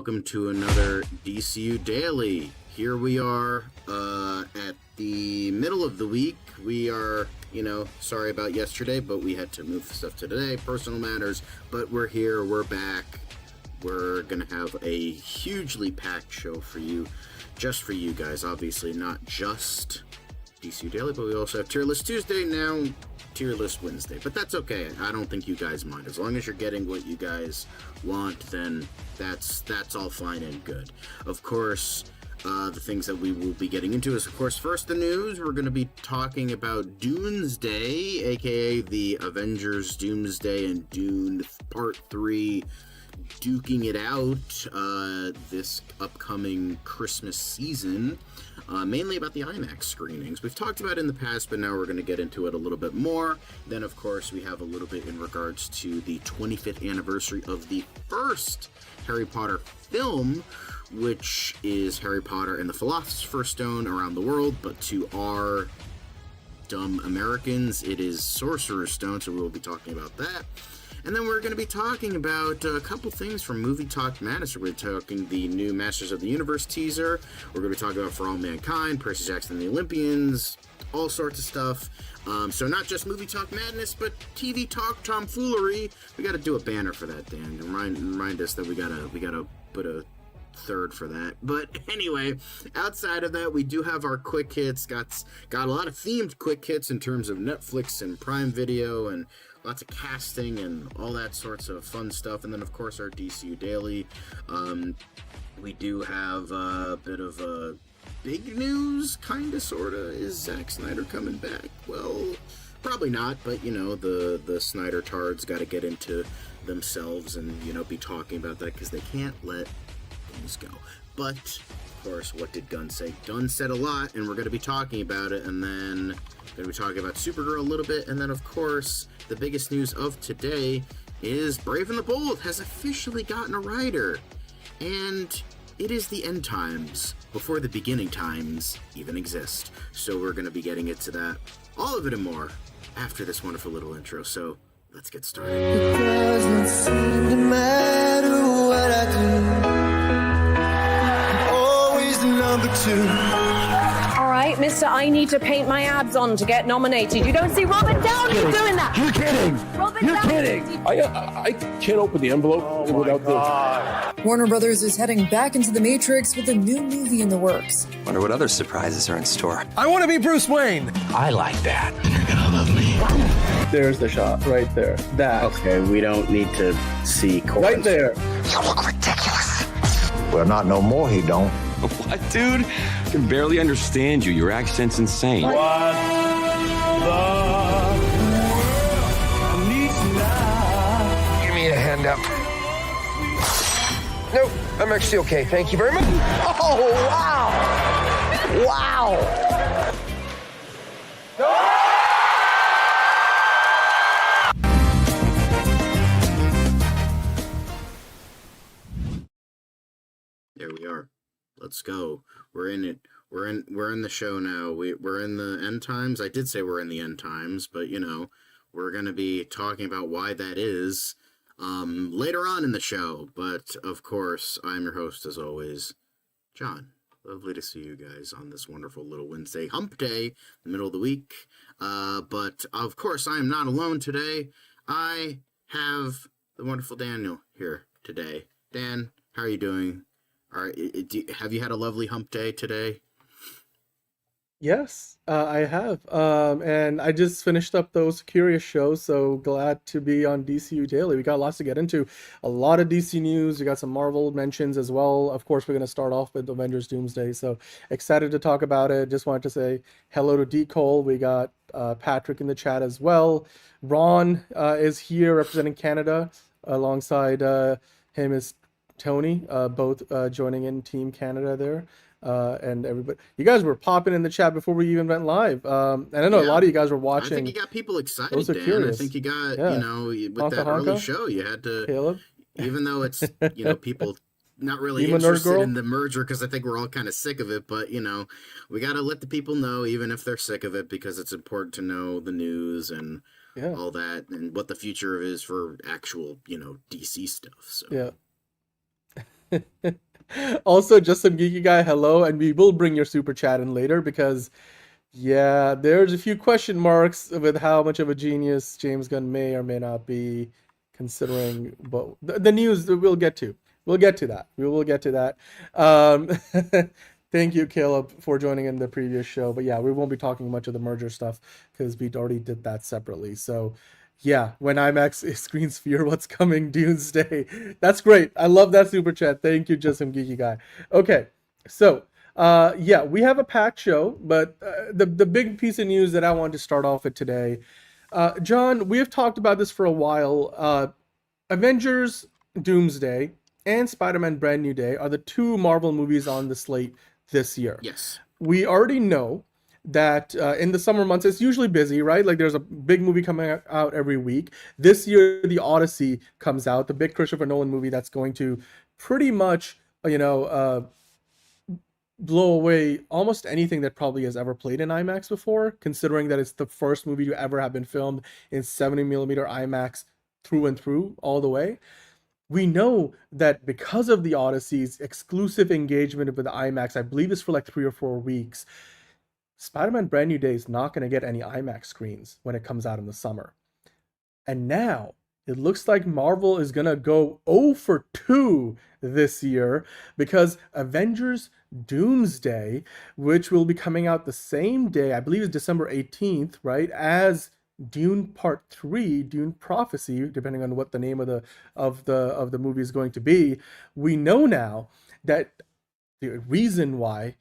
welcome to another DCU Daily. Here we are at the middle of the week. We are, sorry about yesterday, but we had to move stuff to today, personal matters, but we're here, we're back. We're going to have a hugely packed show for you, just for you guys, obviously, not just DCU Daily, but we also have Tier List Tuesday, now Tier List Wednesday, but that's okay. I don't think you guys mind. As long as you're getting what you guys want, then that's all fine and good. Of course, the things that we will be getting into is, of course, first the news. We're going to be talking about Doomsday, aka the Avengers Doomsday and Dune Part 3 duking it out this upcoming Christmas season, mainly about the IMAX screenings. We've talked about it in the past, but now we're going to get into it a little bit more. Then, of course, we have a little bit in regards to the 25th anniversary of the first Harry Potter film, which is Harry Potter and the Philosopher's Stone around the world, but to our dumb Americans, it is Sorcerer's Stone, so we'll be talking about that. And then we're going to be talking about a couple things from Movie Talk Madness. We're talking the new Masters of the Universe teaser. We're going to be talking about For All Mankind, Percy Jackson and the Olympians, all sorts of stuff. So not just Movie Talk Madness, but TV Talk tomfoolery. We got to do a banner for that, Dan. Remind us that we gotta put a third for that. But anyway, outside of that, we do have our quick hits. Got a lot of themed quick hits in terms of Netflix and Prime Video and lots of casting and all that sorts of fun stuff. And then, of course, our DCU Daily. We do have a bit of a big news, kind of, sort of. Is Zack Snyder coming back? Well, probably not, but, the Snyder tards got to get into themselves and, be talking about that because they can't let things go. But, of course, what did Gunn say? Gunn said a lot, and we're going to be talking about it, and then we're going to be talking about Supergirl a little bit, and then, of course, the biggest news of today is Brave and the Bold has officially gotten a writer, and it is the end times, before the beginning times even exist. So we're going to be getting into that, all of it and more, after this wonderful little intro, so let's get started. It doesn't seem to matter what I do. I'm always number two. All right, mister, I need to paint my abs on to get nominated. You don't see Robert Downey doing that. You're kidding. You're kidding. I can't open the envelope without the... Warner Brothers is heading back into the Matrix with a new movie in the works. Wonder what other surprises are in store. I want to be Bruce Wayne. I like that. And you're gonna love me. There's the shot right there. That. Okay, we don't need to see chords. Right there. You look ridiculous. Well, not no more, he don't. What, dude? I can barely understand you. Your accent's insane. What the needs now? Give me a hand up. Nope, I'm actually okay. Thank you very much. Oh, wow. Wow. There we are. Let's go. We're in it. We're in the show now. We're in the end times. I did say we're in the end times, but we're going to be talking about why that is later on in the show. But of course, I'm your host as always, John. Lovely to see you guys on this wonderful little Wednesday hump day, the middle of the week. But of course, I am not alone today. I have the wonderful Daniel here today. Dan, how are you doing? All right, have you had a lovely hump day today? Yes, I have. And I just finished up those Curious shows, so glad to be on DCU Daily. We got lots to get into. A lot of DC news. We got some Marvel mentions as well. Of course, we're going to start off with Avengers Doomsday, so excited to talk about it. Just wanted to say hello to D. Cole. We got Patrick in the chat as well. Ron is here representing Canada. Alongside him is Tony, both joining in Team Canada there, and everybody. You guys were popping in the chat before we even went live. And I know a lot of you guys were watching. I think you got people excited, Those are Dan. curious. I think you got, with Honka that early Honka? show, you had to, Caleb? even though it's, people not really Emo Nerd interested Girl? in the merger because I think we're all kind of sick of it, but, we got to let the people know, even if they're sick of it, because it's important to know the news and all that and what the future is for actual, DC stuff. So. Yeah. Also, just some geeky guy, hello, and we will bring your super chat in later because, yeah, there's a few question marks with how much of a genius James Gunn may or may not be, considering but the news that we'll get to. We'll get to that. We will get to that. Um, thank you, Caleb, for joining in the previous show. But yeah, we won't be talking much of the merger stuff because we already did that separately. So yeah, when IMAX screens fear what's coming, Doomsday. That's great. I love that super chat. Thank you, just some geeky guy. Okay, so yeah, we have a packed show, but the big piece of news that I wanted to start off with today, John, we have talked about this for a while. Avengers, Doomsday, and Spider-Man: Brand New Day are the two Marvel movies on the slate this year. Yes. We already know that in the summer months it's usually busy, right? Like there's a big movie coming out every week. This year the Odyssey comes out, the big Christopher Nolan movie that's going to pretty much blow away almost anything that probably has ever played in IMAX before, considering that it's the first movie to ever have been filmed in 70mm IMAX through and through all the way. We know that because of the Odyssey's exclusive engagement with IMAX, I believe it's for like 3 or 4 weeks, Spider-Man Brand New Day is not going to get any IMAX screens when it comes out in the summer. And now it looks like Marvel is going to go 0 for 2 this year because Avengers Doomsday, which will be coming out the same day, I believe it's December 18th, right, as Dune Part 3, Dune Prophecy, depending on what the name of the movie is going to be. We know now that the reason why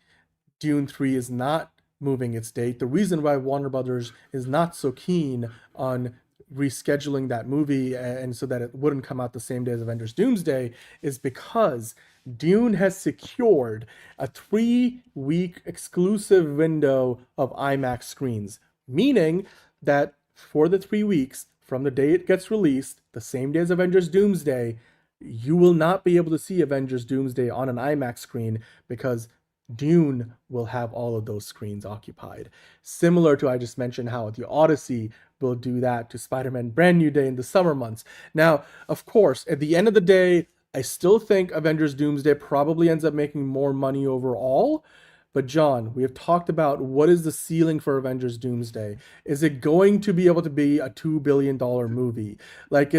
Dune 3 is not moving its date, the reason why Warner Brothers is not so keen on rescheduling that movie and so that it wouldn't come out the same day as Avengers Doomsday is because Dune has secured a 3-week exclusive window of IMAX screens, meaning that for the 3 weeks from the day it gets released, the same day as Avengers Doomsday, you will not be able to see Avengers Doomsday on an IMAX screen because Dune will have all of those screens occupied. Similar to I just mentioned how the Odyssey will do that to Spider-Man Brand New Day in the summer months. Now, of course, at the end of the day, I still think Avengers Doomsday probably ends up making more money overall. But John, we have talked about what is the ceiling for Avengers Doomsday. Is it going to be able to be a $2 billion movie? Like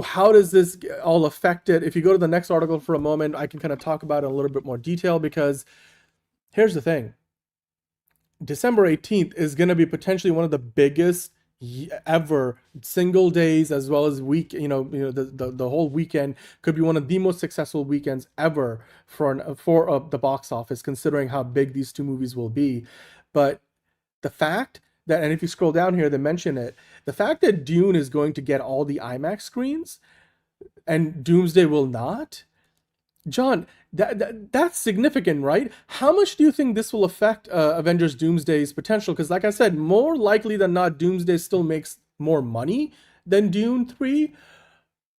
how does this all affect it? If you go to the next article for a moment, I can kind of talk about it in a little bit more detail because here's the thing. December 18th is going to be potentially one of the biggest ever single days as well as week, the whole weekend could be one of the most successful weekends ever for the box office, considering how big these two movies will be. But the fact that, and if you scroll down here, they mention it, the fact that Dune is going to get all the IMAX screens and Doomsday will not, John, that's significant, right? How much do you think this will affect Avengers Doomsday's potential? Because like I said, more likely than not, Doomsday still makes more money than Dune 3.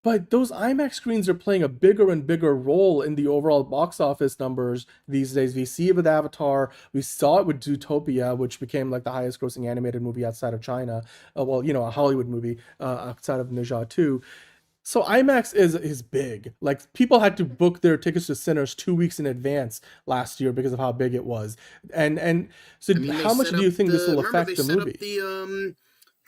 But those IMAX screens are playing a bigger and bigger role in the overall box office numbers these days. We see it with Avatar. We saw it with Zootopia, which became like the highest grossing animated movie outside of China. A Hollywood movie outside of Ne Zha 2. So IMAX is big. Like people had to book their tickets to Sinners 2 weeks in advance last year because of how big it was. And so how much do you think this will affect the movie?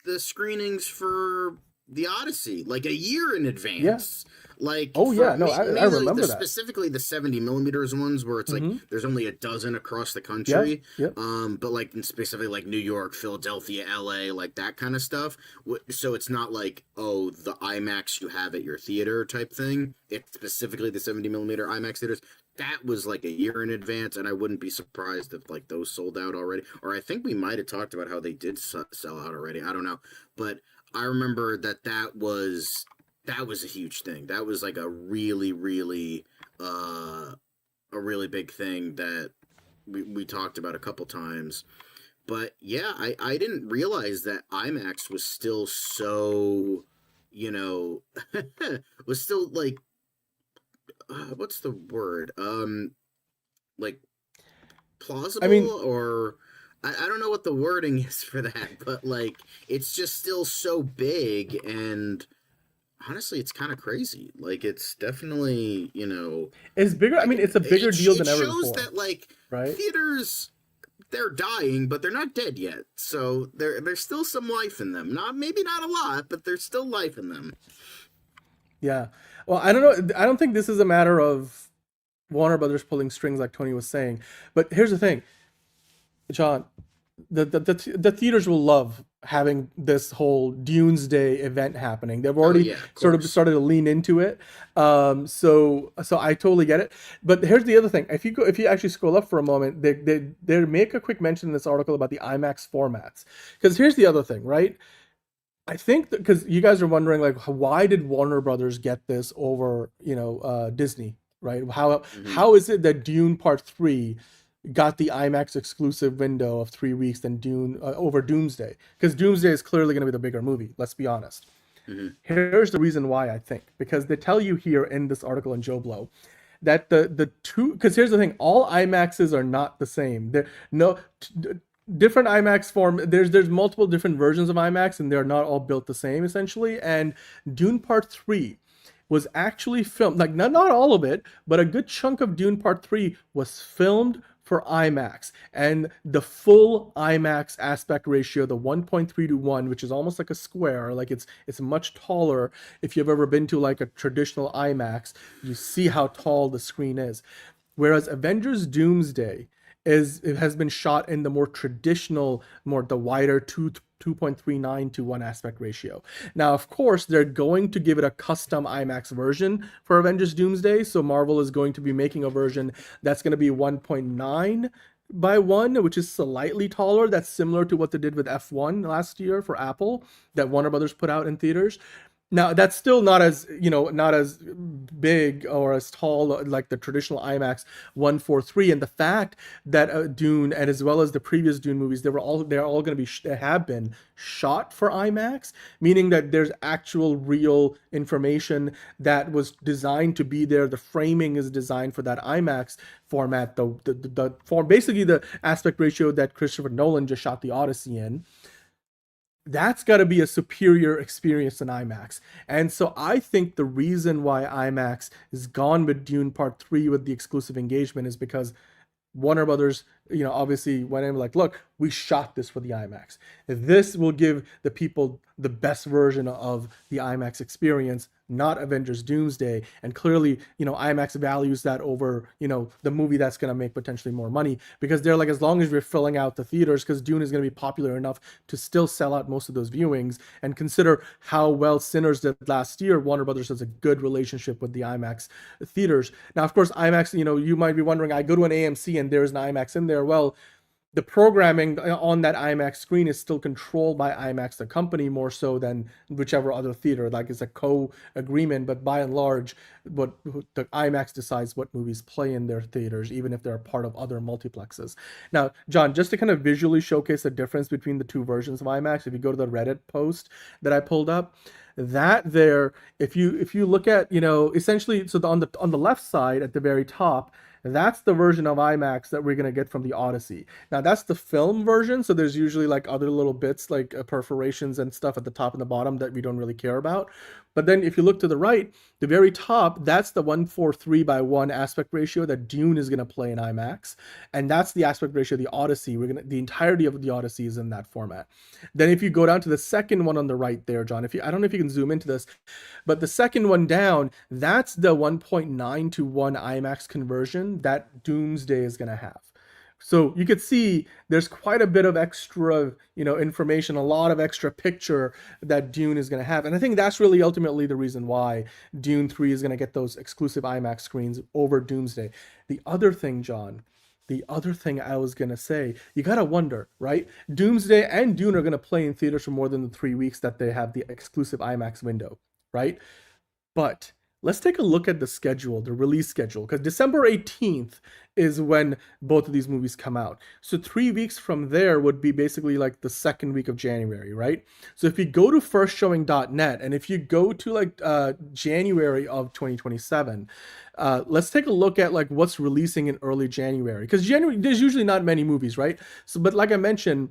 The screenings for the Odyssey like a year in advance. Yeah. Like I remember that. Specifically the 70mm ones where it's like there's only a dozen across the country. Yep. But like specifically like New York, Philadelphia, LA, like that kind of stuff. So it's not like, oh, the IMAX you have at your theater type thing. It's specifically the 70mm IMAX theaters. That was like a year in advance, and I wouldn't be surprised if like those sold out already. Or I think we might have talked about how they did sell out already. I don't know, but I remember that was a huge thing. That was like a really, really, a really big thing that we talked about a couple times. But yeah, I didn't realize that IMAX was still so, was still like, what's the word? Like plausible, or I don't know what the wording is for that, but like it's just still so big, and honestly, it's kind of crazy. Like, it's definitely, It's bigger. I mean, it's a bigger deal than ever shows before. That, like, right? Theaters, they're dying, but they're not dead yet. So there's still some life in them. Maybe not a lot, but there's still life in them. Yeah. Well, I don't know. I don't think this is a matter of Warner Brothers pulling strings like Tony was saying. But here's the thing, John, the theaters will love having this whole Doomsday event happening. They've already sort of started to lean into it. So I totally get it. But here's the other thing. If you actually scroll up for a moment, they make a quick mention in this article about the IMAX formats. Because here's the other thing, right? I think that because you guys are wondering, like, why did Warner Brothers get this over, Disney, right? How is it that Dune Part 3 got the IMAX exclusive window of 3 weeks than Dune over Doomsday? Because Doomsday is clearly going to be the bigger movie. Let's be honest. Here's the reason why, I think, because they tell you here in this article in Joe Blow that the two, because here's the thing, all IMAXs are not the same. They're different IMAX form. There's multiple different versions of IMAX, and they're not all built the same essentially. And Dune Part 3 was actually filmed, like not all of it, but a good chunk of Dune Part 3 was filmed for IMAX, and the full IMAX aspect ratio, the 1.3 to 1, which is almost like a square, like it's much taller. If you've ever been to like a traditional IMAX, you see how tall the screen is. Whereas Avengers Doomsday it has been shot in the more traditional, the wider 2.39 to 1 aspect ratio. Now, of course, they're going to give it a custom IMAX version for Avengers Doomsday. So Marvel is going to be making a version that's going to be 1.9 by 1, which is slightly taller. That's similar to what they did with F1 last year for Apple that Warner Brothers put out in theaters. Now, that's still not as big or as tall like the traditional IMAX 143. And the fact that Dune, and as well as the previous Dune movies, they're all going to have been shot for IMAX, meaning that there's actual real information that was designed to be there. The framing is designed for that IMAX format. The form, basically the aspect ratio that Christopher Nolan just shot the Odyssey in. That's got to be a superior experience than IMAX. And so I think the reason why IMAX is gone with Dune Part 3 with the exclusive engagement is because Warner Brothers, obviously went in like, look, we shot this for the IMAX. This will give the people the best version of the IMAX experience, not Avengers Doomsday. And clearly, IMAX values that over, the movie that's going to make potentially more money, because they're like, as long as we're filling out the theaters, because Dune is going to be popular enough to still sell out most of those viewings. And consider how well Sinners did last year. Warner Brothers has a good relationship with the IMAX theaters. Now, of course, IMAX, you might be wondering, I go to an AMC and there's an IMAX in there. Well, the programming on that IMAX screen is still controlled by IMAX, the company, more so than whichever other theater. Like, it's a co-agreement, but by and large, the IMAX decides what movies play in their theaters, even if they're a part of other multiplexes. Now, John, just to kind of visually showcase the difference between the two versions of IMAX, if you go to the Reddit post that I pulled up, that there, if you look at, essentially, so on the left side at the very top, that's the version of IMAX that we're going to get from the Odyssey. Now, that's the film version, so there's usually like other little bits like perforations and stuff at the top and the bottom that we don't really care about. But then if you look to the right, the very top, that's the 143 by 1 aspect ratio that Dune is going to play in IMAX. And that's the aspect ratio of the Odyssey. The entirety of the Odyssey is in that format. Then if you go down to the second one on the right there, John, I don't know if you can zoom into this, but the second one down, that's the 1.9 to 1 IMAX conversion that Doomsday is going to have. So you could see there's quite a bit of extra, information, a lot of extra picture that Dune is going to have. And I think that's really ultimately the reason why Dune 3 is going to get those exclusive IMAX screens over Doomsday. The other thing, John, I was going to say, you got to wonder, right? Doomsday and Dune are going to play in theaters for more than the 3 weeks that they have the exclusive IMAX window, right? But let's take a look at the schedule, the release schedule, because December 18th is when both of these movies come out. So 3 weeks from there would be basically like the second week of January, right? So if you go to firstshowing.net and if you go to like January of 2027, let's take a look at like what's releasing in early January, because January, there's usually not many movies, right? So, but like I mentioned,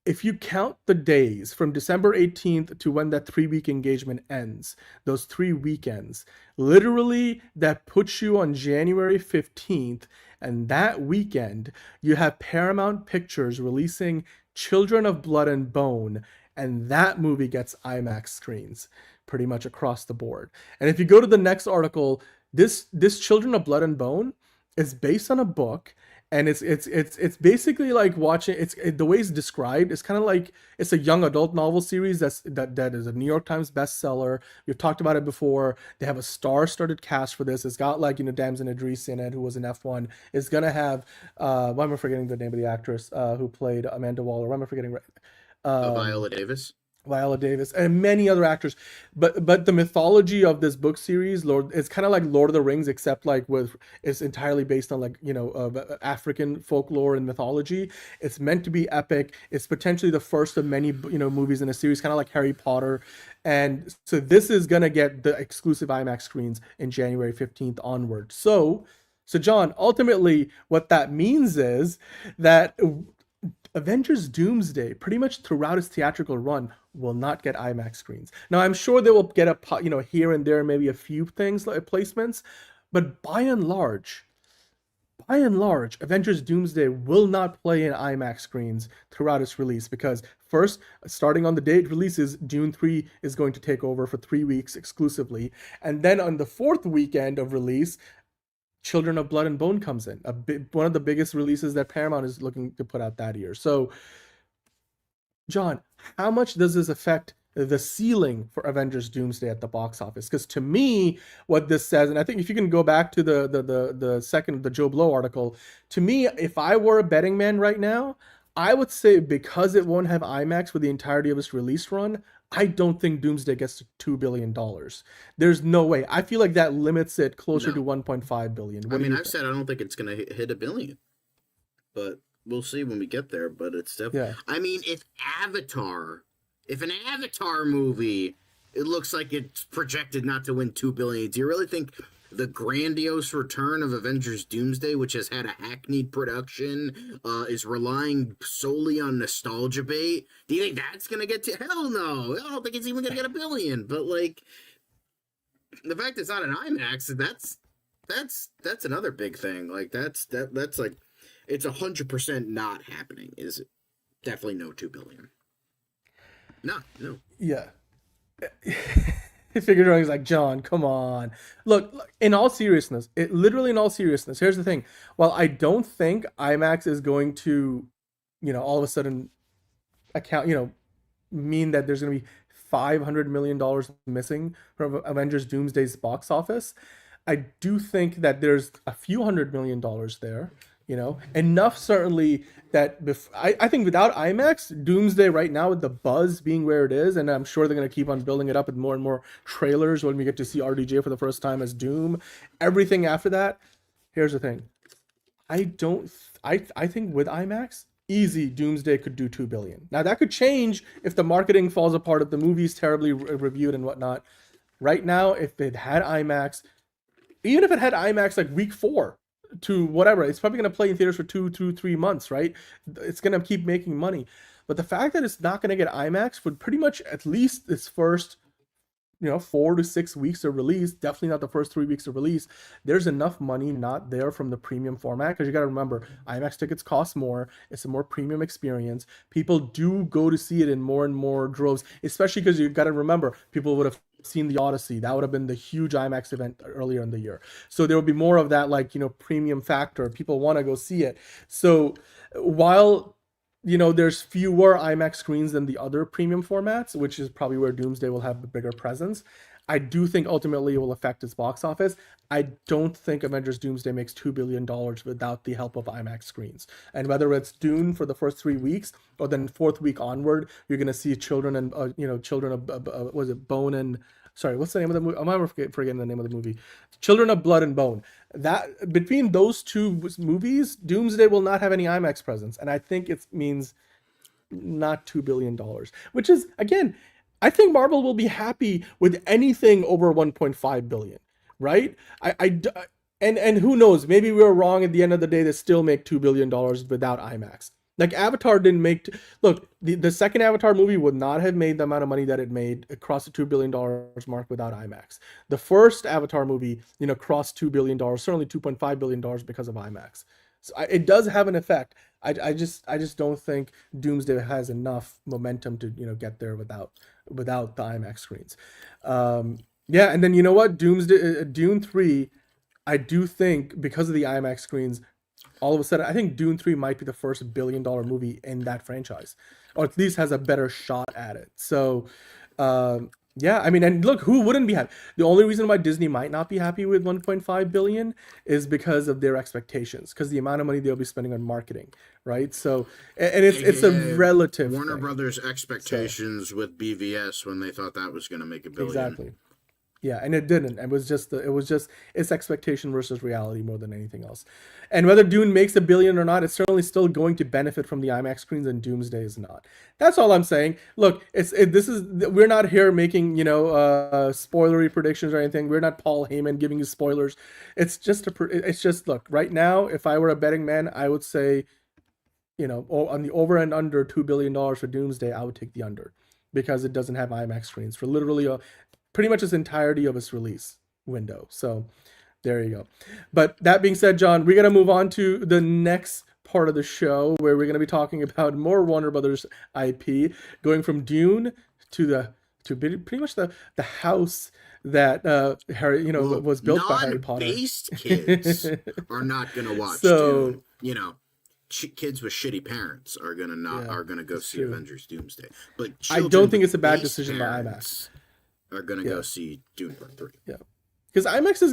if you count the days from December 18th to when that 3-week engagement ends, those 3 weekends, literally that puts you on January 15th. And that weekend, you have Paramount Pictures releasing Children of Blood and Bone. And that movie gets IMAX screens pretty much across the board. And if you go to the next article, this Children of Blood and Bone is based on a book. And it's basically like watching the way it's described. It's kind of like it's a young adult novel series that is a New York Times bestseller. We've talked about it before. They have a star-studded cast for this. It's got like Damson Idris in it, who was in F1. It's gonna have why am I forgetting the name of the actress who played Amanda Waller? Why am I forgetting? Viola Davis. Viola Davis and many other actors, but the mythology of this book series, it's kind of like Lord of the Rings, except like it's entirely based on like African folklore and mythology. It's meant to be epic. It's potentially the first of many movies in a series, kind of like Harry Potter, and so this is gonna get the exclusive IMAX screens in January 15th onward. So John, ultimately, what that means is that Avengers Doomsday, pretty much throughout its theatrical run, will not get IMAX screens. Now, I'm sure they will get here and there, maybe a few things like placements, but by and large, Avengers Doomsday will not play in IMAX screens throughout its release because first, starting on the day it releases, June 3 is going to take over for 3 weeks exclusively, and then on the 4th weekend of release, Children of Blood and Bone comes in, one of the biggest releases that Paramount is looking to put out that year. So, John, how much does this affect the ceiling for Avengers Doomsday at the box office? Because to me, what this says, and I think if you can go back to the Joe Blow article, to me, if I were a betting man right now, I would say because it won't have IMAX for the entirety of its release run, I don't think Doomsday gets to $2 billion. There's no way. I feel like that limits it closer to $1.5 billion. I've said I don't think it's going to hit $1 billion, but we'll see when we get there. But it's definitely. Yeah. If an Avatar movie, it looks like it's projected not to win $2 billion. Do you really think the grandiose return of Avengers Doomsday, which has had a hackneyed production, is relying solely on nostalgia bait? Do you think that's going to get to... Hell no. I don't think it's even going to get $1 billion. But, like, the fact it's not an IMAX, that's another big thing. Like, that's like... It's 100% not happening. Is definitely no $2 billion. No. Yeah. Figured out, he's like, John, come on. Look, in all seriousness, here's the thing. While I don't think IMAX is going to, all of a sudden mean that there's going to be $500 million missing from Avengers Doomsday's box office, I do think that there's a few $100 million there. Enough certainly that I think without IMAX, Doomsday right now with the buzz being where it is, and I'm sure they're going to keep on building it up with more and more trailers when we get to see RDJ for the first time as Doom. Everything after that, here's the thing. I think with IMAX, easy Doomsday could do $2 billion. Now that could change if the marketing falls apart, if the movie's terribly reviewed and whatnot. Right now, if it had IMAX, even if it had IMAX like week 4, to whatever, it's probably going to play in theaters for 2 to 3 months, right? It's going to keep making money. But the fact that it's not going to get IMAX would pretty much at least its first 4 to 6 weeks of release, definitely not the first 3 weeks of release, there's enough money not there from the premium format. Because you got to remember, IMAX tickets cost more. It's a more premium experience. People do go to see it in more and more droves, especially because you got to remember, people would have seen the Odyssey. That would have been the huge IMAX event earlier in the year. So there will be more of that, premium factor. People want to go see it. So while there's fewer IMAX screens than the other premium formats, which is probably where Doomsday will have a bigger presence, I do think ultimately it will affect its box office. I don't think Avengers Doomsday makes $2 billion without the help of IMAX screens. And whether it's Dune for the first 3 weeks or then 4th week onward, you're going to see Children of was it Bone and... Sorry, what's the name of the movie? I'm forgetting the name of the movie. Children of Blood and Bone. That between those two movies, Doomsday will not have any IMAX presence. And I think it means not $2 billion. Which is, again... I think Marvel will be happy with anything over 1.5 billion, right? And who knows? Maybe we were wrong. At the end of the day, they still make $2 billion without IMAX. Like Avatar didn't make look, the second Avatar movie would not have made the amount of money that it made across the $2 billion mark without IMAX. The first Avatar movie, crossed $2 billion, certainly $2.5 billion because of IMAX. So it does have an effect. I just don't think Doomsday has enough momentum to get there without the IMAX screens. Yeah, and then you know what, Dune 3, I do think because of the IMAX screens, all of a sudden I think Dune 3 might be the first $1 billion movie in that franchise, or at least has a better shot at it. So yeah, I mean, and look, who wouldn't be happy? The only reason why Disney might not be happy with 1.5 billion is because of their expectations, because the amount of money they'll be spending on marketing, right? So, and it's a relative Warner thing. Brothers expectations with BVS when they thought that was going to make $1 billion. Exactly. Yeah, and it didn't. It was just its expectation versus reality more than anything else. And whether Dune makes $1 billion or not, it's certainly still going to benefit from the IMAX screens, and Doomsday is not. That's all I'm saying. Look, we're not here making spoilery predictions or anything. We're not Paul Heyman giving you spoilers. It's just look, right now, if I were a betting man, I would say, on the over and under $2 billion for Doomsday, I would take the under, because it doesn't have IMAX screens for literally pretty much its entirety of its release window. So there you go. But that being said, John, we're going to move on to the next part of the show, where we're going to be talking about more Warner Brothers IP, going from Dune to pretty much the house that Harry, was built by Harry Potter. Non-based kids are not going to watch Dune. Kids with shitty parents are going to go see true. Avengers Doomsday. But I don't think it's a bad decision by IMAX. Are gonna go see Dune Part 3. Yeah, because IMAX is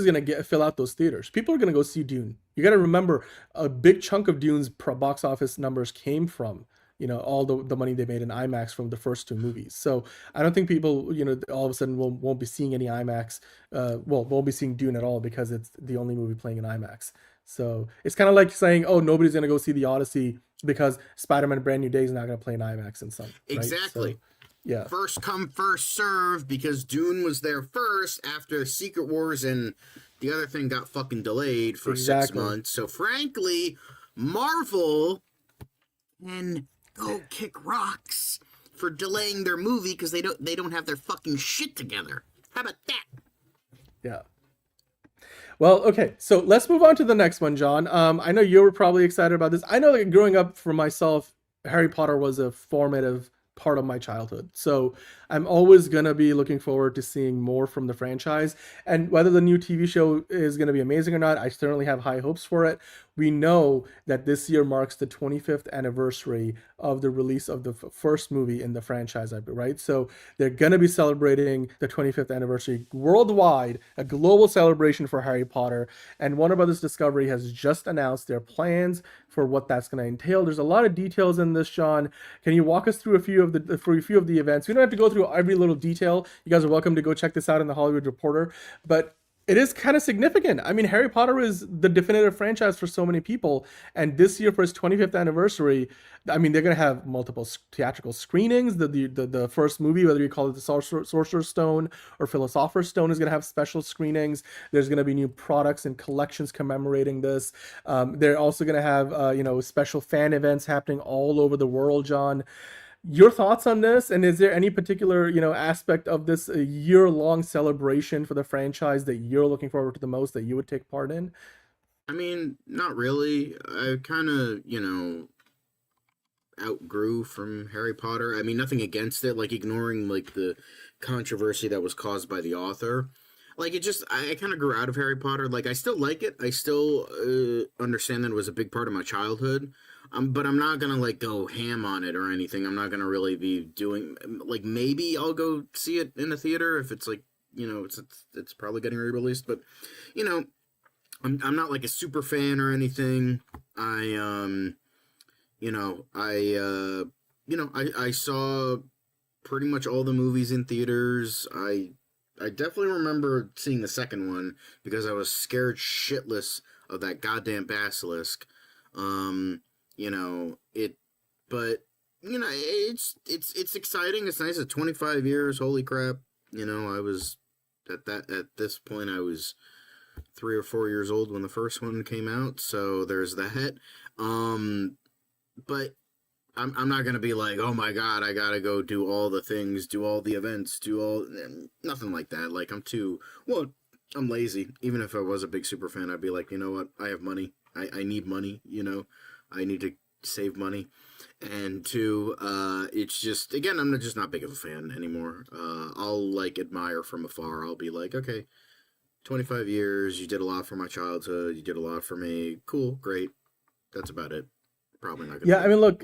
gonna fill out those theaters. People are gonna go see Dune. You got to remember, a big chunk of Dune's box office numbers came from all the money they made in IMAX from the first two movies. So I don't think people all of a sudden won't be seeing any IMAX. Won't be seeing Dune at all because it's the only movie playing in IMAX. So it's kind of like saying, oh, nobody's gonna go see the Odyssey because Spider-Man: Brand New Day is not gonna play in IMAX and some. Exactly. Right? So, yeah. First come, first serve, because Dune was there first after Secret Wars and the other thing got fucking delayed for 6 months. So frankly, Marvel can go kick rocks for delaying their movie because they don't have their fucking shit together. How about that? Yeah. Well, okay, so let's move on to the next one, John. I know you were probably excited about this. I know that growing up for myself, Harry Potter was a formative part of my childhood. So I'm always going to be looking forward to seeing more from the franchise. And whether the new TV show is going to be amazing or not, I certainly have high hopes for it. We know that this year marks the 25th anniversary of the release of the first movie in the franchise, right? So they're going to be celebrating the 25th anniversary worldwide, a global celebration for Harry Potter. And Warner Brothers Discovery has just announced their plans for what that's going to entail. There's a lot of details in this, Sean. Can you walk us through a few of the events? We don't have to go through every little detail. You guys are welcome to go check this out in the Hollywood Reporter, but it is kind of significant. I mean, Harry Potter is the definitive franchise for so many people, and this year for its 25th anniversary, I mean, they're going to have multiple theatrical screenings. The first movie, whether you call it the Sorcerer's Stone or Philosopher's Stone, is going to have special screenings. There's going to be new products and collections commemorating this. They're also going to have special fan events happening all over the world, John. Your thoughts on this, and is there any particular aspect of this year-long celebration for the franchise that you're looking forward to the most that you would take part in? I mean, not really. I kind of outgrew from Harry Potter. I mean, nothing against it, like ignoring like the controversy that was caused by the author. Like I kind of grew out of Harry Potter. Like I still like it. I still understand that it was a big part of my childhood. But I'm not gonna like go ham on it or anything. I'm not gonna really be doing like, maybe I'll go see it in the theater if it's like it's probably getting re-released. But I'm not like a super fan or anything. I saw pretty much all the movies in theaters. I definitely remember seeing the second one because I was scared shitless of that goddamn basilisk. It's exciting. It's nice. At 25 years, holy crap. I was at this point, I was 3 or 4 years old when the first one came out. So there's that. but I'm not gonna be like, oh my god, I gotta go do all the things, do all the events, nothing like that. Like I'm lazy. Even if I was a big super fan, I'd be like, you know what, I have money. I need money. I need to save money. And two, it's just, again, I'm just not big of a fan anymore. I'll like admire from afar. I'll be like, okay, 25 years, you did a lot for my childhood, you did a lot for me. Cool, great. That's about it. Probably not gonna. Yeah, I mean, look,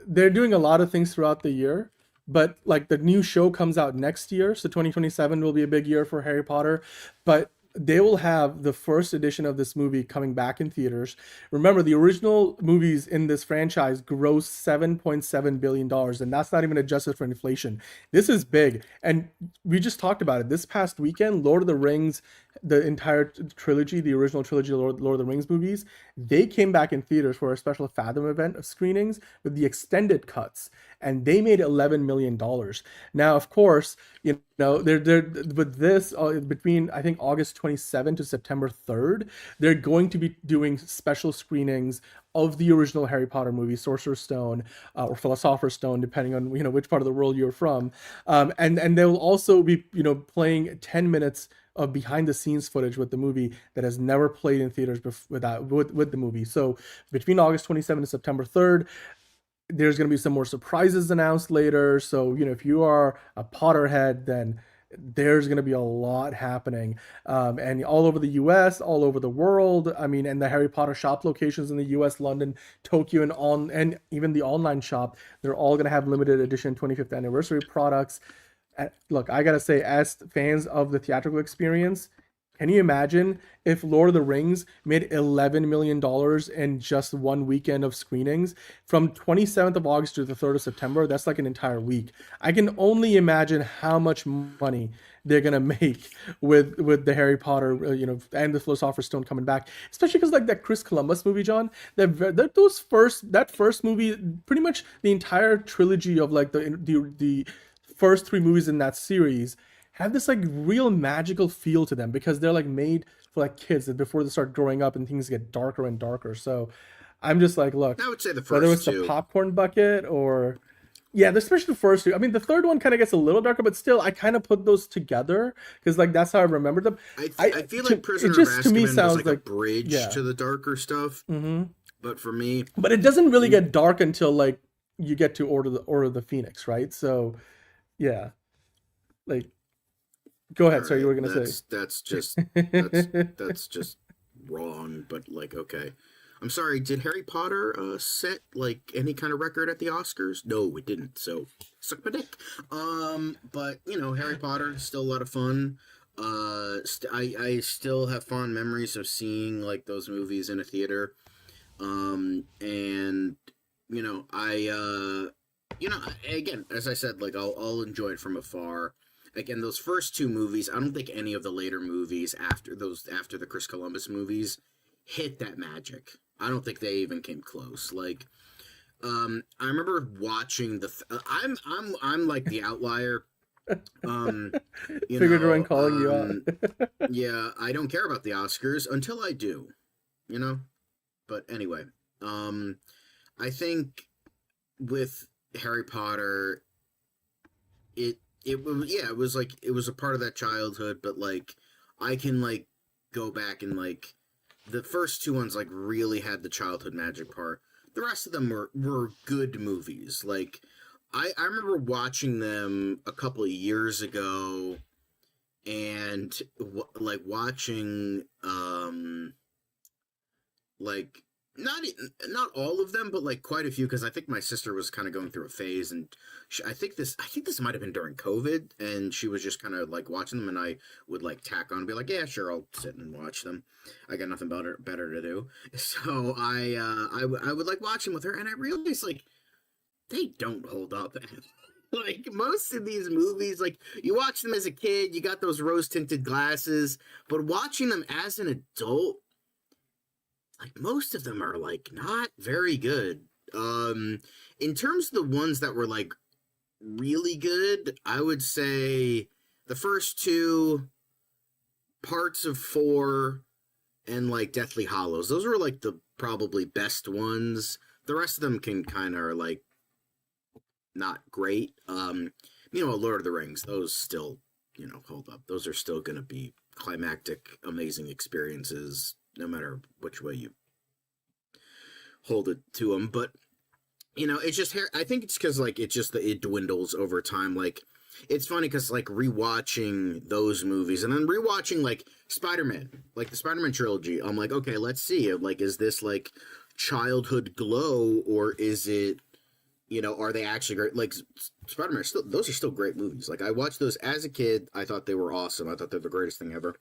they're doing a lot of things throughout the year, but like the new show comes out next year, so 2027 will be a big year for Harry Potter, but they will have the first edition of this movie coming back in theaters. Remember, the original movies in this franchise grossed $7.7 billion, and that's not even adjusted for inflation. This is big. And we just talked about it. This past weekend, Lord of the Rings, the entire trilogy, the original trilogy of Lord of the Rings movies, they came back in theaters for a special Fathom event of screenings with the extended cuts, and they made $11 million. Now, of course, they're with this between I think August 27 to September 3rd, they're going to be doing special screenings of the original Harry Potter movie, Sorcerer's Stone or Philosopher's Stone, depending on which part of the world you're from, and they will also be playing 10 minutes of behind the scenes footage with the movie that has never played in theaters with the movie. So between August 27 and September 3rd, there's going to be some more surprises announced later. So, if you are a Potterhead, then there's going to be a lot happening. And all over the US, all over the world. I mean, and the Harry Potter shop locations in the US, London, Tokyo, and even the online shop, they're all going to have limited edition 25th anniversary products. Look, I got to say, as fans of the theatrical experience, can you imagine if Lord of the Rings made $11 million in just one weekend of screenings from 27th of August to the 3rd of September? That's like an entire week. I can only imagine how much money they're going to make with the Harry Potter, and the Philosopher's Stone coming back, especially because like that Chris Columbus movie, John, that first movie, pretty much the entire trilogy of like the first three movies in that series have this like real magical feel to them because they're like made for like kids before they start growing up and things get darker and darker. So I'm just like, look, I would say the first whether it's two. the popcorn bucket or especially the first two. I mean, the third one kind of gets a little darker, but still, I kind of put those together because like that's how I remembered them. I feel like Prisoner of Azkaban was like a bridge to the darker stuff. Mm-hmm. But for me, but it doesn't really get dark until like you get to Order of the Phoenix, right? So yeah, like. Go ahead. Sorry, you were gonna say. That's just wrong. But like, okay, I'm sorry. Did Harry Potter set like any kind of record at the Oscars? No, it didn't. So suck my dick. But Harry Potter is still a lot of fun. I still have fond memories of seeing like those movies in a theater. And again, as I said, like I'll enjoy it from afar. Again, those first two movies, I don't think any of the later movies after the Chris Columbus movies hit that magic. I don't think they even came close. Like, I remember watching I'm like the outlier. Figured I'm calling you out. Yeah, I don't care about the Oscars until I do, But anyway, I think with Harry Potter, it was a part of that childhood, but like I can like go back and like the first two ones like really had the childhood magic part. The rest of them were good movies. Like I remember watching them a couple of years ago and like watching like not all of them, but like quite a few, because I think my sister was kind of going through a phase, and I think this might have been during COVID, and she was just kind of like watching them, and I would like tack on and be like, yeah, sure, I'll sit and watch them. I got nothing better to do, so I would like watch them with her, and I realized like they don't hold up. Like most of these movies, like you watch them as a kid, you got those rose tinted glasses, but watching them as an adult, like most of them are like not very good. In terms of the ones that were like really good, I would say the first two, parts of 4, and like Deathly Hallows. Those were like the probably best ones. The rest of them can kind of are like not great. Lord of the Rings, those still, hold up. Those are still going to be climactic, amazing experiences, no matter which way you hold it to them. But it's just, I think it's because like it dwindles over time. Like, it's funny because like rewatching those movies and then rewatching like Spider-Man, like the Spider-Man trilogy, I'm like, okay, let's see, like, is this like childhood glow, or is it, are they actually great? Like, Spider-Man, those are still great movies. Like, I watched those as a kid. I thought they were awesome. I thought they're the greatest thing ever.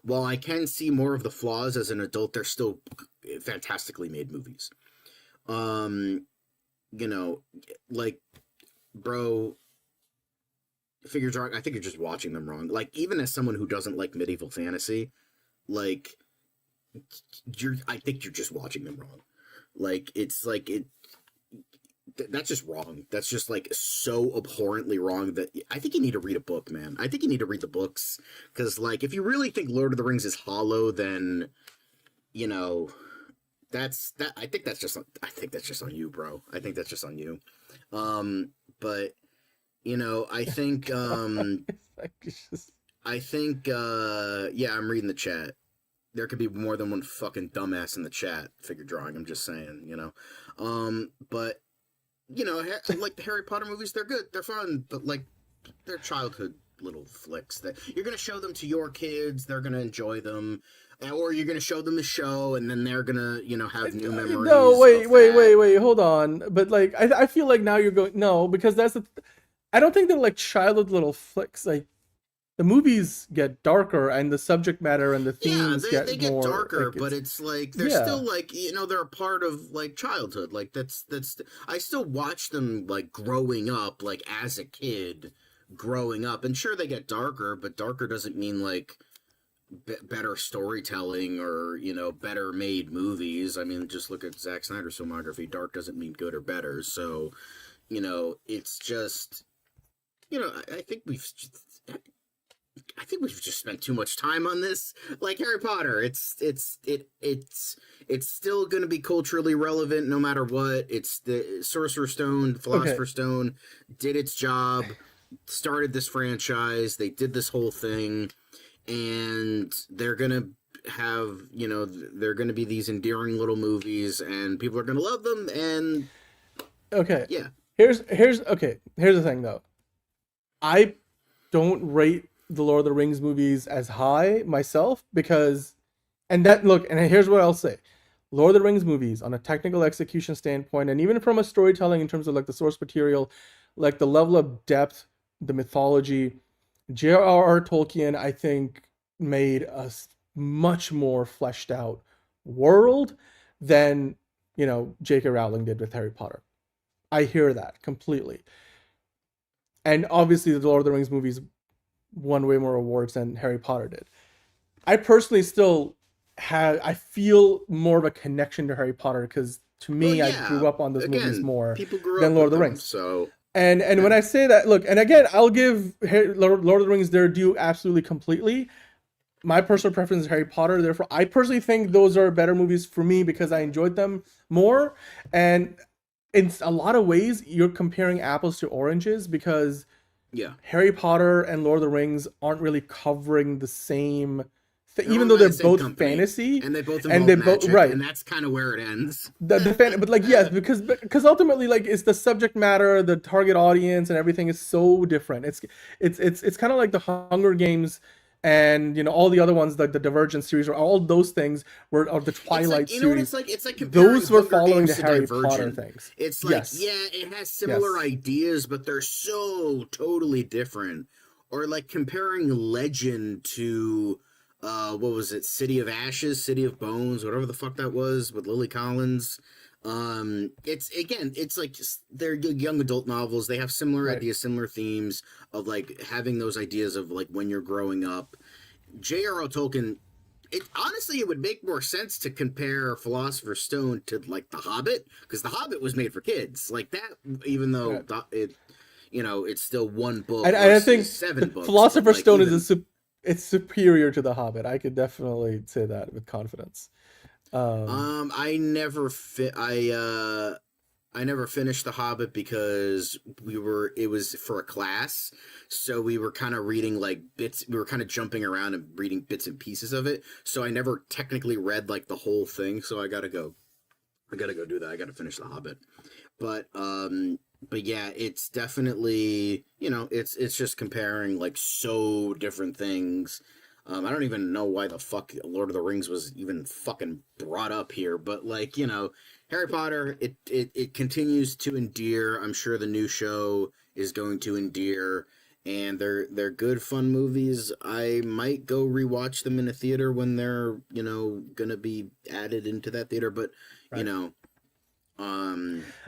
While I can see more of the flaws as an adult, they're still fantastically made movies. Like, bro, figures are, I think you're just watching them wrong. Like, even as someone who doesn't like medieval fantasy, like, I think you're just watching them wrong. Like, it's like, that's just wrong. That's just like so abhorrently wrong that I think you need to read a book, man. I think you need to read the books, because like, if you really think Lord of the Rings is hollow, then that's that. I think that's just on you, bro. I think that's just on you. But I think yeah, I'm reading the chat. There could be more than one fucking dumbass in the chat. Figure drawing. I'm just saying, but. Like the Harry Potter movies, they're good, they're fun, but like, they're childhood little flicks that you're gonna show them to your kids, they're gonna enjoy them, or you're gonna show them the show, and then they're gonna, have new memories. No, wait, hold on. But like, I feel like now you're going, no, because I don't think they're like childhood little flicks. Like, the movies get darker, and the subject matter and the themes they get more darker, like, but it's like they're still like, they're a part of like childhood. Like, that's I still watch them like growing up, like as a kid growing up, and sure, they get darker, but darker doesn't mean like better storytelling or better made movies. I mean, just look at Zack Snyder's filmography. Dark doesn't mean good or better. So it's just I think we've just spent too much time on this. Like Harry Potter, it's still going to be culturally relevant no matter what. It's the Sorcerer's Stone, Philosopher's Stone did its job, started this franchise. They did this whole thing, and they're going to have, they're going to be these endearing little movies, and people are going to love them. And yeah, here's the thing though. I don't rate the Lord of the Rings movies as high myself, because, and here's what I'll say. Lord of the Rings movies, on a technical execution standpoint, and even from a storytelling in terms of like the source material, like the level of depth, the mythology, J.R.R. Tolkien, I think, made a much more fleshed out world than, J.K. Rowling did with Harry Potter. I hear that completely. And obviously the Lord of the Rings movies won way more awards than Harry Potter did. I personally still I feel more of a connection to Harry Potter, because to me, I grew up on those movies more than Lord of the Rings. So and when I say that, look, and again, I'll give Lord of the Rings their due absolutely completely. My personal preference is Harry Potter. Therefore, I personally think those are better movies for me because I enjoyed them more. And in a lot of ways, you're comparing apples to oranges, because Harry Potter and Lord of the Rings aren't really covering the same thing, even though they're both fantasy and they both magic, right, and that's kind of where it ends. But like, yes, because ultimately, like, it's the subject matter, the target audience, and everything is so different. It's kind of like the Hunger Games. And all the other ones, like the Divergent series, or all those things were of the Twilight series. It's like those were following the Harry Potter things. It's like, it has similar ideas, but they're so totally different. Or like comparing Legend to what was it? City of Ashes, City of Bones, whatever the fuck that was, with Lily Collins. It's like they're young adult novels. They have similar ideas, similar themes of like having those ideas of like when you're growing up. J.R.R. Tolkien, honestly, it would make more sense to compare Philosopher's Stone to like The Hobbit, because The Hobbit was made for kids like that, even though it's still one book. And I think 7 books. Philosopher's Stone it's superior to The Hobbit. I could definitely say that with confidence. I never fit. I never finished The Hobbit because it was for a class, so we were kind of reading like bits, we were kind of jumping around and reading bits and pieces of it, so I never technically read like the whole thing, so I gotta go do that. I gotta finish The Hobbit. But yeah, it's definitely, it's just comparing like so different things. I don't even know why the fuck Lord of the Rings was even fucking brought up here, but like, Harry Potter, it continues to endear. I'm sure the new show is going to endear, and they're good, fun movies. I might go rewatch them in a theater when they're, gonna be added into that theater, but Right.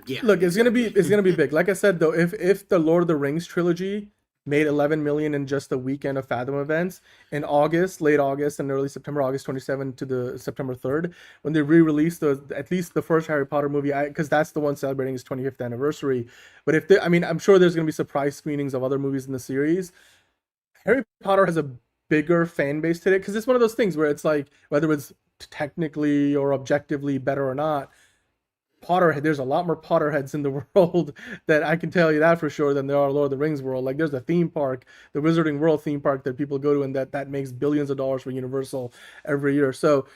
Yeah. Look, it's gonna be big. Like I said though, if the Lord of the Rings trilogy made 11 million in just the weekend of Fathom events in August, late August and early September, August 27 to the September 3rd, when they re-released at least the first Harry Potter movie, because that's the one celebrating its 25th anniversary. But I'm sure there's going to be surprise screenings of other movies in the series. Harry Potter has a bigger fan base today because it's one of those things where it's like, whether it's technically or objectively better or not, there's a lot more Potterheads in the world that I can tell you that for sure than there are Lord of the Rings world. Like there's a theme park, the Wizarding World theme park that people go to, and that makes billions of dollars for Universal every year. So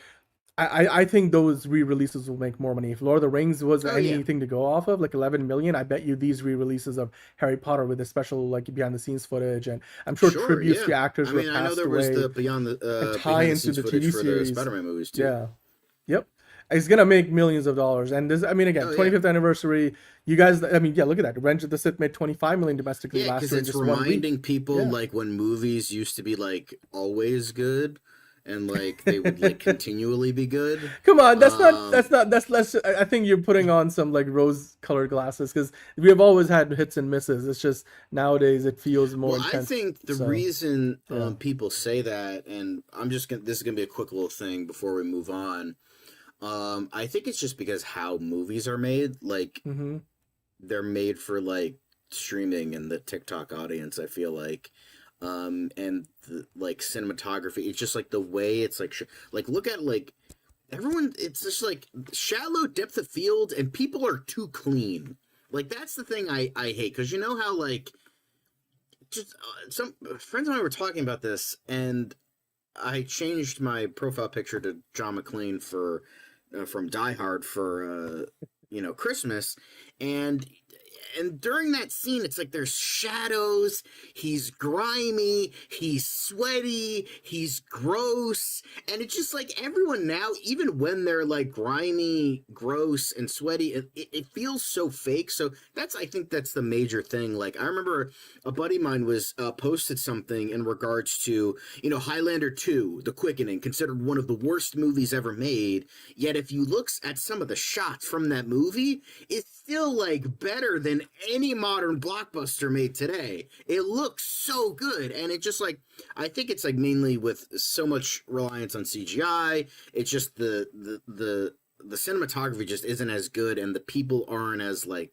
I think those re-releases will make more money. If Lord of the Rings was anything to go off of, like 11 million, I bet you these re-releases of Harry Potter with the special like behind the scenes footage, and I'm sure tributes to actors who have passed away. I know there was the beyond the tie into the TV for series. The Spider-Man movies too. Yeah. Yep. It's gonna make millions of dollars, and this, again, 25th anniversary. You guys, look at that. Revenge of the Sith made 25 million domestically last year. Because it's reminding people like when movies used to be like always good, and like they would like continually be good. Come on, that's less. I think you're putting on some like rose-colored glasses because we have always had hits and misses. It's just nowadays it feels more intense. I think the reason people say that, and this is gonna be a quick little thing before we move on. I think it's just because how movies are made, like they're made for like streaming and the TikTok audience, I feel like, and the, like cinematography, it's just like the way it's like look at like everyone, it's just like shallow depth of field and people are too clean. Like that's the thing I hate, because you know how like just some friends of mine were talking about this, and I changed my profile picture to John McClane from Die Hard for Christmas, and during that scene it's like there's shadows, he's grimy, he's sweaty, he's gross, and it's just like everyone now, even when they're like grimy, gross, and sweaty, it feels so fake. So I think that's the major thing. Like I remember a buddy of mine was posted something in regards to Highlander 2 The Quickening, considered one of the worst movies ever made, yet if you look at some of the shots from that movie, it's still like better than any modern blockbuster made today. It looks so good, and it just like, I think it's like mainly with so much reliance on CGI. It's just the cinematography just isn't as good, and the people aren't as like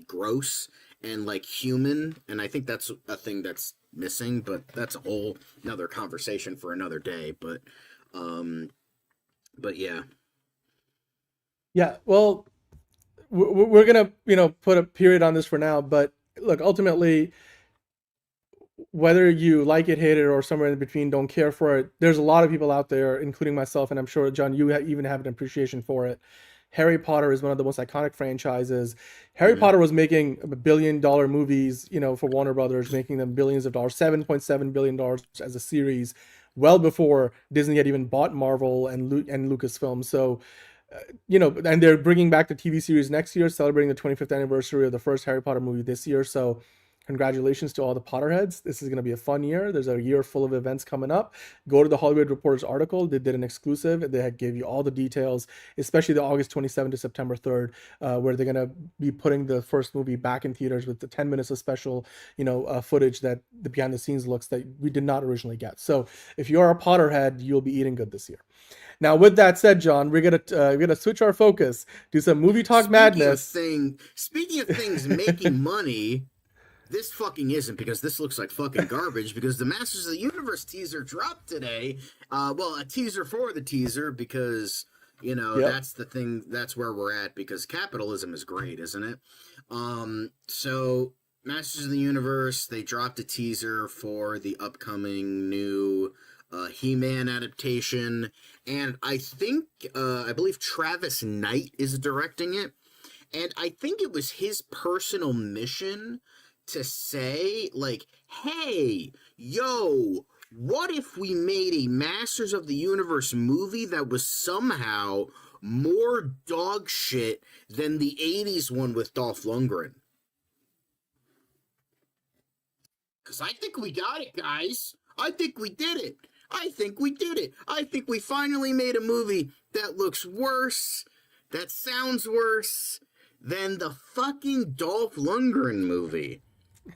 gross and like human, and I think that's a thing that's missing, but that's a whole another conversation for another day. But yeah, well, we're gonna put a period on this for now, but look, ultimately, whether you like it, hate it, or somewhere in between, don't care for it, there's a lot of people out there, including myself, and I'm sure, John, you even have an appreciation for it. Harry Potter is one of the most iconic franchises. Harry Potter was making $1 billion movies, for Warner Brothers, making them billions of dollars, $7.7 billion as a series, well before Disney had even bought Marvel and Lucasfilm. So, and they're bringing back the TV series next year, celebrating the 25th anniversary of the first Harry Potter movie this year. So congratulations to all the Potterheads. This is going to be a fun year. There's a year full of events coming up. Go to the Hollywood Reporter's article. They did an exclusive. They gave you all the details, especially the August 27th to September 3rd, where they're going to be putting the first movie back in theaters with the 10 minutes of special, footage, that the behind the scenes looks that we did not originally get. So if you're a Potterhead, you'll be eating good this year. Now, with that said, John, we're gonna switch our focus, do some movie talk madness. Speaking of things making money, this fucking isn't, because this looks like fucking garbage, because the Masters of the Universe teaser dropped today. Well, a teaser for the teaser, because Yep. That's the thing. That's where we're at because capitalism is great, isn't it? So Masters of the Universe, they dropped a teaser for the upcoming new He-Man adaptation, and I believe Travis Knight is directing it, and I think it was his personal mission to say, like, hey, yo, what if we made a Masters of the Universe movie that was somehow more dog shit than the 80s one with Dolph Lundgren? Because I think we got it, guys. I think we did it. I think we finally made a movie that looks worse, that sounds worse than the fucking Dolph Lundgren movie.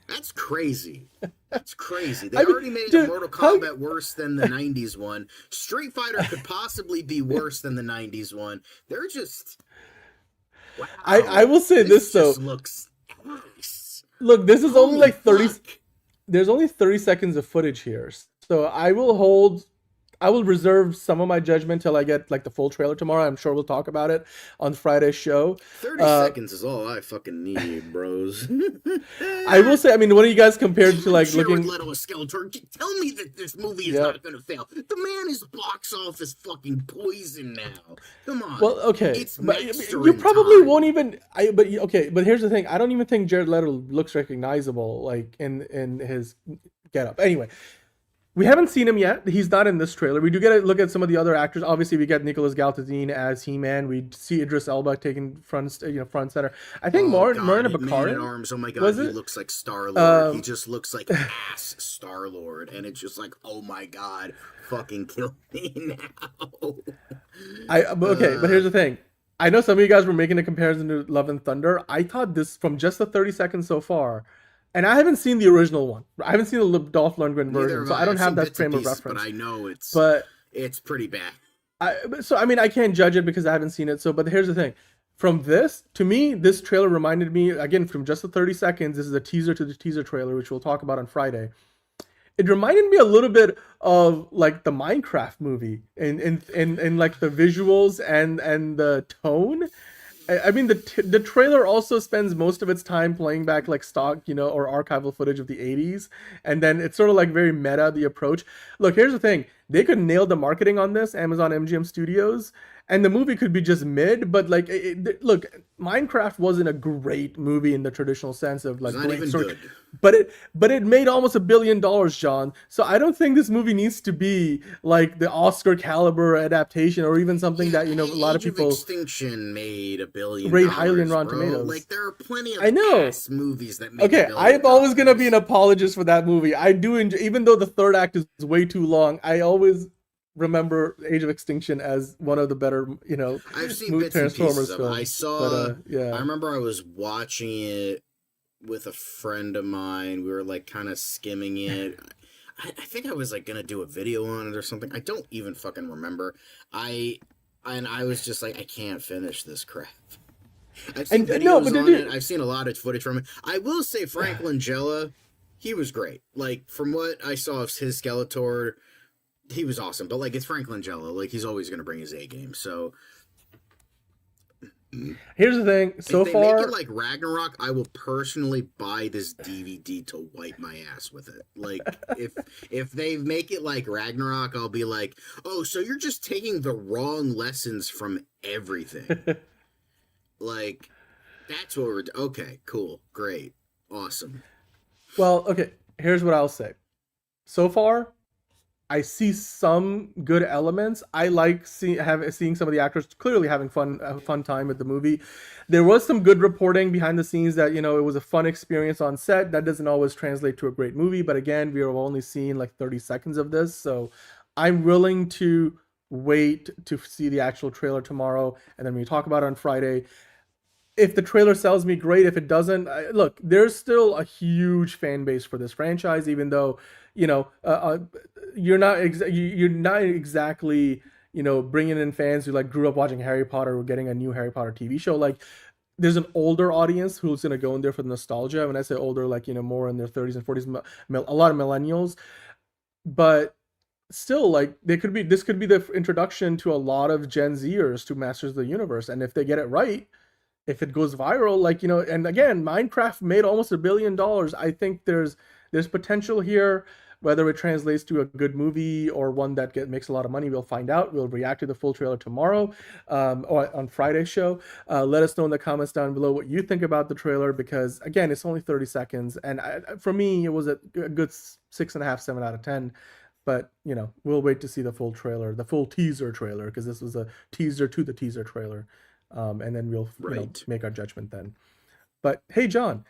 That's crazy. That's crazy. They already made Mortal Kombat worse than the 90s one. Street Fighter could possibly be worse than the 90s one. They're just... Wow. I will say this though. Looks nice. Look, this is only like 30... Fuck. There's only 30 seconds of footage here. So I will reserve some of my judgment till I get like the full trailer tomorrow. I'm sure we'll talk about it on Friday's show. 30 seconds is all I fucking need, bros. I will say, I mean, what do you guys compared to like Jared looking? Leto, a Skeletor. Tell me that this movie is not going to fail. The man is box office fucking poison now. Come on. Well, okay, It's but mastering you probably time. won't even. But here's the thing. I don't even think Jared Leto looks recognizable like in his getup. Anyway. We haven't seen him yet. He's not in this trailer. We do get a look at some of the other actors. Obviously, we get Nicolas Galtadine as He-Man. We see Idris Elba taking front center. I think Marina Baccarin. Man at Arms. Oh my god, he looks like Star-Lord. He just looks like ass Star-Lord, and it's just like, oh my god, fucking kill me now. But here's the thing. I know some of you guys were making a comparison to Love and Thunder. I thought this from just the 30 seconds so far. And I haven't seen the original one. I haven't seen the Dolph Lundgren version, so I don't have that frame of reference. But I know it's pretty bad. I can't judge it because I haven't seen it. But here's the thing. From this, to me, this trailer reminded me, again, from just the 30 seconds, this is a teaser to the teaser trailer, which we'll talk about on Friday. It reminded me a little bit of like the Minecraft movie in like the visuals and the tone. I mean, the trailer also spends most of its time playing back like stock, or archival footage of the 80s. And then it's sort of like very meta, the approach. Look, here's the thing. They could nail the marketing on this, Amazon MGM Studios, and the movie could be just mid. But like, look, Minecraft wasn't a great movie in the traditional sense of like great story. Good. But it made almost $1 billion, John. So I don't think this movie needs to be like the Oscar caliber adaptation or even something that a lot of people. Extinction made $1 billion. Rate highly in Rotten Tomatoes. Like there are plenty of ass movies that make. Okay, I'm always gonna be an apologist for that movie. I do enjoy, even though the third act is way too long. I always remember Age of Extinction as one of the better, I've seen bits and pieces of it. I saw. Yeah. I remember I was watching it with a friend of mine. We were like kind of skimming it. I think I was like gonna do a video on it or something. I don't even fucking remember. I was just like, I can't finish this crap. I've seen videos on it. I've seen a lot of footage from it. I will say Frank Langella, he was great. Like from what I saw of his Skeletor, he was awesome. But like it's Frank Langella, like he's always gonna bring his A game. So here's the thing. So if they far, make it like Ragnarok, I will personally buy this DVD to wipe my ass with it. Like if they make it like Ragnarok, I'll be like, oh, so you're just taking the wrong lessons from everything. Like that's what we're okay. Cool, great, awesome. Well, okay. Here's what I'll say. So far, I see some good elements. I like seeing some of the actors clearly having a fun time with the movie. There was some good reporting behind the scenes that it was a fun experience on set. That doesn't always translate to a great movie, but again, we are only seeing like 30 seconds of this, so I'm willing to wait to see the actual trailer tomorrow, and then we talk about it on Friday. If the trailer sells me, great. If it doesn't, look, there's still a huge fan base for this franchise, even though you're not exactly bringing in fans who like grew up watching Harry Potter or getting a new Harry Potter TV show. Like there's an older audience who's going to go in there for the nostalgia. When I say older, like more in their 30s and 40s, a lot of millennials. But still, like, this could be the introduction to a lot of Gen Zers to Masters of the Universe, and if they get it right, if it goes viral, like, and again, Minecraft made almost $1 billion. I think there's potential here. Whether it translates to a good movie or one that makes a lot of money, we'll find out. We'll react to the full trailer tomorrow, or on Friday's show. Let us know in the comments down below what you think about the trailer, because again, it's only 30 seconds, and for me, it was a good 6.5, 7 out of 10. But we'll wait to see the full trailer, the full teaser trailer, because this was a teaser to the teaser trailer, and then we'll make our judgment then. But hey, John,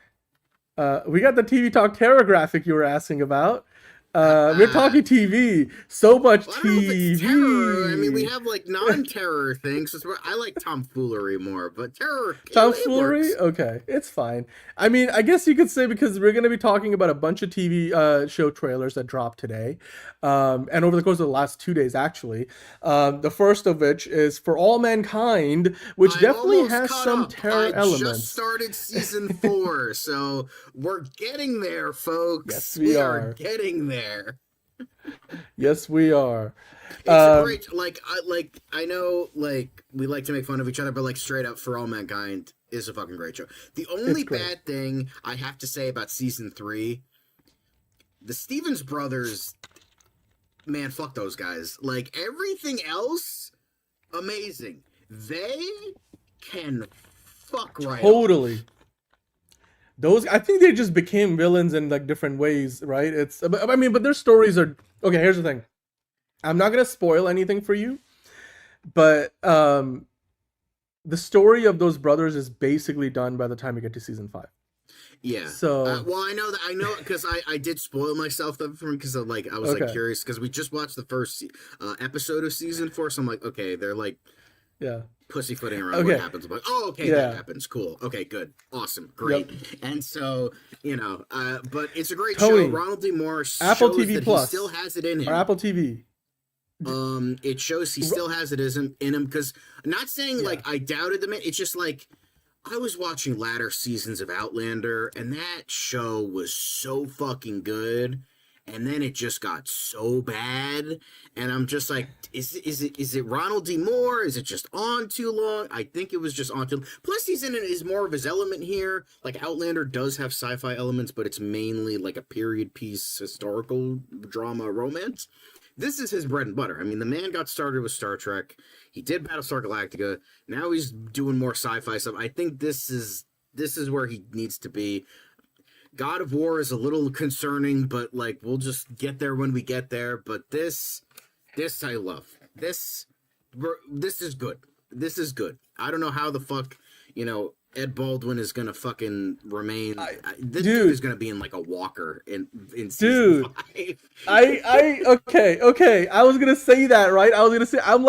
we got the TV Talk Terror graphic you were asking about. We're talking TV. So much TV. Terror. I mean, we have like non-terror things. I like tomfoolery more, but terror. Tomfoolery? Okay, it's fine. I mean, I guess you could say, because we're going to be talking about a bunch of TV show trailers that dropped today, and over the course of the last 2 days, actually. The first of which is For All Mankind, which definitely has some terror elements. I just started season 4, so we're getting there, folks. Yes, we are getting there. Yes, we are. It's a great, I know, we like to make fun of each other, but straight up, For All Mankind is a fucking great show. The only bad thing I have to say about season 3, the Stevens brothers, man, fuck those guys. Everything else, amazing. They can fuck right totally. Off. I think they just became villains in different ways, right? But their stories are okay. Here's the thing: I'm not gonna spoil anything for you, but the story of those brothers is basically done by the time we get to season 5. Yeah. So well, I know because I did spoil myself because I was curious, because we just watched the first episode of season 4, so I'm like, okay, they're pussyfooting around. What happens? I'm like, that happens. Cool. Okay, good. Awesome. Great. Yep. And so, but it's a great show. Ronald D. Morris Apple shows TV that Plus. He still has it in him. Or Apple TV. It shows he still has it in him, because I'm not saying I doubted them. It's just I was watching latter seasons of Outlander, and that show was so fucking good. And then it just got so bad, and I'm just like, is it Ronald D. Moore? Is it just on too long? I think it was just on too long. Plus, he's in it is more of his element here. Outlander does have sci-fi elements, but it's mainly a period piece, historical drama, romance. This is his bread and butter. I mean, the man got started with Star Trek. He did Battlestar Galactica. Now he's doing more sci-fi stuff. I think this is where he needs to be. God of War is a little concerning, but we'll just get there when we get there. But this I love. This is good. This is good. I don't know how the fuck, Ed Baldwin is gonna fucking remain. This dude is gonna be in a walker in season 5. Okay. I was gonna say that, right? I was gonna say, I'm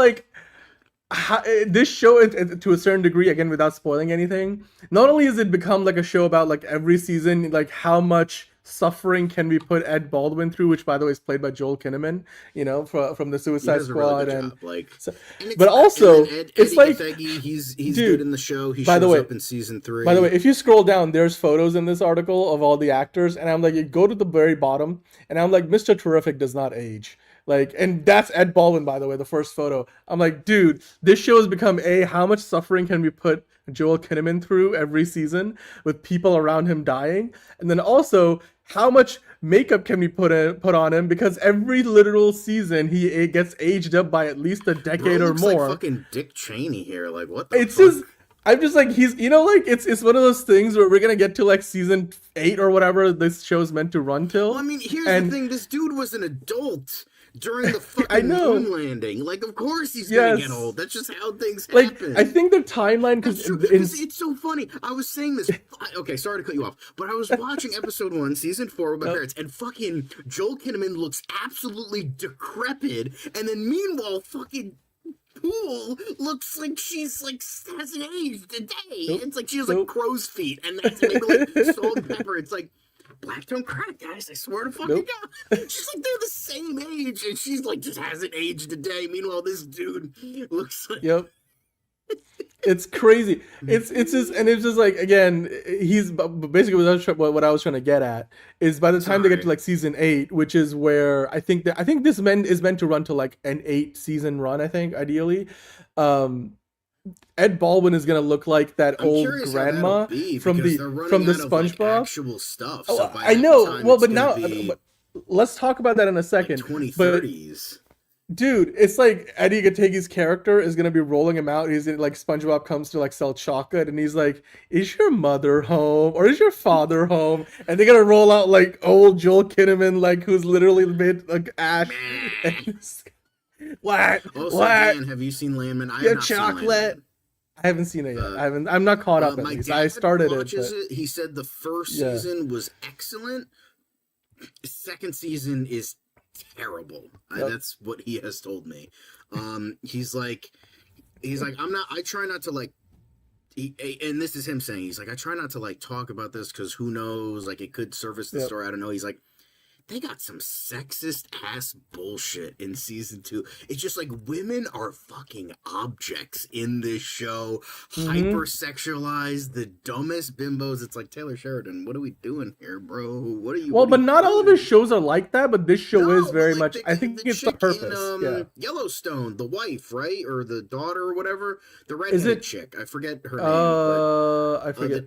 this show, to a certain degree, again, without spoiling anything, not only has it become a show about every season, how much suffering can we put Ed Baldwin through, which by the way is played by Joel Kinnaman, from the Suicide Squad, but also it's he's dude, good in the show. He shows up in season 3. By the way, if you scroll down, there's photos in this article of all the actors, and I'm you go to the very bottom, and I'm Mr. Terrific does not age. And that's Ed Baldwin, by the way, the first photo. I'm dude, this show has become how much suffering can we put Joel Kinnaman through every season with people around him dying? And then also, how much makeup can we put on him? Because every literal season, he gets aged up by at least a decade or more. Fucking Dick Cheney here. What the it's fuck? Just, I'm just he's, it's one of those things where we're going to get to season 8 or whatever this show's meant to run till. Well, I mean, here's the thing. This dude was an adult during the fucking moon landing. Of course he's gonna get old. That's just how things happen. I think the timeline, because it's so funny. I was saying this. Okay, sorry to cut you off, but I was watching episode 1, season 4 with my parents, and fucking Joel Kinnaman looks absolutely decrepit, and then meanwhile, fucking Poole looks like she's hasn't aged a day. It's she has crow's feet, and that's maybe salt and pepper. It's black don't crack, guys. I swear to fucking God. She's they're the same age, and she's just hasn't aged a day. Meanwhile, this dude looks like. Yep. It's crazy. It's just, and it's just like, again, he's basically what I was trying to get at is by the time they get to like season 8, which is where I think this is meant to run to like an 8-season run. I think ideally, Ed Baldwin is gonna look like that old grandma from the SpongeBob. Actual stuff. Oh, So by I that know. time, Well, it's but gonna now, be but let's talk about that in a second. 2030s. Dude, it's like Eddie Gategi's character is gonna be rolling him out. He's like SpongeBob comes to like sell chocolate, and he's like, "Is your mother home or is your father home?" And they're gonna roll out like old Joel Kinnaman, like who's literally made like Ash. What? Also, What? Dan, have you seen Landman? I have Your not seen chocolate. Landman. I haven't seen it yet. I'm not caught up. At My least dad I started it. watches But... it. He said the first Yeah. season was excellent. Second season is terrible. Yep. That's what he has told me. He's like, I try not to like, and this is him saying, he's like, I try not to like talk about this because who knows, like it could surface the story. I don't know. He's like, they got some sexist ass bullshit in season 2. It's just like women are fucking objects in this show, hypersexualized, the dumbest bimbos. It's like, Taylor Sheridan, what are we doing here, bro? What are you? Well, what are but you not all of doing? his shows are like that. But this show No, is very but, much. like, I think it's the chick purpose. in, Yellowstone, the wife, right, or the daughter, or whatever, the redheaded Is it chick. I forget her name. I forget.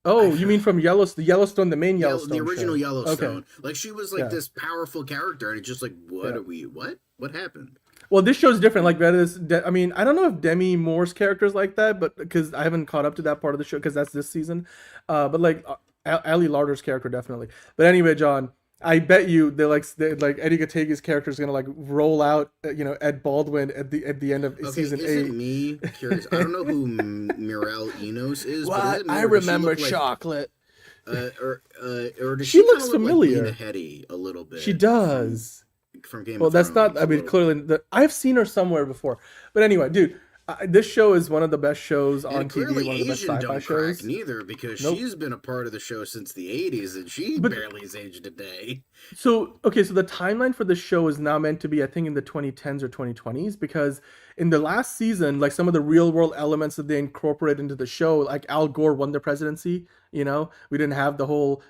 You mean from Yellowstone, the main Yellowstone, the original show. Yellowstone. Okay. Like she was like this powerful character, and it's just like, what are we? What happened? Well, this show's different. Like that is, I mean, I don't know if Demi Moore's character is like that, but because I haven't caught up to that part of the show because that's this season. But like Ali Larder's character definitely. But anyway, John, I bet you they like Eddie Gategi's character is gonna like roll out, Ed Baldwin at the end of season 8. Isn't me curious? I don't know who Mirelle Enos is. What? But I remember chocolate. Or does She she looks kinda look familiar. Like Lena Headey a little bit. She does. From Game Well, of that's Thrones, not. I mean, clearly, I've seen her somewhere before. But anyway, dude, this show is one of the best shows on TV. One of the best Asian sci-fi don't shows. crack neither because Nope. she's been a part of the show since the 80s and she barely has aged a day. So the timeline for the show is now meant to be, I think, in the 2010s or 2020s, because in the last season, like some of the real world elements that they incorporate into the show, like Al Gore won the presidency. We didn't have the whole,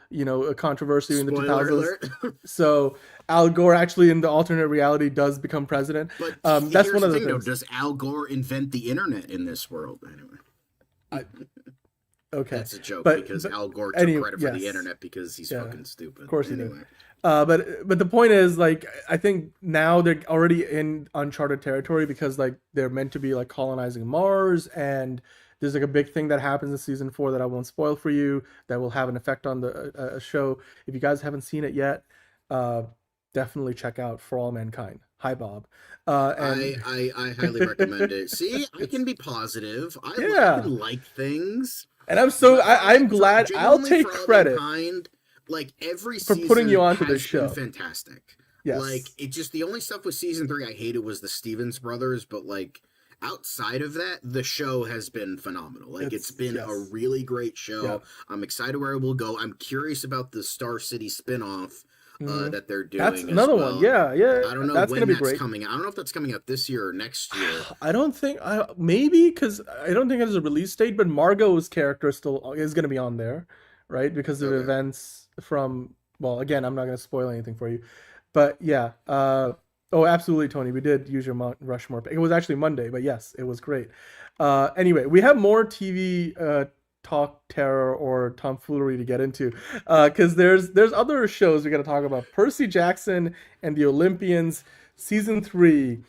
controversy in the Spoiler 2000s. alert. So Al Gore actually in the alternate reality does become president. But that's here's one of the thing, things. though, does Al Gore invent the internet in this world? Anyway. Okay. That's a joke but Al Gore took credit for the yes. internet because he's fucking stupid. Of course anyway. he did. But the point is, like, I think now they're already in uncharted territory because like they're meant to be like colonizing Mars, and there's like a big thing that happens in season 4 that I won't spoil for you that will have an effect on the show. If you guys haven't seen it yet, definitely check out For All Mankind. Hi, Bob. And... I highly recommend it. See, I can be positive. I can like things. And I'm glad. I'll take credit. Like every for season putting you onto has this show. Been fantastic. Yes. Like it just the only stuff with season 3 I hated was the Stevens brothers, but like outside of that, the show has been phenomenal. Like it's been a really great show. Yep. I'm excited where it will go. I'm curious about the Star City spinoff that they're doing. That's another one. Yeah. I don't know that's when gonna be that's great. coming out. I don't know if that's coming out this year or next year. I don't think maybe because I don't think it has a release date, but Margot's character is going to be on there, right? Because of events from. Well, again, I'm not going to spoil anything for you, but yeah. Absolutely, Tony. We did use your Mount Rushmore. It was actually Monday, but yes, it was great. Anyway, we have more TV talk, terror, or tomfoolery to get into, because there's other shows we got to talk about. Percy Jackson and the Olympians, season 3.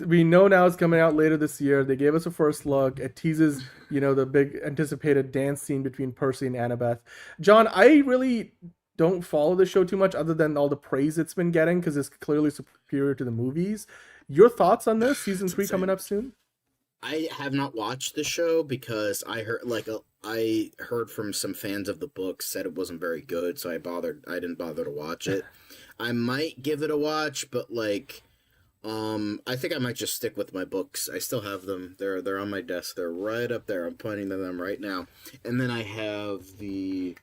We know now it's coming out later this year. They gave us a first look. It teases, the big anticipated dance scene between Percy and Annabeth. John, I really don't follow the show too much other than all the praise it's been getting because it's clearly superior to the movies. Your thoughts on this? Season 3 coming up soon? I have not watched the show because I heard from some fans of the book said it wasn't very good, so I didn't bother to watch it. I might give it a watch, but like I think I might just stick with my books. I still have them. They're on my desk. They're right up there. I'm pointing to them right now. And then I have the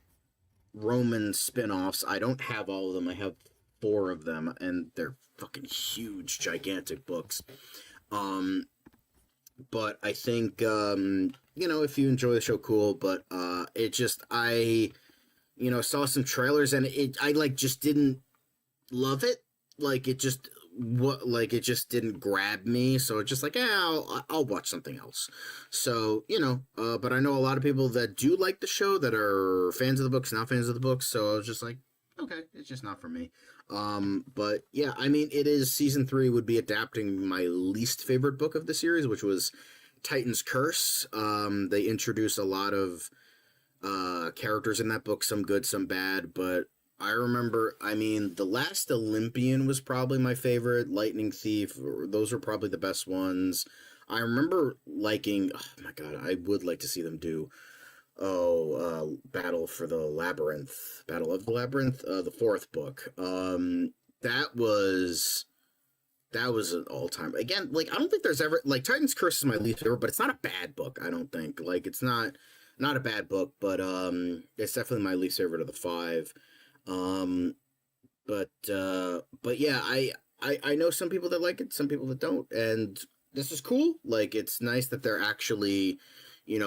Roman spin-offs. I don't have all of them. I have 4 of them, and they're fucking huge, gigantic books. but I think if you enjoy the show, cool. But it just saw some trailers and I like just didn't love it. Like it just didn't grab me. So it's just like, I'll watch something else. So but I know a lot of people that do like the show that are fans of the books, not fans of the books. So I was just like, okay, it's just not for me. But yeah, I mean, it is season 3 would be adapting my least favorite book of the series, which was Titan's Curse. They introduce a lot of characters in that book, some good, some bad, but I remember, The Last Olympian was probably my favorite. Lightning Thief, those were probably the best ones. I remember liking, oh my god, I would like to see them do Battle of the Labyrinth, the 4th book. That was an all-time, again, like, I don't think there's ever, like, Titan's Curse is my least favorite, but it's not a bad book, I don't think. Like, it's not a bad book, but it's definitely my least favorite of the 5. But yeah, I know some people that like it, some people that don't, and this is cool. Like, it's nice that they're actually,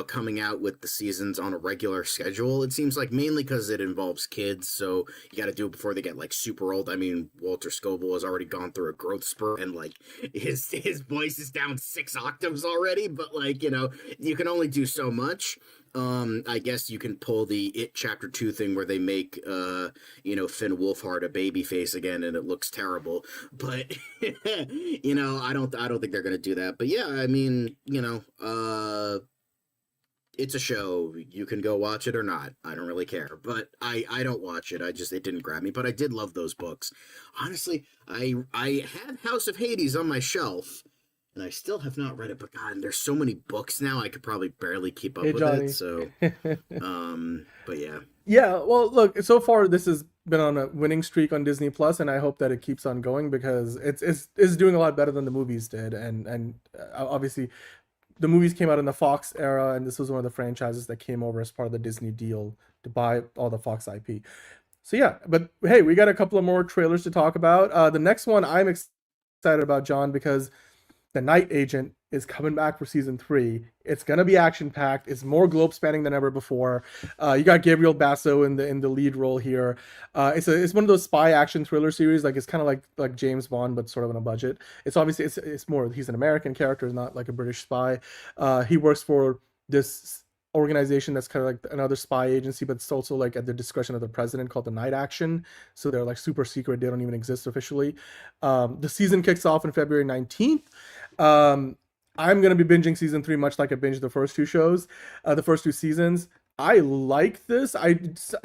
coming out with the seasons on a regular schedule. It seems like mainly because it involves kids, so you got to do it before they get like super old. I mean, Walter Scobell has already gone through a growth spurt, and like his voice is down 6 octaves already. But like you can only do so much. I guess you can pull the It Chapter 2 thing where they make Finn Wolfhard a baby face again, and it looks terrible. But I don't think they're gonna do that. But yeah, I mean, it's a show. You can go watch it or not. I don't really care. But I don't watch it. It didn't grab me. But I did love those books. Honestly, I had House of Hades on my shelf, and I still have not read it. But God, there's so many books now. I could probably barely keep up with it. So, but yeah. Yeah. Well, look. So far, this has been on a winning streak on Disney Plus, and I hope that it keeps on going because it's doing a lot better than the movies did, and obviously. The movies came out in the Fox era, and this was one of the franchises that came over as part of the Disney deal to buy all the Fox IP. So yeah, but hey, we got a couple of more trailers to talk about. The next one I'm excited about, John, because The Night Agent is coming back for season 3. It's gonna be action packed. It's more globe spanning than ever before. You got Gabriel Basso in the lead role here. It's one of those spy action thriller series. Like it's kind of like James Bond, but sort of on a budget. It's obviously it's more. He's an American character, not like a British spy. He works for this organization that's kind of like another spy agency, but it's also like at the discretion of the president, called the Night Action. So they're like super secret. They don't even exist officially. The season kicks off on February 19th. I'm going to be binging season 3 much like I binged the first 2 shows, the first 2 seasons. I like this.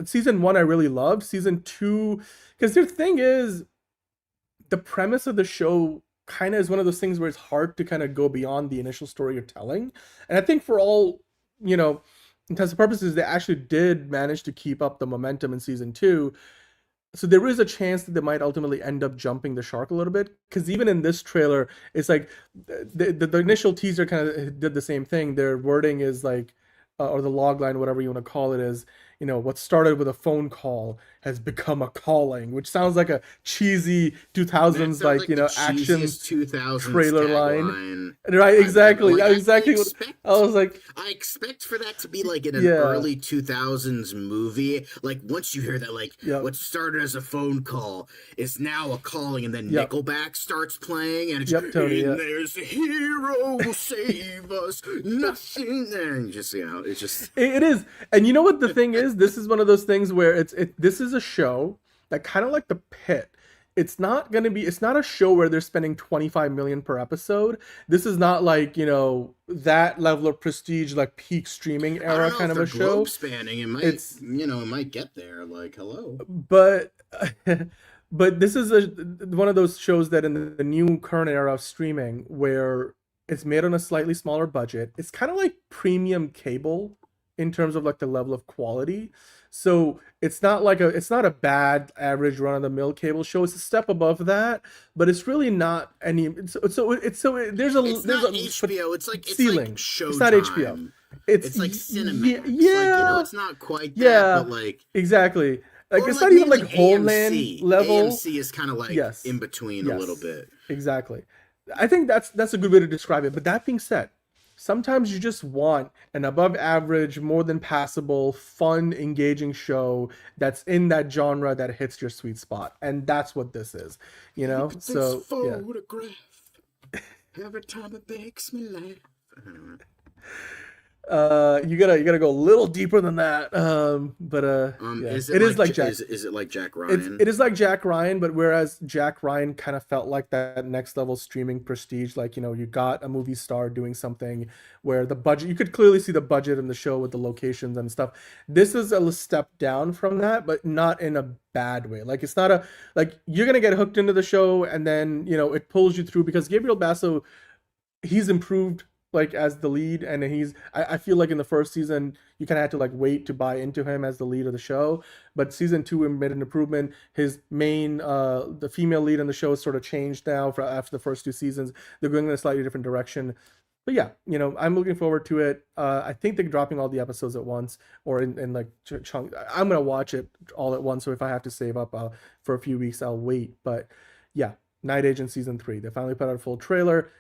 Season 1 I really loved. Season 2, because the thing is, the premise of the show kind of is one of those things where it's hard to kind of go beyond the initial story you're telling. And I think for all, intents and purposes, they actually did manage to keep up the momentum in season 2. So there is a chance that they might ultimately end up jumping the shark a little bit, because even in this trailer, it's like the initial teaser kind of did the same thing. Their wording is like, or the log line, whatever you want to call it, is, what started with a phone call has become a calling, which sounds like a cheesy 2000s action 2000s trailer line. Right, exactly. Exactly. I was like, I expect for that to be like in an early 2000s movie. Like once you hear that, like what started as a phone call is now a calling, and then Nickelback starts playing, and it's there's a hero will save us, nothing, and just it's just it is. And you know what the thing is? This is one of those things where this is a show that kind of like The Pit. It's not a show where they're spending $25 million per episode. This is not like, that level of prestige, like peak streaming era kind of a show. Globe spanning, it might get there. Like, hello. But this is one of those shows that in the new current era of streaming, where it's made on a slightly smaller budget. It's kind of like premium cable in terms of like the level of quality. So it's not a bad average run of the mill cable show. It's a step above that, but it's really not any. There's not HBO. It's like Showtime. It's not HBO. It's like Cinemax. Yeah, it's not quite that, but like exactly. Like it's not even like Homeland AMC. level. AMC is kind of like in between a little bit. Exactly. I think that's a good way to describe it. But that being said, sometimes you just want an above average, more than passable, fun, engaging show that's in that genre that hits your sweet spot. And that's what this is, you know? So, this photograph, every time it makes me laugh. You gotta go a little deeper than that. Is it is like Jack. Is it like Jack Ryan? It is like Jack Ryan, but whereas Jack Ryan kind of felt like that next level streaming prestige, like, you know, you got a movie star doing something where the budget, you could clearly see the budget in the show with the locations and stuff. This is a step down from that, but not in a bad way. Like, it's not like you're gonna get hooked into the show and then, you know, it pulls you through, because Gabriel Basso, he's improved like as the lead, and I feel like in the first season you kind of had to like wait to buy into him as the lead of the show, but season 2 made an improvement. His main the female lead in the show has sort of changed now after the first 2 seasons. They're going in a slightly different direction, but yeah, you know, I'm looking forward to it. I think they're dropping all the episodes at once, or in like chunks. I'm gonna watch it all at once, so if I have to save up for a few weeks, I'll wait. But yeah, Night Agent season 3, they finally put out a full trailer.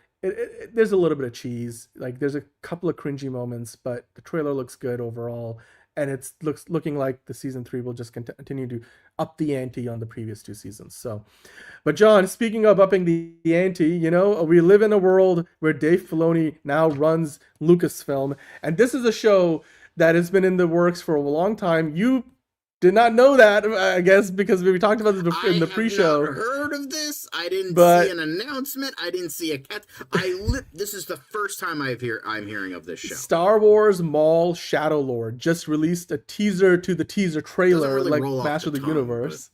There's a little bit of cheese, like there's a couple of cringy moments, but the trailer looks good overall, and it's looking like the season 3 will just continue to up the ante on the previous 2 seasons. So, but John, speaking of upping the ante, you know, we live in a world where Dave Filoni now runs Lucasfilm, and this is a show that has been in the works for a long time. You did not know that, I guess, because we talked about this in the pre-show. I have not heard of this. I didn't see an announcement. I didn't see a cat. This is the first time I'm hearing of this show. Star Wars Maul Shadow Lord just released a teaser to the teaser trailer, really like Master of the Universe.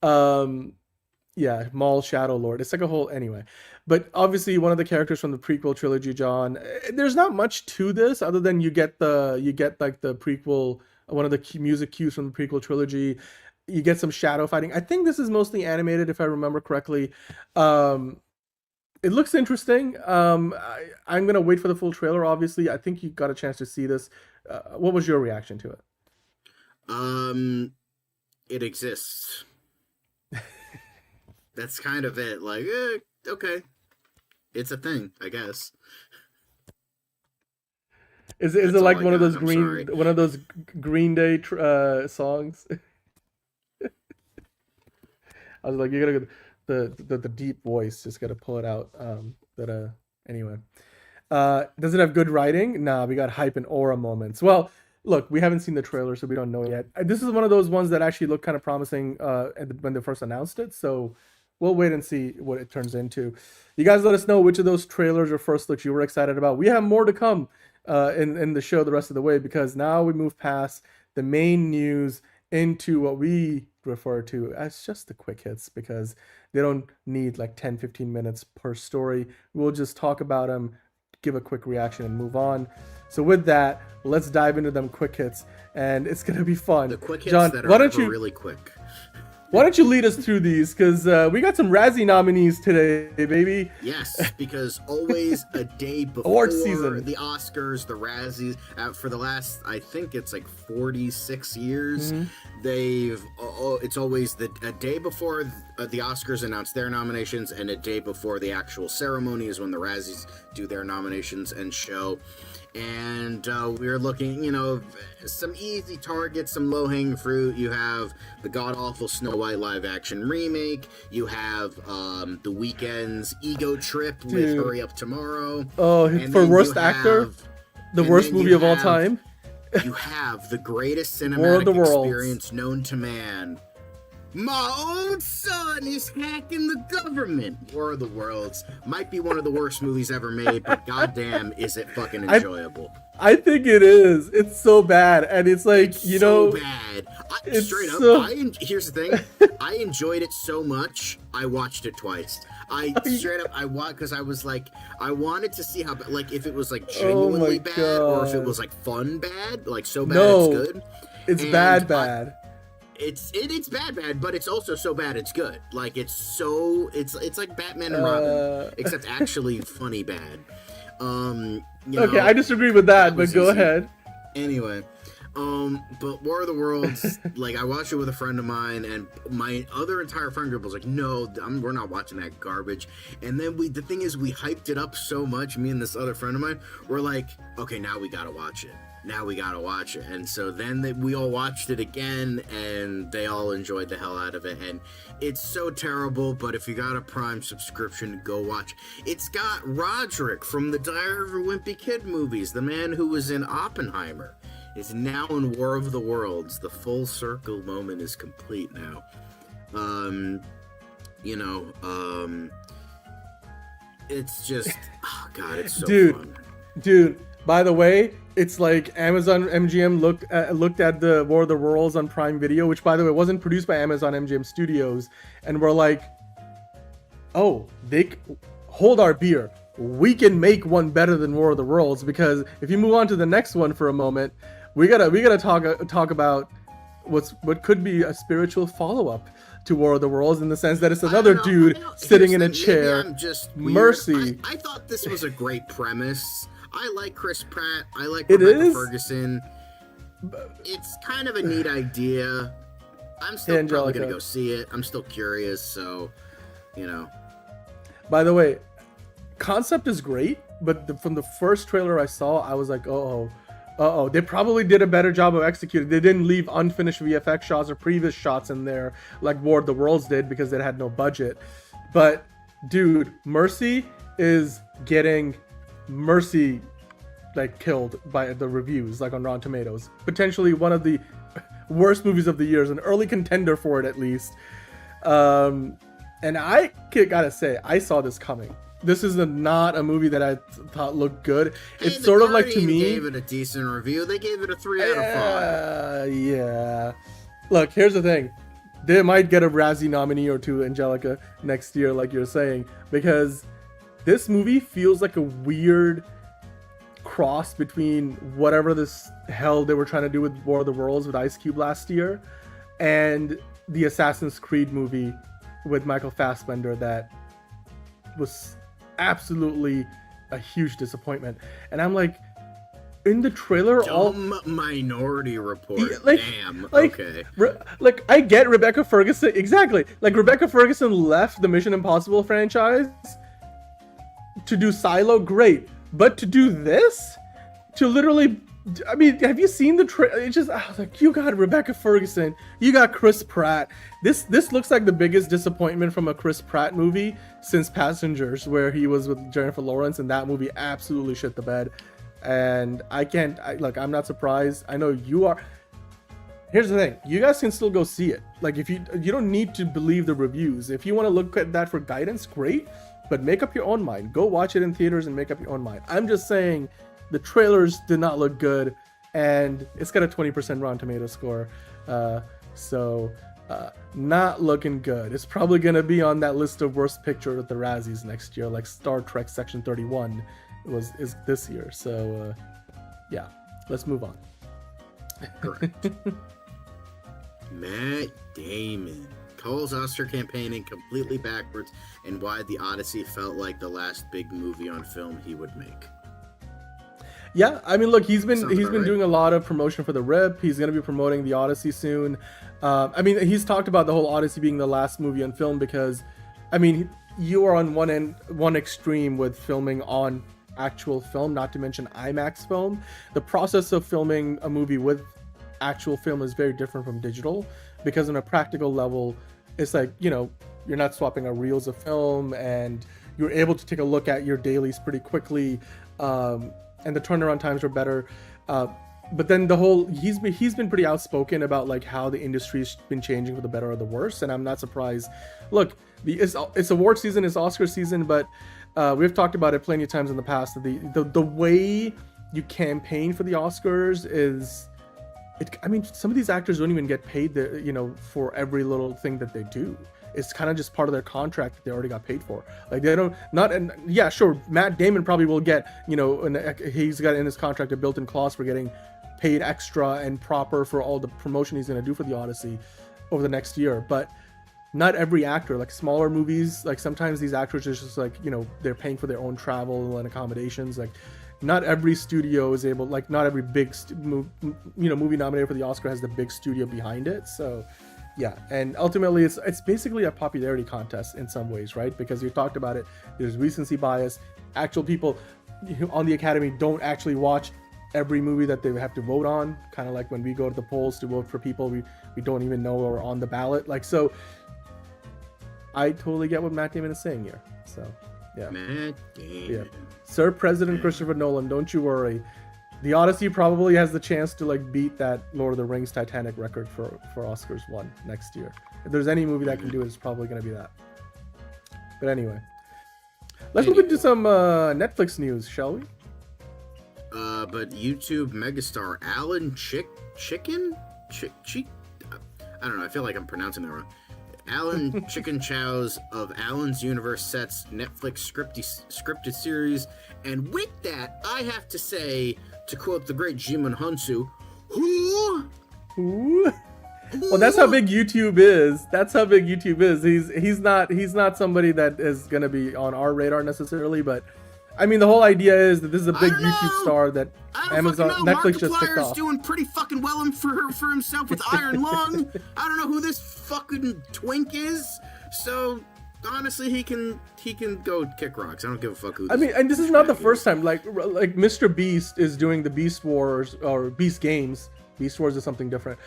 Yeah, Maul Shadow Lord. It's like a whole anyway. But obviously one of the characters from the prequel trilogy, John. There's not much to this other than you get like the prequel, one of the music cues from the prequel trilogy. You get some shadow fighting. I think this is mostly animated, if I remember correctly. It looks interesting. I'm gonna wait for the full trailer. Obviously, I think you got a chance to see this. What was your reaction to it? It exists. That's kind of it. Like, okay, it's a thing, I guess. Is it like one of those Green Day songs? I was like, you gotta go the deep voice, just gotta pull it out. Anyway, does it have good writing? Nah, we got hype and aura moments. Well, look, we haven't seen the trailer, so we don't know yet. This is one of those ones that actually looked kind of promising when they first announced it. So we'll wait and see what it turns into. You guys let us know which of those trailers or first looks you were excited about. We have more to come in the show the rest of the way, because now we move past the main news into what we refer to as just the quick hits, because they don't need like 10-15 minutes per story. We'll just talk about them, give a quick reaction, and move on. So with that, let's dive into them quick hits, and it's gonna be fun. The quick hits, John, that are really quick. Why don't you lead us through these? Because we got some Razzie nominees today, baby. Yes, because always a day before season, the Oscars, the Razzies, for the last, I think it's like 46 years, it's always a day before the Oscars announce their nominations, and a day before the actual ceremony is when the Razzies do their nominations and show. And we're looking, you know, some easy targets, some low-hanging fruit. You have the god-awful Snow White live-action remake. You have The Weeknd's Ego Trip with Hurry Up Tomorrow. Oh, for worst actor? The worst movie of all time? You have the greatest cinematic experience known to man. My own son is hacking the government. War of the Worlds might be one of the worst movies ever made, but goddamn, is it fucking enjoyable. I think it is. It's so bad, and it's like, it's so bad. Here's the thing. I enjoyed it so much, I watched it twice. I watched because I was like, I wanted to see how, like, if it was like genuinely bad, or if it was like fun bad, like so bad it's good. It's bad. It's bad, but it's also so bad it's good. Like, it's like Batman and Robin, except actually funny bad. I disagree with that, but go ahead. Anyway, But War of the Worlds, like, I watched it with a friend of mine, and my other entire friend group was like, no, we're not watching that garbage. And then the thing is, we hyped it up so much, me and this other friend of mine, we're like, okay, now we gotta watch it. And so then we all watched it again, and they all enjoyed the hell out of it. And it's so terrible, but if you got a Prime subscription, go watch. It's got Roderick from the Diary of a Wimpy Kid movies, the man who was in Oppenheimer, is now in War of the Worlds. The full circle moment is complete now. It's just, oh God, it's so fun. Dude, by the way, it's like Amazon MGM looked at the War of the Worlds on Prime Video, which, by the way, wasn't produced by Amazon MGM Studios, and we're like, oh, hold our beer. We can make one better than War of the Worlds, because if you move on to the next one for a moment, we gotta talk about what could be a spiritual follow-up to War of the Worlds, in the sense that it's another dude sitting in a chair. I'm just weird. Mercy. I thought this was a great premise. I like Chris Pratt. I like Rebecca Ferguson. It's kind of a neat idea. I'm still probably going to go see it. I'm still curious, so, By the way, concept is great, but from the first trailer I saw, I was like, uh-oh. They probably did a better job of executing. They didn't leave unfinished VFX shots or previous shots in there like War of the Worlds did, because they had no budget. But, dude, Mercy is getting killed by the reviews, like on Rotten Tomatoes. Potentially one of the worst movies of the year, an early contender for it at least. And I gotta say, I saw this coming. This is not a movie that I thought looked good. It's sort of like, to me, gave it a decent review. They gave it a 3 out of 5. Yeah. Look, here's the thing. They might get a Razzie nominee or two, Angelica, next year, like you're saying, because this movie feels like a weird cross between whatever this hell they were trying to do with War of the Worlds with Ice Cube last year and the Assassin's Creed movie with Michael Fassbender that was absolutely a huge disappointment. And I'm like, in the trailer, Minority Report. Damn. Okay. I get Rebecca Ferguson. Exactly. Like, Rebecca Ferguson left the Mission Impossible franchise to do Silo, great. But to do this, to literally, I mean, have you seen the trailer? It's just, I was like, you got Rebecca Ferguson, you got Chris Pratt. This looks like the biggest disappointment from a Chris Pratt movie since Passengers, where he was with Jennifer Lawrence, and that movie absolutely shit the bed. And I'm not surprised. I know you are. Here's the thing, you guys can still go see it. Like, if you don't need to believe the reviews. If you want to look at that for guidance, great. But make up your own mind. Go watch it in theaters and make up your own mind. I'm just saying the trailers did not look good, and it's got a 20% Rotten Tomato score. So not looking good. It's probably going to be on that list of worst picture at the Razzies next year, like Star Trek Section 31 is this year. So yeah, let's move on. Correct. Matt Damon calls Oscar campaigning completely backwards, and why The Odyssey felt like the last big movie on film he would make. Yeah, I mean, look, he's been doing a lot of promotion for the Rip. He's going to be promoting The Odyssey soon. I mean, he's talked about the whole Odyssey being the last movie on film because, I mean, you are on one extreme with filming on actual film, not to mention IMAX film. The process of filming a movie with actual film is very different from digital, because on a practical level, it's like, you're not swapping out reels of film, and you're able to take a look at your dailies pretty quickly, and the turnaround times are better. But then he's been pretty outspoken about like how the industry's been changing for the better or the worse, and I'm not surprised. Look, it's award season, it's Oscar season, but we've talked about it plenty of times in the past. The way you campaign for the Oscars is, I mean, some of these actors don't even get paid for every little thing that they do. It's kind of just part of their contract that they already got paid for. Like, they don't, yeah, sure, Matt Damon probably will get, he's got in his contract a built-in clause for getting paid extra and proper for all the promotion he's going to do for the Odyssey over the next year. But not every actor, like smaller movies, like sometimes these actors are just like, they're paying for their own travel and accommodations. Like, not every studio is able, like not every big movie nominated for the Oscar has the big studio behind it. So yeah, and ultimately it's basically a popularity contest in some ways, right? Because you talked about it, there's recency bias. Actual people on the Academy don't actually watch every movie that they have to vote on, kind of like when we go to the polls to vote for people we don't even know are on the ballot. Like, so I totally get what Matt Damon is saying here. So yeah, Matt Damon. Yeah, Sir President Christopher Nolan, don't you worry. The Odyssey probably has the chance to like beat that Lord of the Rings Titanic record for Oscars won next year. If there's any movie that can do it, it's probably going to be that. But anyway, let's move into some Netflix news, shall we? But YouTube megastar Alan Chicken? I don't know, I feel like I'm pronouncing that wrong. Alan Chicken Chow's of Alan's Universe sets Netflix scripted series, and with that, I have to say, to quote the great Jimon Hunsu, who? Well, that's how big YouTube is. That's how big YouTube is. He's not somebody that is gonna be on our radar necessarily, but I mean, the whole idea is that this is a big YouTube star that Amazon, Netflix just picked off. Doing pretty fucking well for himself with Iron Lung. I don't know who this fucking twink is. So honestly, he can go kick rocks. I don't give a fuck who. I mean, and this is not the first time. Like Mr. Beast is doing the Beast Wars or Beast Games. Beast Wars is something different.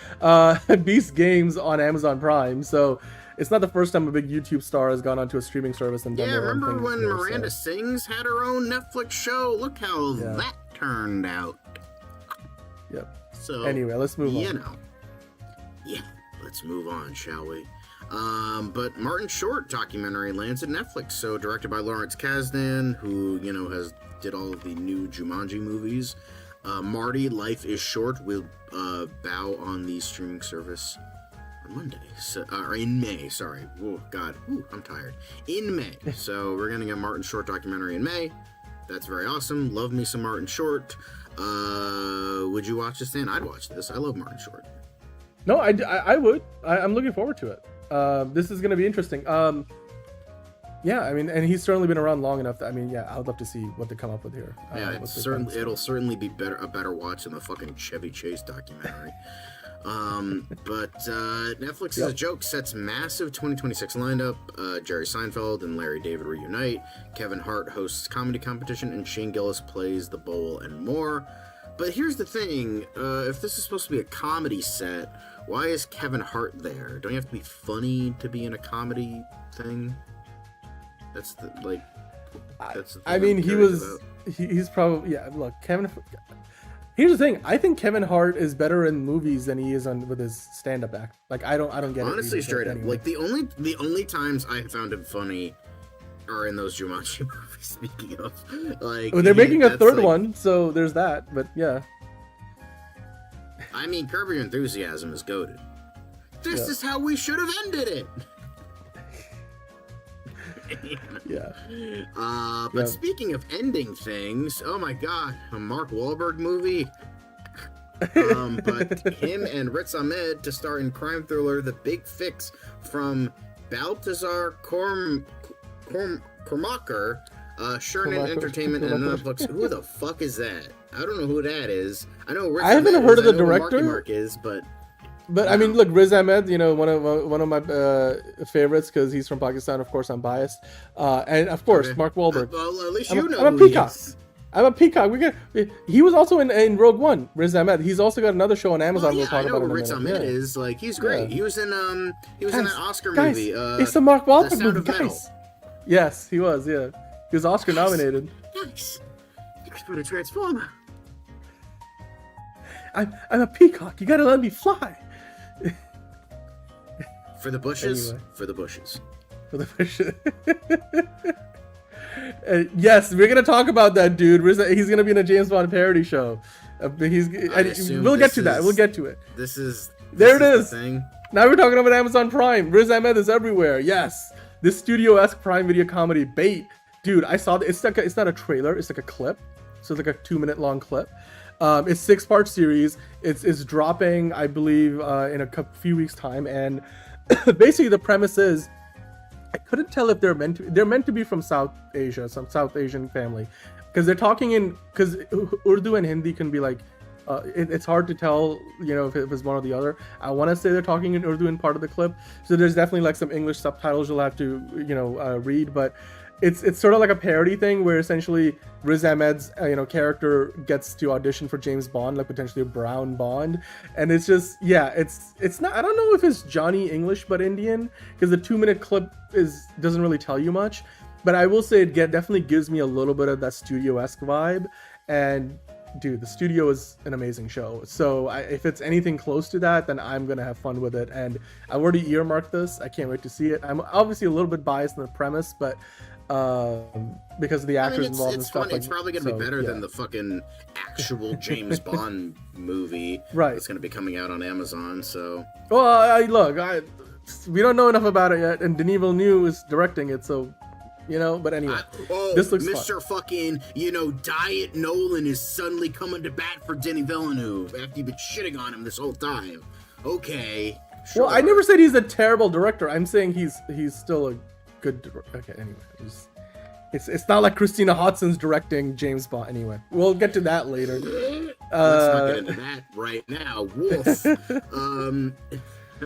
Beast Games on Amazon Prime. So it's not the first time a big YouTube star has gone onto a streaming service and done their own thing. Remember when Miranda Sings had her own Netflix show? Look how that turned out. Yep. So anyway, let's move on. Let's move on, shall we? But Martin Short documentary lands at Netflix. So directed by Lawrence Kasdan, who did all of the new Jumanji movies. Marty, Life is Short will bow on the streaming service on Monday, or in May, sorry. Oh, God. Ooh, I'm tired. In May. So we're going to get Martin Short documentary in May. That's very awesome. Love me some Martin Short. Would you watch this, Dan? I'd watch this. I love Martin Short. No, I would. I'm looking forward to it. This is going to be interesting. Yeah, I mean, and he's certainly been around long enough that, I mean, yeah, I would love to see what they come up with here. It'll certainly be a better watch than the fucking Chevy Chase documentary. But Netflix is a joke sets massive 2026 lineup. Jerry Seinfeld and Larry David reunite. Kevin Hart hosts comedy competition, and Shane Gillis plays the bowl, and more. But here's the thing: if this is supposed to be a comedy set, why is Kevin Hart there? Don't you have to be funny to be in a comedy thing? That's the thing. I mean, he's probably Look, Kevin. Here's the thing: I think Kevin Hart is better in movies than he is with his stand-up act. Like, I don't get it. Honestly, straight up, anyway. Like the only times I found him funny are in those Jumanji movies. Speaking of, like, they're making a third one, so there's that. But yeah, I mean, Curb Your Enthusiasm is goated. This is how we should have ended it. But speaking of ending things, oh my god, a Mark Wahlberg movie. But him and Riz Ahmed to star in crime thriller The Big Fix from Baltazar Kormacher, Sherman Entertainment and Netflix. Who the fuck is that? I don't know who that is. I know Riz Ahmed. I haven't heard of the director. Mark is, but I mean, look, Riz Ahmed, one of my favorites because he's from Pakistan. Of course, I'm biased, and of course, Mark Wahlberg. Well, at least I'm a peacock. I'm a peacock. He was also in Rogue One. Riz Ahmed. He's also got another show on Amazon. We'll talk about in a minute. Riz Ahmed is like he's great. He was in that Oscar movie. It's the Mark Wahlberg movie, guys. Metal. Yes, he was. Yeah, he was Oscar nominated. Nice. You could put a transformer. I'm a peacock. You gotta let me fly. For the bushes. Anyway. For the bushes. For the bushes. Yes, we're gonna talk about that dude. He's gonna be in a James Bond parody show. We'll get to that. We'll get to it. This is the thing. Now we're talking about Amazon Prime. Riz Ahmed is everywhere. Yes, this studio-esque Prime Video comedy bait, dude. I saw it's not a trailer. It's like a clip. So it's like a 2-minute long clip. It's 6-part series. It's dropping, I believe, in a few weeks time. And basically, the premise is, I couldn't tell if they're meant to be from South Asia, some South Asian family, because they're talking in, because Urdu and Hindi can be like, it's hard to tell, if it was one or the other. I want to say they're talking in Urdu in part of the clip, so there's definitely like some English subtitles you'll have to, read. But it's sort of like a parody thing where essentially Riz Ahmed's character gets to audition for James Bond, like potentially a brown Bond, and it's just it's not. I don't know if it's Johnny English but Indian, because the 2-minute clip doesn't really tell you much. But I will say it definitely gives me a little bit of that studio-esque vibe, and dude, the studio is an amazing show. So if it's anything close to that, then I'm gonna have fun with it. And I've already earmarked this. I can't wait to see it. I'm obviously a little bit biased in the premise, but because of the actors involved and stuff. It's probably gonna be better than the fucking actual James Bond movie, right? It's gonna be coming out on Amazon. So, well, we don't know enough about it yet, and Denis Villeneuve is directing it, so. But anyway, this looks Mr. fun. Fucking, Diet Nolan is suddenly coming to bat for Denis Villeneuve after you've been shitting on him this whole time. Okay. Sure. Well, I never said he's a terrible director. I'm saying he's still a good director. Okay, anyway. It's not like Christina Hodson's directing James Bond. Anyway, we'll get to that later. Let's not get into that right now. Wolf.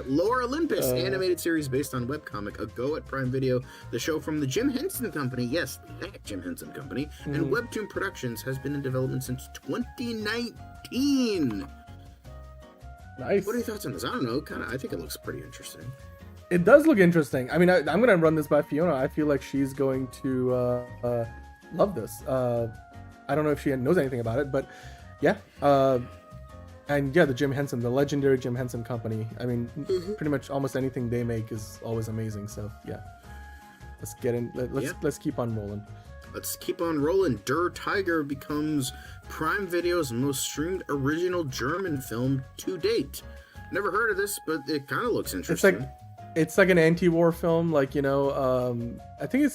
Lore Olympus, animated series based on webcomic, a go at Prime Video. The show from the Jim Henson Company, yes, that Jim Henson Company, and Webtoon Productions has been in development since 2019. Nice. What are your thoughts on this? I don't know. I think it looks pretty interesting. It does look interesting. I mean, I'm going to run this by Fiona. I feel like she's going to love this. I don't know if she knows anything about it, but yeah. And yeah, the legendary Jim Henson Company. I mean, pretty much almost anything they make is always amazing. So yeah, let's get in. Let's keep on rolling. Let's keep on rolling. Der Tiger becomes Prime Video's most streamed original German film to date. Never heard of this, but it kind of looks interesting. It's like an anti-war film, I think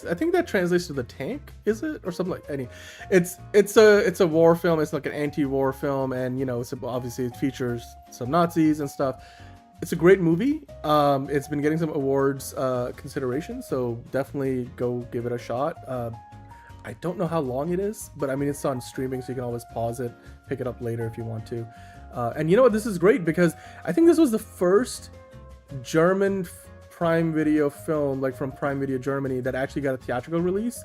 that translates to The Tank, is it, or something like? It's a war film. It's like an anti-war film, and obviously it features some Nazis and stuff. It's a great movie. It's been getting some awards consideration, so definitely go give it a shot. I don't know how long it is, but I mean it's on streaming, so you can always pause it, pick it up later if you want to. And you know what? This is great because I think this was the first German Prime Video film, like from Prime Video Germany, that actually got a theatrical release.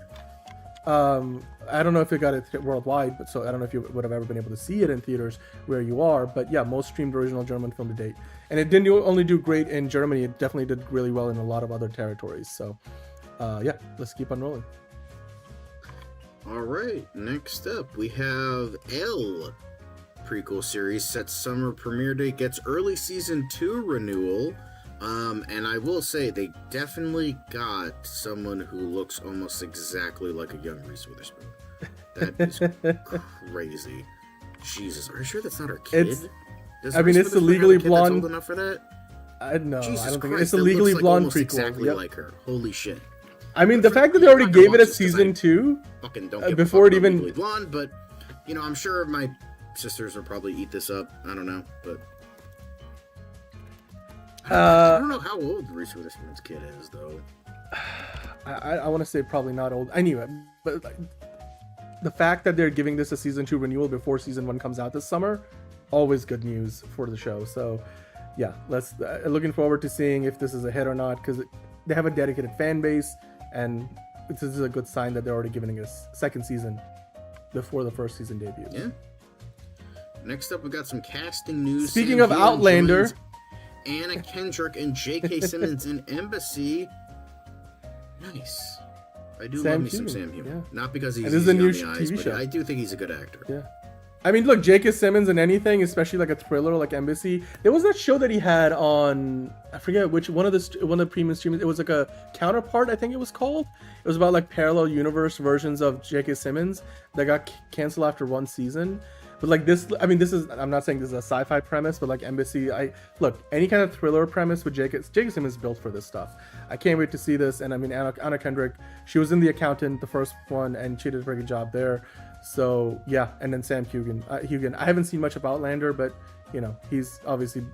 I don't know if it got it worldwide, but so I don't know if you would have ever been able to see it in theaters where you are. But yeah, most streamed original German film to date, and it didn't only do great in Germany; it definitely did really well in a lot of other territories. So, yeah, let's keep on rolling. All right, next up we have L. Prequel series sets summer premiere date, gets early season 2 renewal. And I will say they definitely got someone who looks almost exactly like a young Reese Witherspoon. That is crazy. Jesus, are you sure that's not her kid? It's the Legally Blonde. That's old enough for that? I don't know. Jesus I don't think Christ, it's a Legally Blonde prequel. Exactly like her. Holy shit. I mean, the fact that they already gave it a season 2 fucking don't give before it even Legally Blonde, but I'm sure my sisters will probably eat this up. I don't know, but I don't know how old Reese Witherspoon's kid is, though. I want to say probably not old. Anyway, but the fact that they're giving this a season 2 renewal before season 1 comes out this summer, always good news for the show. So, yeah, let's looking forward to seeing if this is a hit or not, because they have a dedicated fan base, and this is a good sign that they're already giving it a second season before the first season debuts. Yeah. Next up, we got some casting news. Speaking of Outlander, Anna Kendrick and J.K. Simmons in Embassy. Nice. I do love me some Sam Heughan. Yeah. Not because he's easy a new on the eyes, TV but show. I do think he's a good actor. Yeah. I mean, look, J.K. Simmons in anything, especially like a thriller like Embassy. There was that show that he had on, I forget which one of the premium streamers. It was like a Counterpart, I think it was called. It was about like parallel universe versions of J.K. Simmons that got canceled after one season. But like this, I mean, this is, I'm not saying this is a sci-fi premise, but like Embassy, look, any kind of thriller premise with J.K. Simmons is built for this stuff. I can't wait to see this. And I mean, Anna Kendrick, she was in The Accountant, the first one, and she did a very good job there. So yeah, and then Sam Heughan. I haven't seen much of Outlander, but he's obviously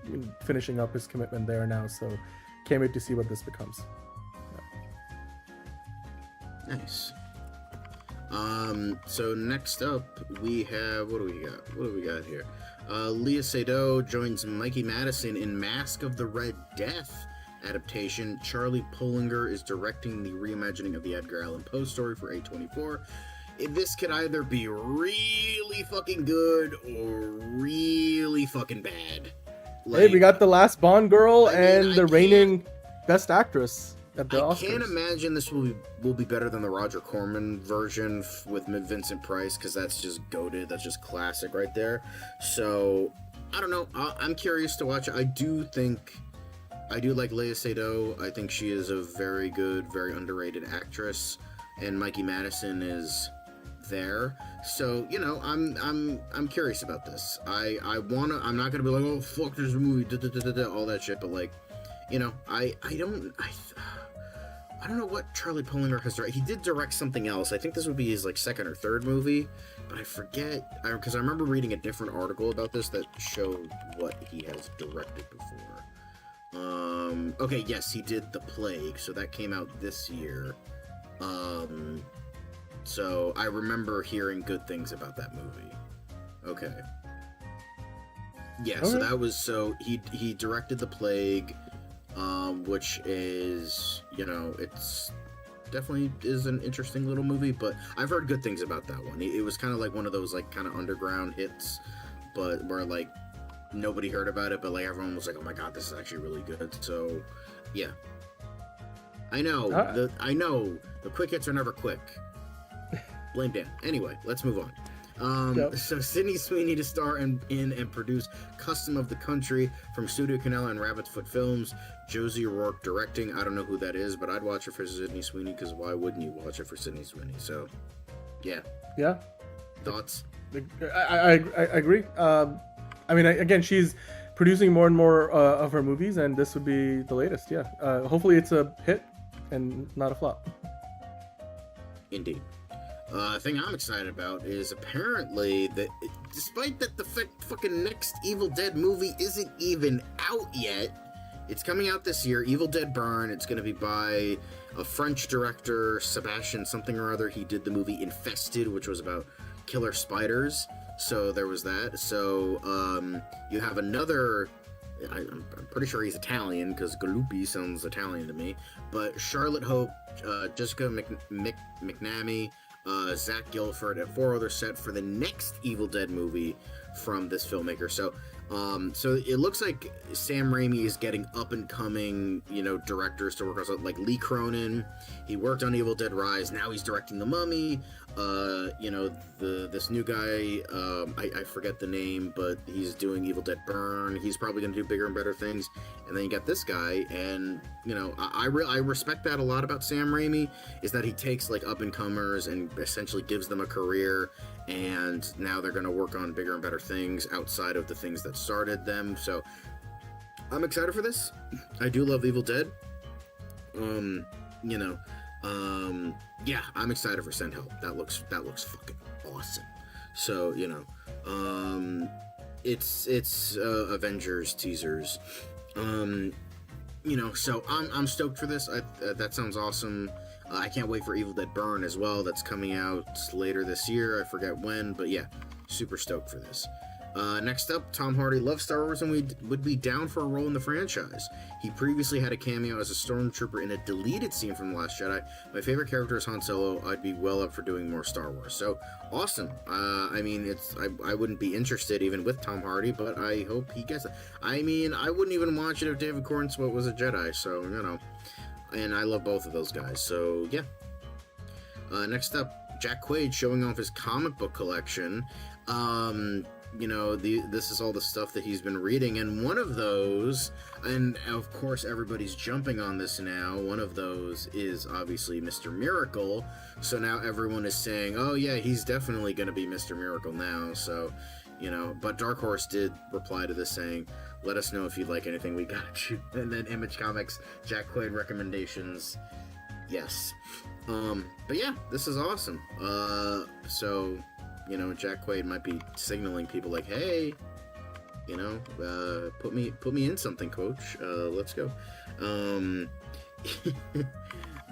finishing up his commitment there now. So can't wait to see what this becomes. Nice. So next up, we have, what do we got here? Leah Seydoux joins Mikey Madison in Mask of the Red Death adaptation. Charlie Pullinger is directing the reimagining of the Edgar Allan Poe story for A24. This could either be really fucking good or really fucking bad. Hey, we got the last Bond girl and the reigning Best Actress at the Oscars. I can't imagine this will be better than the Roger Corman version with Vincent Price, because that's just goated. That's just classic right there. So, I don't know. I'm curious to watch it. I do like Leah Seydoux. I think she is a very good, very underrated actress, and Mikey Madison is there. So, you know, I'm curious about this. I'm not gonna be like, oh fuck this movie, all that shit, but like, you know, I don't know what Charlie Pullinger has directed. He did direct something else. I think this would be his like second or third movie, but I forget, because I remember reading a different article about this that showed what he has directed before. Okay, yes, he did The Plague, so that came out this year. So I remember hearing good things about that movie. Okay. Yeah, so that was, he directed The Plague, which is, you know, it's definitely is an interesting little movie, but I've heard good things about that one. It was kind of like one of those like kind of underground hits, but where like nobody heard about it, but like everyone was like, oh my god, this is actually really good. So yeah, I know the quick hits are never quick. Blame Dan. Anyway, let's move on. So Sydney Sweeney to star in and produce Custom of the Country from Studio Canal and Rabbit's Foot Films. Josie O'Rourke directing. I don't know who that is, but I'd watch it for Sydney Sweeney, because why wouldn't you watch it for Sydney Sweeney? So, yeah. Thoughts? I agree. I mean, again, she's producing more and more of her movies, and this would be the latest. Yeah. Hopefully, it's a hit and not a flop. Indeed. Thing I'm excited about is apparently that despite that the fucking next Evil Dead movie isn't even out yet, it's coming out this year, Evil Dead Burn. It's going to be by a French director, Sebastian something or other. He did the movie Infested, which was about killer spiders. So there was that. So you have another, I'm pretty sure he's Italian, because Galuppi sounds Italian to me, but Charlotte Hope, Jessica McNamee, Zach Gilford, and 4 others set for the next Evil Dead movie from this filmmaker. So it looks like Sam Raimi is getting up and coming, you know, directors to work on, like Lee Cronin. He worked on Evil Dead Rise. Now he's directing The Mummy. You know, this new guy, I forget the name, but he's doing Evil Dead Burn. He's probably going to do bigger and better things. And then you got this guy, and you know, I respect that a lot about Sam Raimi, is that he takes like up and comers and essentially gives them a career, and now they're going to work on bigger and better things outside of the things that started them. So I'm excited for this. I do love Evil Dead. You know, yeah, I'm excited for Send Help. That looks fucking awesome. So, you know, it's Avengers teasers. You know, so I'm stoked for this. That sounds awesome. I can't wait for Evil Dead Burn as well. That's coming out later this year. I forget when, but yeah, super stoked for this. Next up, Tom Hardy loves Star Wars and would be down for a role in the franchise. He previously had a cameo as a stormtrooper in a deleted scene from The Last Jedi. My favorite character is Han Solo. I'd be well up for doing more Star Wars. So, awesome. I mean, I wouldn't be interested even with Tom Hardy, but I hope he gets it. I mean, I wouldn't even watch it if David Cornswell was a Jedi, so, you know. And I love both of those guys, so, yeah. Next up, Jack Quaid showing off his comic book collection. You know, this is all the stuff that he's been reading, and one of those, and of course everybody's jumping on this now, one of those is obviously Mr. Miracle. So now everyone is saying, oh yeah, he's definitely going to be Mr. Miracle now. So, you know, but Dark Horse did reply to this saying, let us know if you'd like anything, we got you. And then Image Comics, Jack Quaid recommendations, yes. But yeah, this is awesome. So, you know, Jack Quaid might be signaling people like, hey, you know, put me in something, coach. Let's go.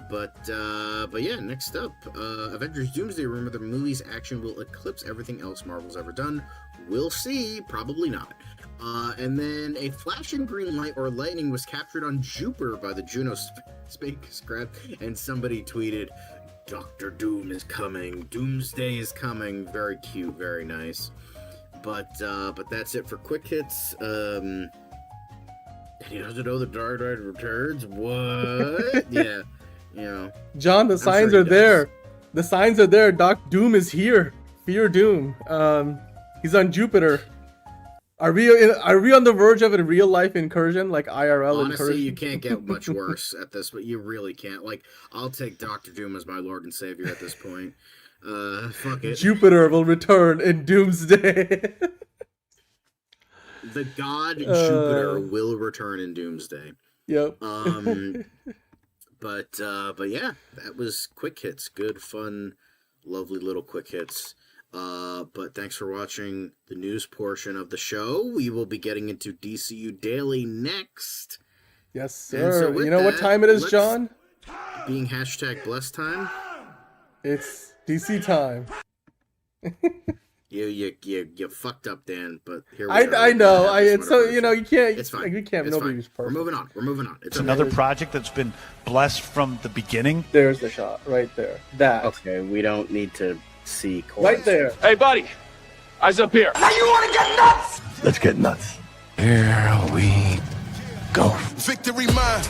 But yeah, next up, Avengers Doomsday rumor the movie's action will eclipse everything else Marvel's ever done. We'll see, probably not. And then a flash in green light or lightning was captured on Jupiter by the Juno spacecraft, and somebody tweeted, Doctor Doom is coming, Doomsday is coming. Very cute, very nice. But that's it for quick hits. And he doesn't know the Dark Knight Returns? What? Yeah. You know, John, the signs are there. The signs are there. Doc Doom is here. Fear Doom. He's on Jupiter. Are we on the verge of a real life incursion, like IRL Honestly, incursion? you can't get much worse at this, but you really can't. Like, I'll take Doctor Doom as my Lord and Savior at this point. Fuck it. Jupiter will return in Doomsday. The god Jupiter will return in Doomsday. Yep. But yeah, that was quick hits. Good, fun, lovely little quick hits. But thanks for watching the news portion of the show. We will be getting into DCU Daily next. Yes, sir. So you know what time it is, John? Being #blessed time. It's DC time. You fucked up, Dan. But here we are. I know. It's so you know you can't. It's fine. You can't. It's Nobody's fine. perfect. We're moving on. It's another project that's been blessed from the beginning. There's the shot right there. That. Okay, we don't need to see. Right there. Hey, buddy. Eyes up here. Now you want to get nuts? Let's get nuts. Here we go. Victory mine.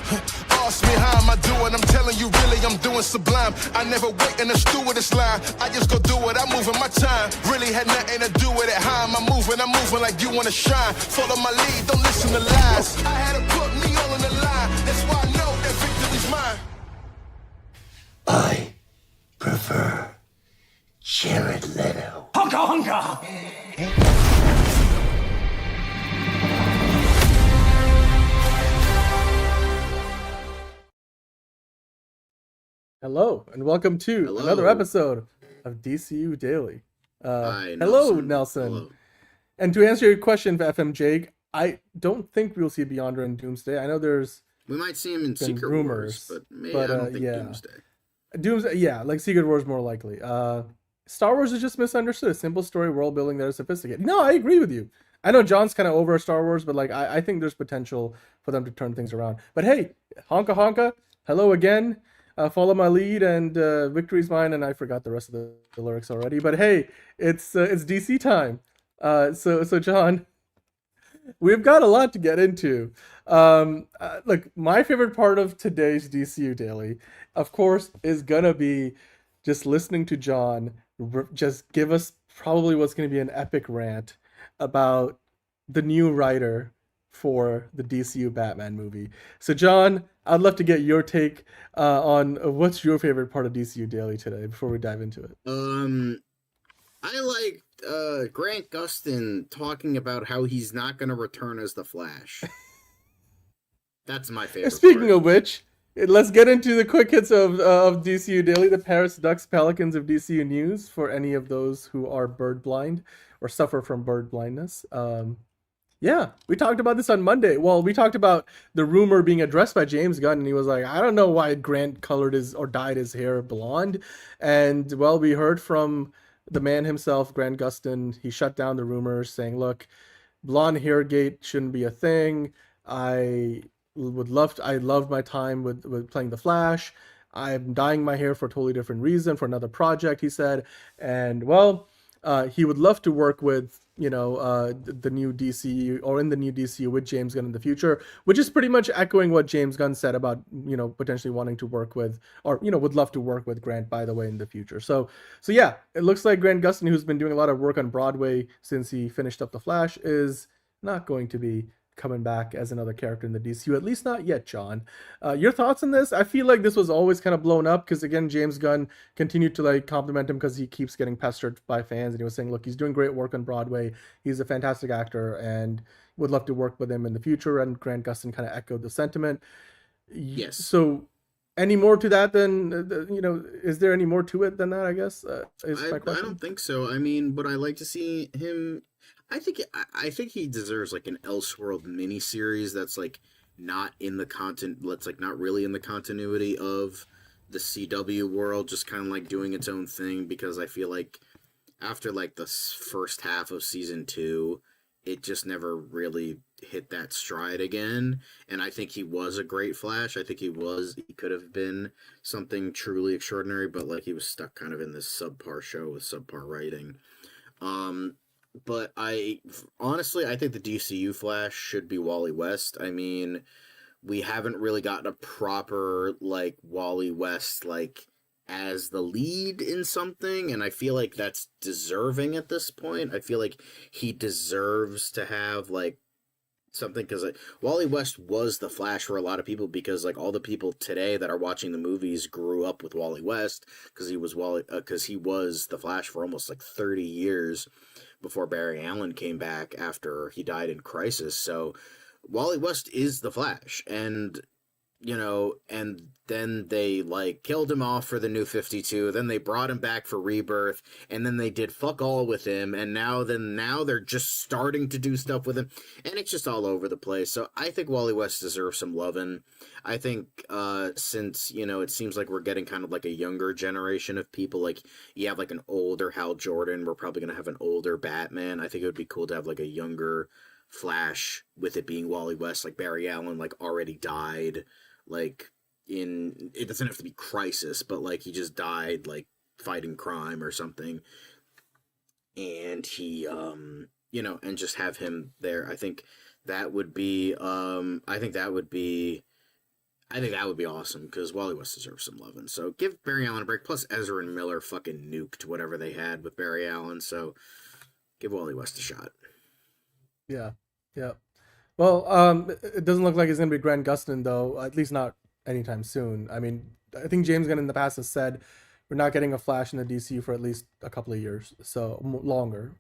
Ask me how am I doing? I'm telling you, really, I'm doing sublime. I never wait in the stewardess line. I just go do it. I'm moving my time. Really had nothing to do with it. How am I moving? I'm moving like you want to shine. Follow my lead. Don't listen to lies. I had to put me all on the line. That's why I know that victory's mine. I prefer Jared Leto. Hunka hunka. Hello, and welcome to another episode of DCU Daily. Hi, hello, Nelson. Hello. And to answer your question, FM Jake, I don't think we'll see Beyonder in Doomsday. I know we might see him in Secret rumors, Wars, but maybe I don't think yeah. Doomsday. Yeah, like Secret Wars more likely. Star Wars is just misunderstood. A simple story, world building that is sophisticated. No, I agree with you. I know John's kind of over Star Wars, but like I think there's potential for them to turn things around. But hey, honka honka, hello again. Follow my lead and victory's mine, and I forgot the rest of the lyrics already. But hey, it's DC time. So John, we've got a lot to get into. Look, my favorite part of today's DCU Daily, of course, is gonna be just listening to John just give us probably what's gonna be an epic rant about the new writer for the DCU Batman movie. So John, I'd love to get your take on what's your favorite part of DCU Daily today before we dive into it. I liked Grant Gustin talking about how he's not going to return as the Flash. That's my favorite Speaking part. of which, let's get into the quick hits of DCU Daily, the Paris Ducks Pelicans of DCU News, for any of those who are bird blind or suffer from bird blindness. Yeah, we talked about this on Monday. Well, we talked about the rumor being addressed by James Gunn, and he was like, I don't know why Grant colored his or dyed his hair blonde. And well, we heard from the man himself, Grant Gustin. He shut down the rumors, saying, look, blonde hair gate shouldn't be a thing. I loved my time with playing the Flash. I'm dyeing my hair for a totally different reason, for another project, he said. And well, he would love to work with, the new DCU or in the new DCU with James Gunn in the future, which is pretty much echoing what James Gunn said about, potentially wanting to work with, or, would love to work with Grant, by the way, in the future. So yeah, it looks like Grant Gustin, who's been doing a lot of work on Broadway since he finished up The Flash, is not going to be coming back as another character in the DCU, at least not yet, John. Your thoughts on this? I feel like this was always kind of blown up because, again, James Gunn continued to compliment him because he keeps getting pestered by fans, and he was saying, look, he's doing great work on Broadway. He's a fantastic actor and would love to work with him in the future, and Grant Gustin kind of echoed the sentiment. Yes. So any more to that than, is there any more to it than that, I guess, is my question? I don't think so. I mean, would I like to see him... I think he deserves an Elseworld miniseries that's not in the content. That's not really in the continuity of the CW world just kind of like doing its own thing, because I feel like after like the first half of season 2, it just never really hit that stride again. And I think he was a great Flash. I think he could have been something truly extraordinary, but like he was stuck kind of in this subpar show with subpar writing. But I honestly, I think the DCU Flash should be Wally West. I mean, we haven't really gotten a proper like Wally West like as the lead in something, and I feel like that's deserving at this point. I feel like he deserves to have like something, because like, Wally West was the Flash for a lot of people, because like all the people today that are watching the movies grew up with Wally West, because he was the Flash for almost like 30 years before Barry Allen came back after he died in Crisis. So Wally West is the Flash, and and then they like killed him off for the New 52, then they brought him back for Rebirth, and then they did fuck all with him, and now they're just starting to do stuff with him, and it's just all over the place. So I think Wally West deserves some loving. I think since it seems like we're getting kind of like a younger generation of people, like you have like an older Hal Jordan, we're probably gonna have an older Batman. I think it would be cool to have like a younger Flash, with it being Wally West. Like Barry Allen like already died, like it doesn't have to be Crisis, but like he just died like fighting crime or something, and he and just have him there. I think that would be awesome, because Wally West deserves some loving. So give Barry Allen a break. Plus Ezra and Miller fucking nuked whatever they had with Barry Allen, so give Wally West a shot. Yeah. Well, it doesn't look like it's going to be Grant Gustin, though, at least not anytime soon. I mean, I think James Gunn in the past has said we're not getting a Flash in the DCU for at least a couple of years, so longer,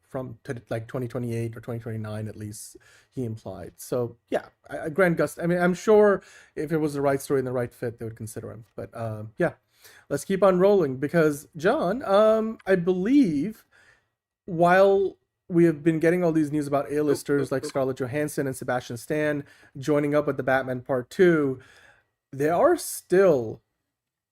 to like 2028 or 2029 at least, he implied. So, yeah, Grant Gustin, I mean, I'm sure if it was the right story and the right fit, they would consider him. But, yeah, let's keep on rolling, because, John, I believe while we have been getting all these news about A-listers like Scarlett Johansson and Sebastian Stan joining up with the Batman Part 2, they are still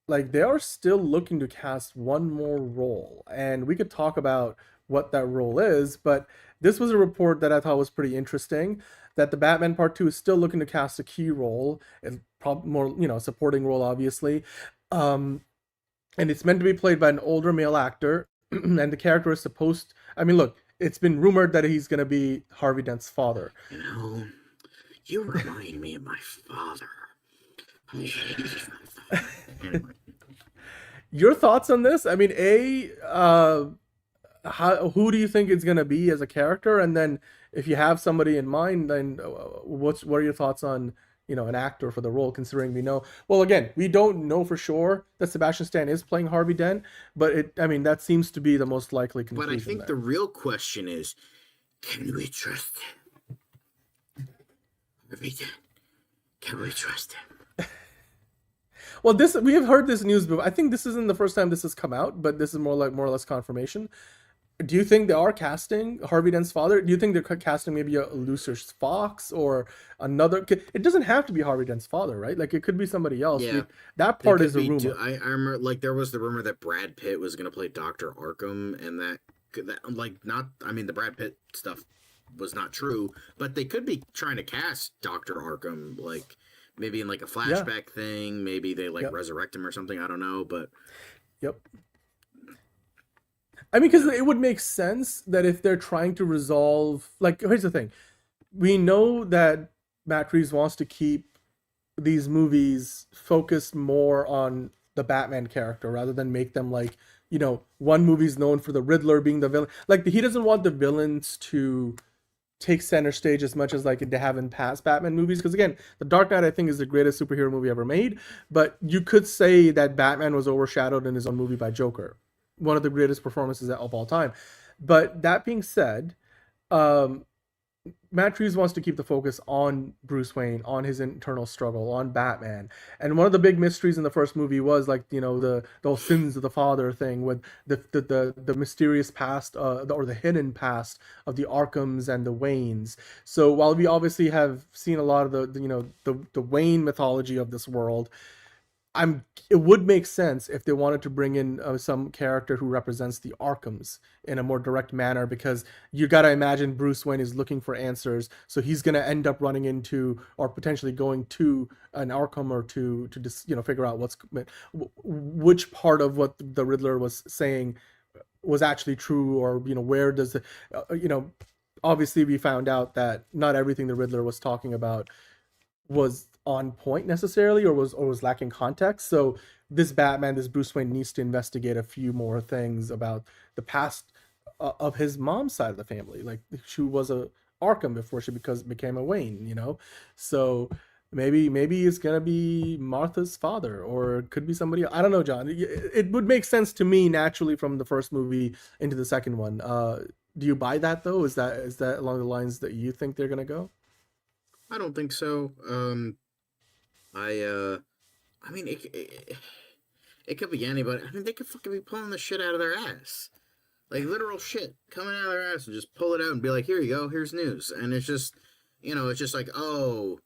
looking to cast one more role. And we could talk about what that role is, but this was a report that I thought was pretty interesting, that the Batman Part 2 is still looking to cast a key role, and probably more, supporting role, obviously. And it's meant to be played by an older male actor, and the character is supposed... I mean, look, it's been rumored that he's going to be Harvey Dent's father. You remind me of my father. I hate my father. Anyway. Your thoughts on this? I mean, who do you think it's going to be as a character? And then if you have somebody in mind, then what are your thoughts on, an actor for the role, considering we know... Well, again, we don't know for sure that Sebastian Stan is playing Harvey Dent, but that seems to be the most likely conclusion. But I think the real question is, can we trust him? Harvey Dent, can we trust him? Well, we have heard this news before. I think this isn't the first time this has come out, but this is more or less confirmation. Do you think they are casting Harvey Dent's father? Do you think they're casting maybe a Lucius Fox or another? It doesn't have to be Harvey Dent's father, right? Like, it could be somebody else. Yeah, that part is a rumor. I remember, like, there was the rumor that Brad Pitt was going to play Dr. Arkham, and the Brad Pitt stuff was not true, but they could be trying to cast Dr. Arkham, like, maybe in, like, a flashback thing. Maybe they, resurrect him or something. I don't know, but... Yep. I mean, because it would make sense that if they're trying to resolve... Like, here's the thing. We know that Matt Reeves wants to keep these movies focused more on the Batman character rather than make them like, one movie's known for the Riddler being the villain. Like, he doesn't want the villains to take center stage as much as like they have in past Batman movies. Because again, The Dark Knight, I think, is the greatest superhero movie ever made. But you could say that Batman was overshadowed in his own movie by Joker. One of the greatest performances of all time. But that being said, Matt Reeves wants to keep the focus on Bruce Wayne, on his internal struggle, on Batman. And one of the big mysteries in the first movie was like, the sins of the father thing with the mysterious past, or the hidden past of the Arkhams and the Waynes. So while we obviously have seen a lot of the Wayne mythology of this world, it would make sense if they wanted to bring in some character who represents the Arkhams in a more direct manner, because you got to imagine Bruce Wayne is looking for answers, so he's going to end up running into or potentially going to an Arkham or to just figure out which part of what the Riddler was saying was actually true, or where does obviously we found out that not everything the Riddler was talking about was on point necessarily, or was lacking context. So this Bruce Wayne needs to investigate a few more things about the past of his mom's side of the family. Like, she was a Arkham before she became a Wayne, So maybe it's gonna be Martha's father, or it could be somebody else. I don't know, John. It would make sense to me naturally from the first movie into the second one. Do you buy that though? Is that along the lines that you think they're gonna go? I don't think so. I mean, it could be anybody. I mean, they could fucking be pulling the shit out of their ass. Like, literal shit coming out of their ass, and just pull it out and be like, here you go, here's news. And it's just, it's just like, oh,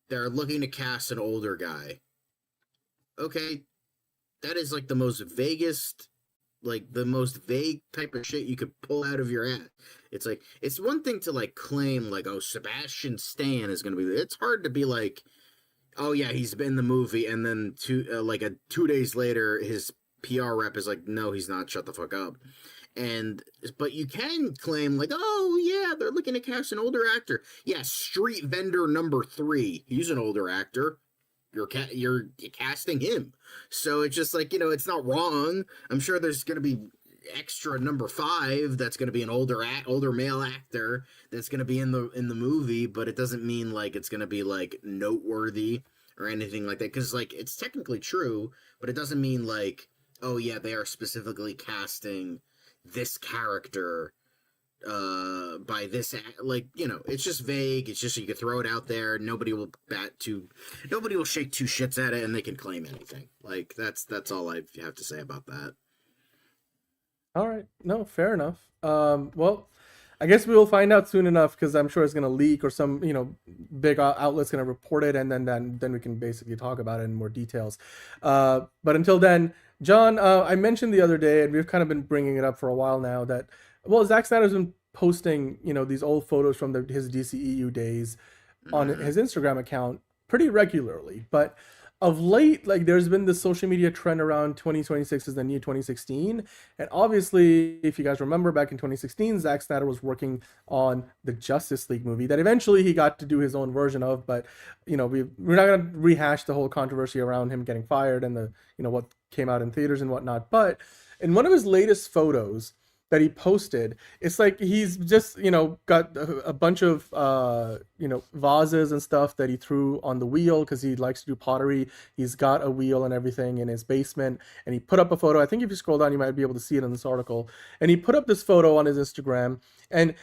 they're looking to cast an older guy. Okay, that is like the most vague type of shit you could pull out of your ass. It's like, it's one thing to like claim like, oh, Sebastian Stan is going to be, it's hard to be like, oh yeah, he's been in the movie, and then 2 days later, his PR rep is like, no, he's not, shut the fuck up. But you can claim like, oh yeah, they're looking to cast an older actor. Yeah, Street Vendor number 3, he's an older actor. You're casting him. So it's just like, it's not wrong. I'm sure there's going to be extra number 5 that's going to be an older male actor that's going to be in the movie, but it doesn't mean like it's going to be like noteworthy or anything like that, because like it's technically true, but it doesn't mean like, oh yeah, they are specifically casting this character by this, like, it's just vague. It's just, you could throw it out there, nobody will shake two shits at it, and they can claim anything. Like, that's all I have to say about that. All right. No, fair enough. Well, I guess we will find out soon enough, because I'm sure it's going to leak, or some, big outlet's going to report it, and then we can basically talk about it in more details. But until then, John, I mentioned the other day, and we've kind of been bringing it up for a while now, that, well, Zack Snyder's been posting, these old photos from his DCEU days on his Instagram account pretty regularly. But of late, like, there's been this social media trend around 2026 is the new 2016. And obviously, if you guys remember, back in 2016, Zack Snyder was working on the Justice League movie that eventually he got to do his own version of. But, we're not going to rehash the whole controversy around him getting fired and the, what came out in theaters and whatnot. But in one of his latest photos that he posted, it's like he's just, got a bunch of, vases and stuff that he threw on the wheel, because he likes to do pottery. He's got a wheel and everything in his basement, and he put up a photo. I think if you scroll down, you might be able to see it in this article. And he put up this photo on his Instagram, and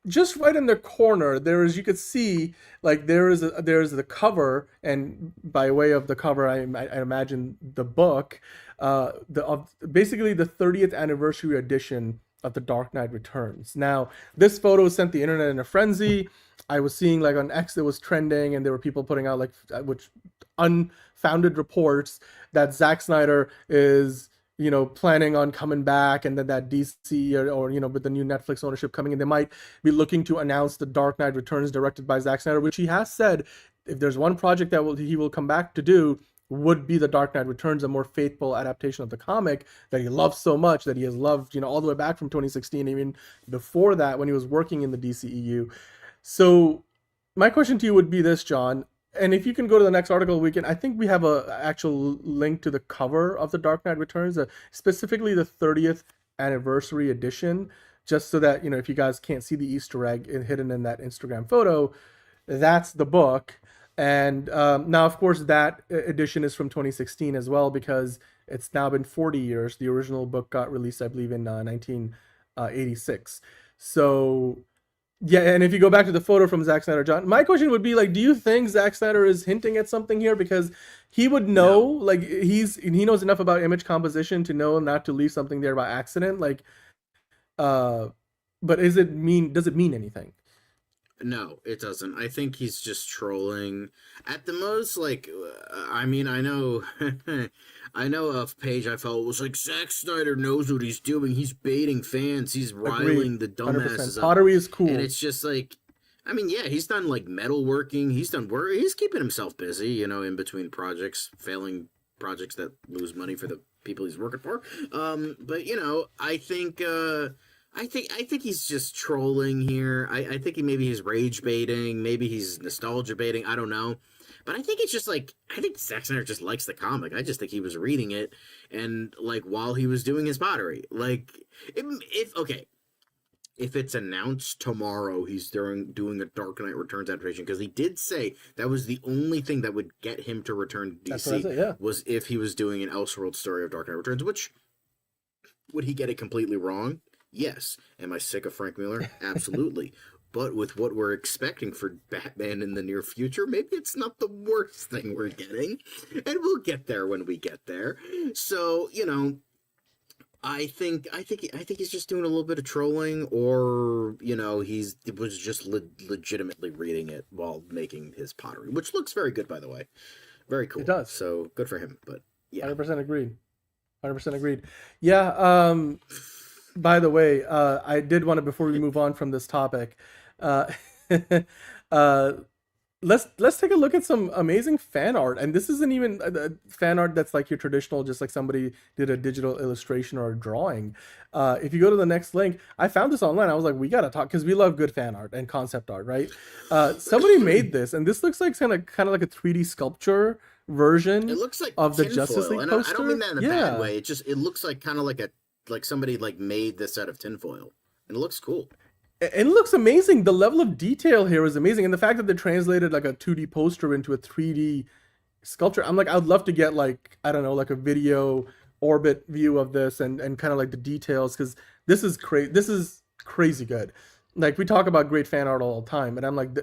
just right in the corner, you could see, like, there's the cover, and by way of the cover, I imagine the book, basically the 30th anniversary edition of The Dark Knight Returns. Now, this photo sent the internet in a frenzy. I was seeing, like, on X it was trending, and there were people putting out, like, which unfounded reports that Zack Snyder is, planning on coming back, and that DC or with the new Netflix ownership coming in, they might be looking to announce The Dark Knight Returns directed by Zack Snyder, which he has said, if there's one project that he will come back to do, would be The Dark Knight Returns, a more faithful adaptation of the comic that he loves so much, that he has loved, all the way back from 2016, even before that, when he was working in the DCEU. So my question to you would be this, John, and if you can go to the next article, I think we have a actual link to the cover of The Dark Knight Returns, specifically the 30th anniversary edition, just so that, if you guys can't see the Easter egg hidden in that Instagram photo, that's the book. And now, of course, that edition is from 2016 as well, because it's now been 40 years. The original book got released, I believe, in 1986. So, yeah, and if you go back to the photo from Zack Snyder, John, my question would be, like, do you think Zack Snyder is hinting at something here? Because he would know, like, he knows enough about image composition to know not to leave something there by accident. Like, but does it mean anything? No, it doesn't. I think he's just trolling. At the most, like, I mean, I know, I know of page I felt was like, Zack Snyder knows what he's doing. He's baiting fans. He's riling the 100%. dumbasses up. Pottery is cool. And it's just like, I mean, yeah, he's done like metalworking. He's done work. He's keeping himself busy, you know, in between projects, failing projects that lose money for the people he's working for. But you know, I think he's just trolling here. I think he's rage baiting. Maybe he's nostalgia baiting. I don't know. But I think it's just like, I think Zack Snyder just likes the comic. I just think he was reading it, and like while he was doing his pottery, like if it's announced tomorrow he's doing a Dark Knight Returns adaptation, because he did say that was the only thing that would get him to return to DC, was if he was doing an Elseworld story of Dark Knight Returns, which, would he get it completely wrong? Yes. Am I sick of Frank Miller? Absolutely. But with what we're expecting for Batman in the near future, maybe it's not the worst thing we're getting. And we'll get there when we get there. So, you know, I think he's just doing a little bit of trolling, or, you know, was just legitimately reading it while making his pottery, which looks very good, by the way. Very cool. It does. So good for him. But yeah. 100% agreed. 100% agreed. Yeah. By the way, I did want to, before we move on from this topic, let's take a look at some amazing fan art. And this isn't even fan art that's like your traditional, just like somebody did a digital illustration or a drawing. If you go to the next link, I found this online. I was like, we gotta talk, because we love good fan art and concept art, right? Somebody made this, and this looks like kind of like a 3D sculpture version. It looks like of the tinfoil. Justice League and poster. I don't mean that in a bad way. It looks like kind of like somebody like made this out of tinfoil, and it looks cool. It looks amazing. The level of detail here is amazing, and the fact that they translated like a 2D poster into a 3D sculpture. I'm like, I would love to get like, I don't know, like a video orbit view of this and kind of like the details, because this is crazy. This is crazy good. Like, we talk about great fan art all the time, and I'm like,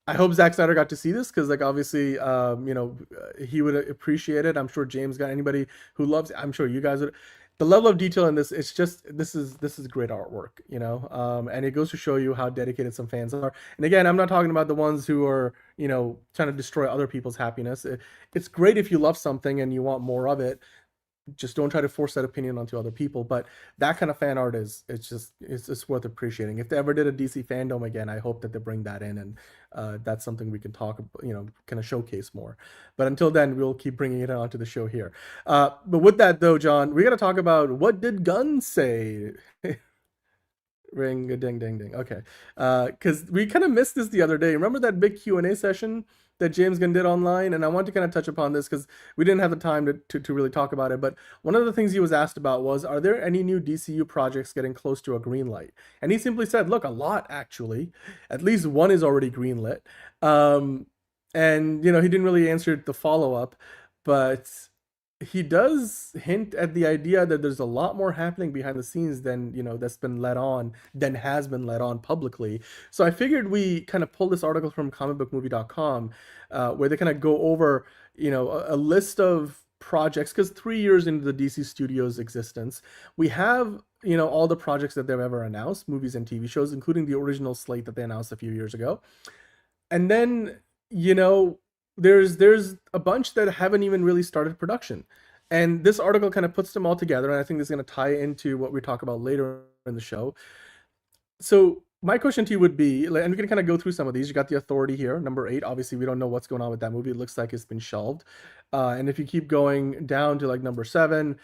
I hope Zack Snyder got to see this, because like obviously, you know, he would appreciate it. I'm sure James got, anybody who loves it, I'm sure you guys would. The level of detail in this, it's just, this is great artwork, you know, and it goes to show you how dedicated some fans are. And again, I'm not talking about the ones who are, you know, trying to destroy other people's happiness. It's great if you love something and you want more of it. Just don't try to force that opinion onto other people. But that kind of fan art it's just worth appreciating. If they ever did a DC fandom again, I hope that they bring that in, and that's something we can talk, you know, kind of showcase more. But until then, we'll keep bringing it onto the show here. But with that though, John, we got to talk about, what did Gunn say? Ring a ding ding ding. Okay, because we kind of missed this the other day. Remember that big Q&A session that James Gunn did online? And I want to kind of touch upon this because we didn't have the time to really talk about it. But one of the things he was asked about was, are there any new DCU projects getting close to a green light? And he simply said, look, a lot, actually. At least one is already greenlit. And, you know, he didn't really answer the follow-up, but he does hint at the idea that there's a lot more happening behind the scenes than, you know, has been let on publicly. So I figured we kind of pull this article from comicbookmovie.com, where they kind of go over, you know, a list of projects, because 3 years into the DC Studios existence, we have, you know, all the projects that they've ever announced, movies and TV shows, including the original slate that they announced a few years ago. And then, you know, there's a bunch that haven't even really started production, and this article kind of puts them all together, and I think this is going to tie into what we talk about later in the show. So my question to you would be, and we can kind of go through some of these. You got The Authority here, number 8. Obviously, we don't know what's going on with that movie. It looks like it's been shelved. And if you keep going down to like number 7,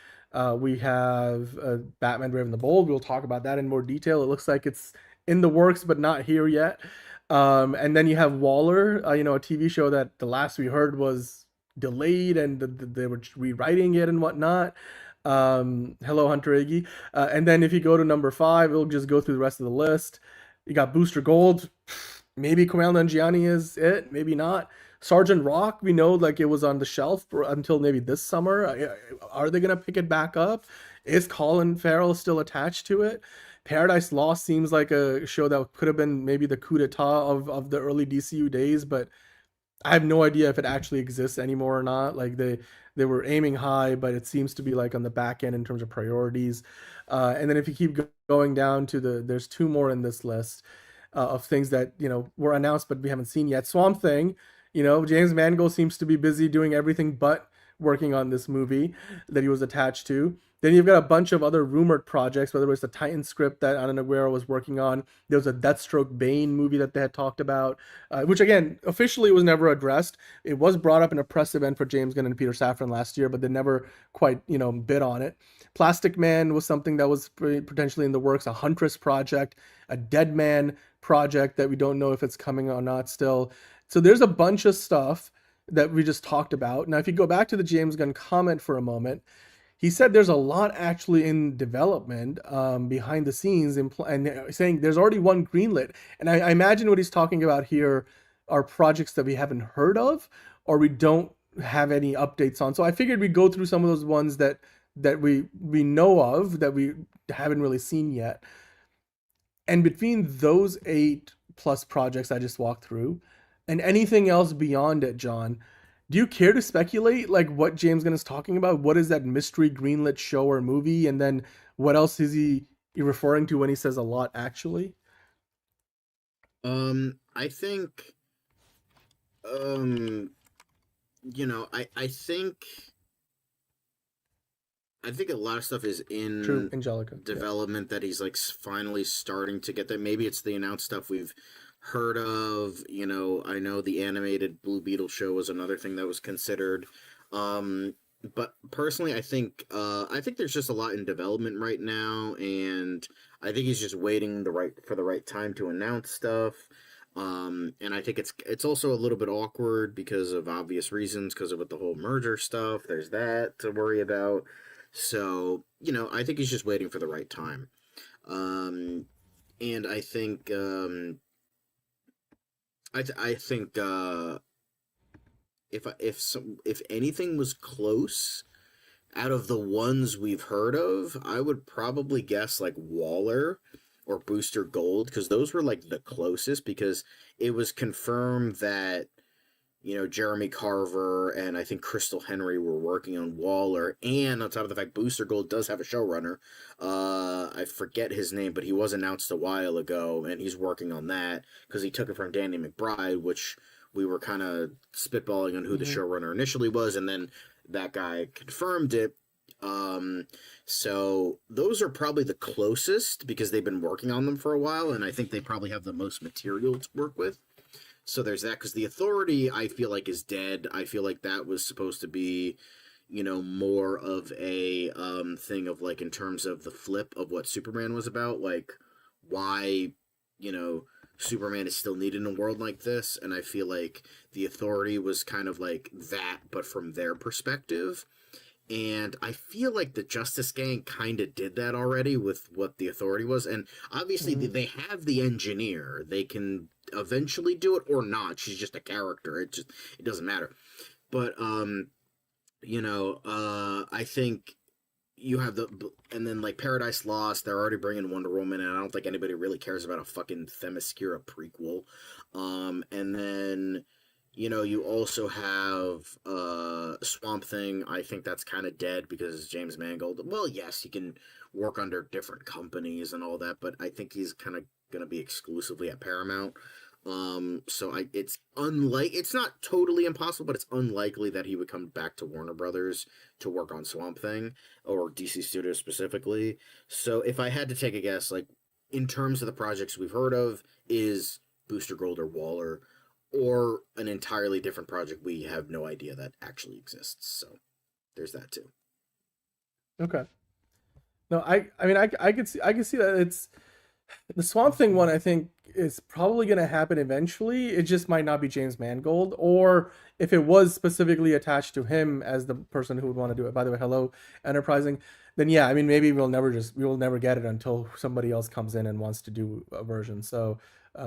we have Batman Brave and the Bold. We'll talk about that in more detail. It looks like it's in the works, but not here yet. And then you have Waller, you know, a TV show that the last we heard was delayed, and they were rewriting it and whatnot. Hello, Hunter Iggy. And then if you go to number 5, we'll just go through the rest of the list. You got Booster Gold. Maybe Kumail Nanjiani is it, maybe not. Sergeant Rock, we know like it was on the shelf until maybe this summer. Are they going to pick it back up? Is Colin Farrell still attached to it? Paradise Lost seems like a show that could have been maybe the coup d'etat of the early DCU days, but I have no idea if it actually exists anymore or not. Like they were aiming high, but it seems to be like on the back end in terms of priorities. And then if you keep going down to there's 2 more in this list. of things that, you know, were announced but we haven't seen yet. Swamp Thing, you know, James Mangold seems to be busy doing everything but working on this movie that he was attached to. Then you've got a bunch of other rumored projects, whether it was the Titan script that Ana Aguero was working on. There was a Deathstroke Bane movie that they had talked about, which again, officially was never addressed. It was brought up in a press event for James Gunn and Peter Safran last year, but they never quite, you know, bid on it. Plastic Man was something that was potentially in the works, a Huntress project, a Dead Man project that we don't know if it's coming or not still. So there's a bunch of stuff that we just talked about. Now, if you go back to the James Gunn comment for a moment, he said there's a lot actually in development behind the scenes and saying there's already one greenlit. And I imagine what he's talking about here are projects that we haven't heard of or we don't have any updates on. So I figured we'd go through some of those ones that we know of that we haven't really seen yet. And between those 8+ projects I just walked through and anything else beyond it, John, do you care to speculate like what James Gunn is talking about? What is that mystery greenlit show or movie? And then what else is he referring to when he says a lot actually? I think, you know, I think a lot of stuff is in True, Angelica. development that he's like finally starting to get there. Maybe it's the announced stuff we've heard of. You know, I know the animated Blue Beetle show was another thing that was considered. But personally, I think there's just a lot in development right now, and I think he's just waiting for the right time to announce stuff. And I think it's also a little bit awkward because of obvious reasons, because of with the whole merger stuff. There's that to worry about. So, you know, I think he's just waiting for the right time. And I think I think if anything was close out of the ones we've heard of, I would probably guess like Waller or Booster Gold, because those were like the closest, because it was confirmed that, you know, Jeremy Carver and I think Crystal Henry were working on Waller, and on top of the fact Booster Gold does have a showrunner. I forget his name, but he was announced a while ago, and he's working on that because he took it from Danny McBride, which we were kind of spitballing on who the showrunner initially was, and then that guy confirmed it. So those are probably the closest because they've been working on them for a while, and I think they probably have the most material to work with. So there's that, because The Authority, I feel like, is dead. I feel like that was supposed to be, you know, more of a thing of, like, in terms of the flip of what Superman was about, like, why, you know, Superman is still needed in a world like this, and I feel like The Authority was kind of like that, but from their perspective. And I feel like the Justice Gang kind of did that already with what The Authority was, and obviously they have the engineer. They can eventually do it or not. She's just a character. It doesn't matter. But you know, I think you have and then like Paradise Lost, they're already bringing Wonder Woman, and I don't think anybody really cares about a fucking Themyscira prequel. And then, you know, you also have Swamp Thing. I think that's kind of dead because James Mangold, well, yes, he can work under different companies and all that, but I think he's kind of going to be exclusively at Paramount. So it's not totally impossible, but it's unlikely that he would come back to Warner Brothers to work on Swamp Thing or DC Studios specifically. So if I had to take a guess, like in terms of the projects we've heard of, is Booster Gold or Waller, or an entirely different project we have no idea that actually exists. So there's that too. Okay. No, I mean I could see that it's the Swamp Thing one. I think is probably going to happen eventually. It just might not be James Mangold, or if it was specifically attached to him as the person who would want to do it. By the way, hello, Enterprising. Then yeah, I mean maybe we will never get it until somebody else comes in and wants to do a version. So,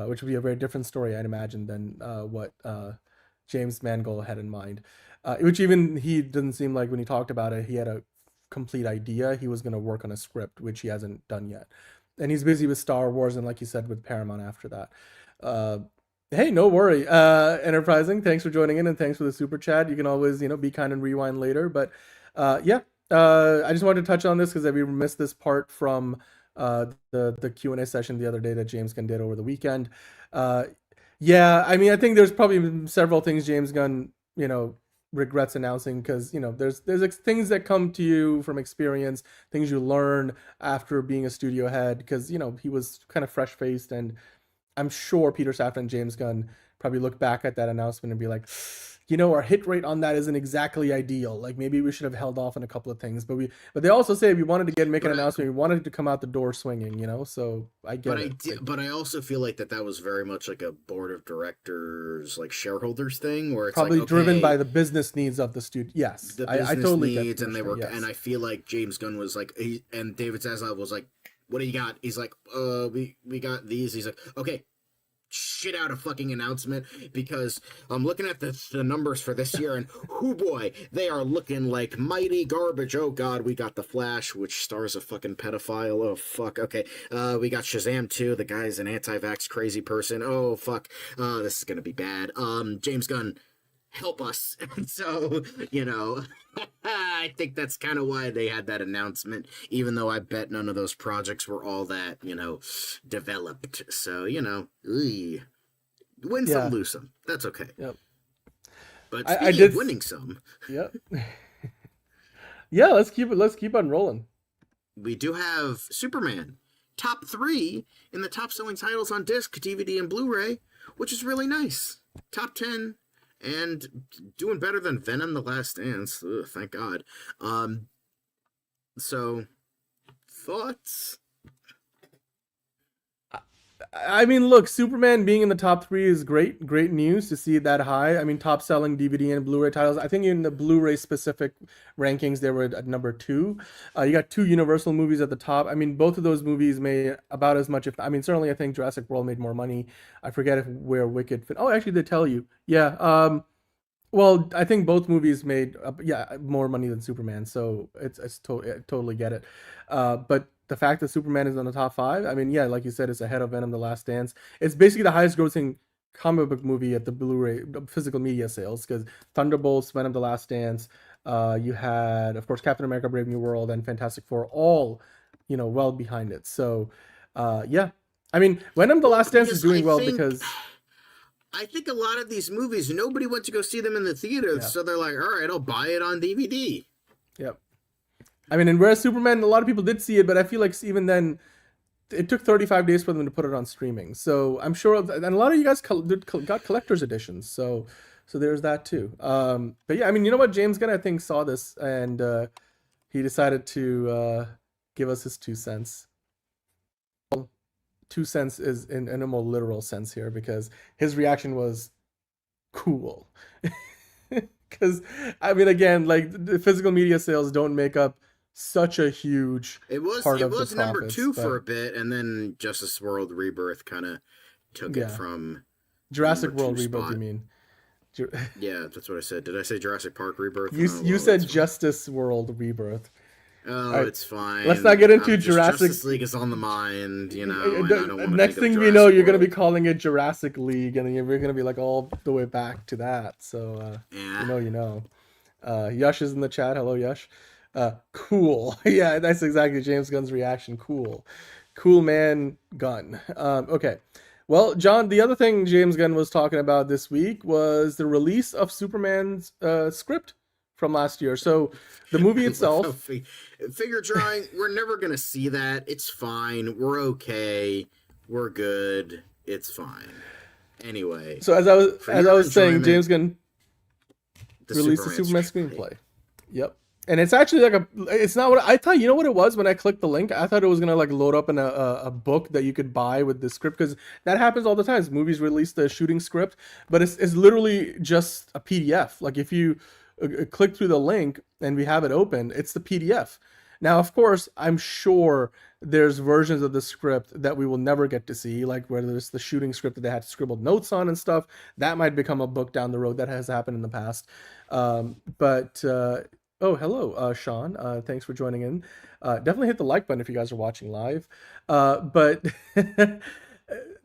which would be a very different story, I'd imagine, than what James Mangold had in mind. Which even he didn't seem like when he talked about it, he had a complete idea. He was going to work on a script, which he hasn't done yet. And he's busy with Star Wars and, like you said, with Paramount after that. Hey, no worry. Enterprising, thanks for joining in and thanks for the super chat. You can always, be kind and rewind later. But I just wanted to touch on this because we missed this part from the Q&A session the other day that James Gunn did over the weekend. Yeah, I mean, I think there's probably several things James Gunn, regrets announcing, because there's things that come to you from experience, things you learn after being a studio head, because he was kind of fresh faced, and I'm sure Peter Safran and James Gunn probably look back at that announcement and be like, our hit rate on that isn't exactly ideal. Like, maybe we should have held off on a couple of things, but they also say we wanted to make an announcement. We wanted to come out the door swinging, so I get it. But I also feel like that was very much like a board of directors, like shareholders thing, where it's probably like, driven by the business needs of the studio. Yes, the business I totally needs, get and they were, and I feel like James Gunn was like, and David Zaslav was like, "What do you got?" He's like, we got these." He's like, "Okay, shit out a fucking announcement, because I'm looking at the numbers for this year, and oh boy, they are looking like mighty garbage. Oh god, we got The Flash, which stars a fucking pedophile. Oh fuck. Okay, we got Shazam 2. The guy's an anti-vax crazy person. Oh fuck. This is gonna be bad. James Gunn, help us." And so, I think that's kind of why they had that announcement, even though I bet none of those projects were all that, developed. So, win some, lose some. That's okay. Yep. But speaking of winning some. Yep. Yeah, let's keep on rolling. We do have Superman, top 3 in the top selling titles on disc, DVD, and Blu-ray, which is really nice. Top 10. And doing better than Venom: The Last Dance. Ugh, thank God. So, thoughts? I mean, look, Superman being in the top 3 is great news to see it that high. I mean, top selling DVD and Blu-ray titles. I think in the Blu-ray specific rankings, they were at number 2. You got 2 Universal movies at the top. I mean, both of those movies made about as much. Certainly, I think Jurassic World made more money. I forget where Wicked fit. Oh, actually, they tell you. Yeah. Well, I think both movies made more money than Superman, so I totally get it. But the fact that Superman is on the top 5, I mean, yeah, like you said, it's ahead of Venom: The Last Dance. It's basically the highest grossing comic book movie at the Blu-ray physical media sales, because Thunderbolts, Venom: The Last Dance, you had, of course, Captain America: Brave New World, and Fantastic Four, all well behind it. So yeah, I mean, Venom: The Last Dance is doing well because I think a lot of these movies, nobody went to go see them in the theater, so they're like, all right, I'll buy it on DVD. Yep. I mean, and whereas Superman, a lot of people did see it, but I feel like even then, it took 35 days for them to put it on streaming. So I'm sure, and a lot of you guys got collector's editions. So there's that too. But yeah, I mean, you know what? James Gunn, I think, saw this, and he decided to give us his 2 cents. 2 cents is in a more literal sense here, because his reaction was cool. Because, I mean, again, like, the physical media sales don't make up such a huge part of the profits. It was number 2 for a bit, and then Justice World Rebirth kind of took it from Jurassic World Rebirth, you mean? Yeah, that's what I said. Did I say Jurassic Park Rebirth? You said Justice World Rebirth. Oh, right. It's fine. Let's not get into Jurassic. Justice League is on the mind, and I don't want to next thing we know, you're going to be calling it Jurassic League, and you're going to be like all the way back to that. So, you know. Yush is in the chat. Hello, Yush. Cool. Yeah, that's exactly James Gunn's reaction. Cool man, Gunn. Okay. Well, John, the other thing James Gunn was talking about this week was the release of Superman's script from last year. So the movie itself, figure drawing, we're never gonna see that. It's fine. We're okay. We're good. It's fine. Anyway. So as I was saying, James Gunn released the Superman screenplay. Yep. And it's actually like it's not what I thought. You know what it was when I clicked the link? I thought it was gonna like load up in a book that you could buy with the script, because that happens all the time. Movies release the shooting script, but it's literally just a PDF. Like if you click through the link and we have it open, it's the PDF. Now, of course, I'm sure there's versions of the script that we will never get to see, like where there's the shooting script that they had scribbled notes on and stuff. That might become a book down the road. That has happened in the past. Oh, hello, Sean. Thanks for joining in. Definitely hit the like button if you guys are watching live. But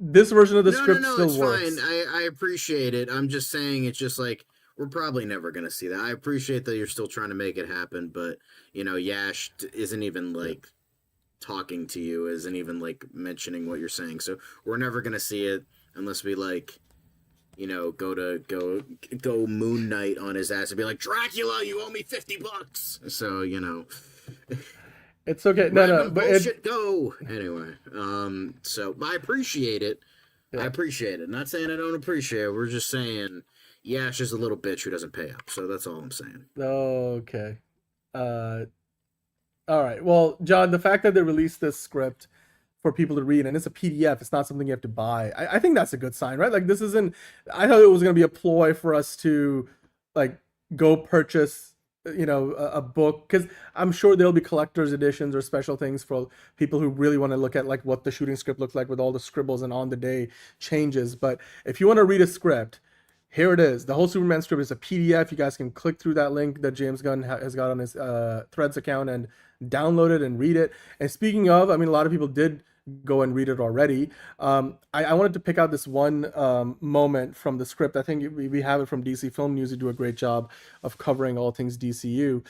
this version of the script still works. It's fine. I appreciate it. I'm just saying it's just like, we're probably never going to see that. I appreciate that you're still trying to make it happen, but, Yash isn't even, like, talking to you, isn't even like mentioning what you're saying. So we're never gonna see it unless we like, you know, go Moon Knight on his ass and be like, Dracula, you owe me $50. So, you know, It's okay. No, but bullshit, go anyway. So I appreciate it. Yeah. I appreciate it. Not saying I don't appreciate it. We're just saying, yeah, she's a little bitch who doesn't pay up. So that's all I'm saying. Okay. All right. Well, John, the fact that they released this script for people to read and it's a PDF, it's not something you have to buy. I think that's a good sign, right? Like this isn't. I thought it was going to be a ploy for us to like go purchase, you know, a book, because I'm sure there'll be collector's editions or special things for people who really want to look at like what the shooting script looks like with all the scribbles and on the day changes. But if you want to read a script, here it is. The whole Superman script is a PDF. You guys can click through that link that James Gunn has got on his Threads account and download it and read it. And speaking of, I mean, a lot of people did go and read it already. I wanted to pick out this one moment from the script. I think we have it from DC Film News, who do a great job of covering all things DCU.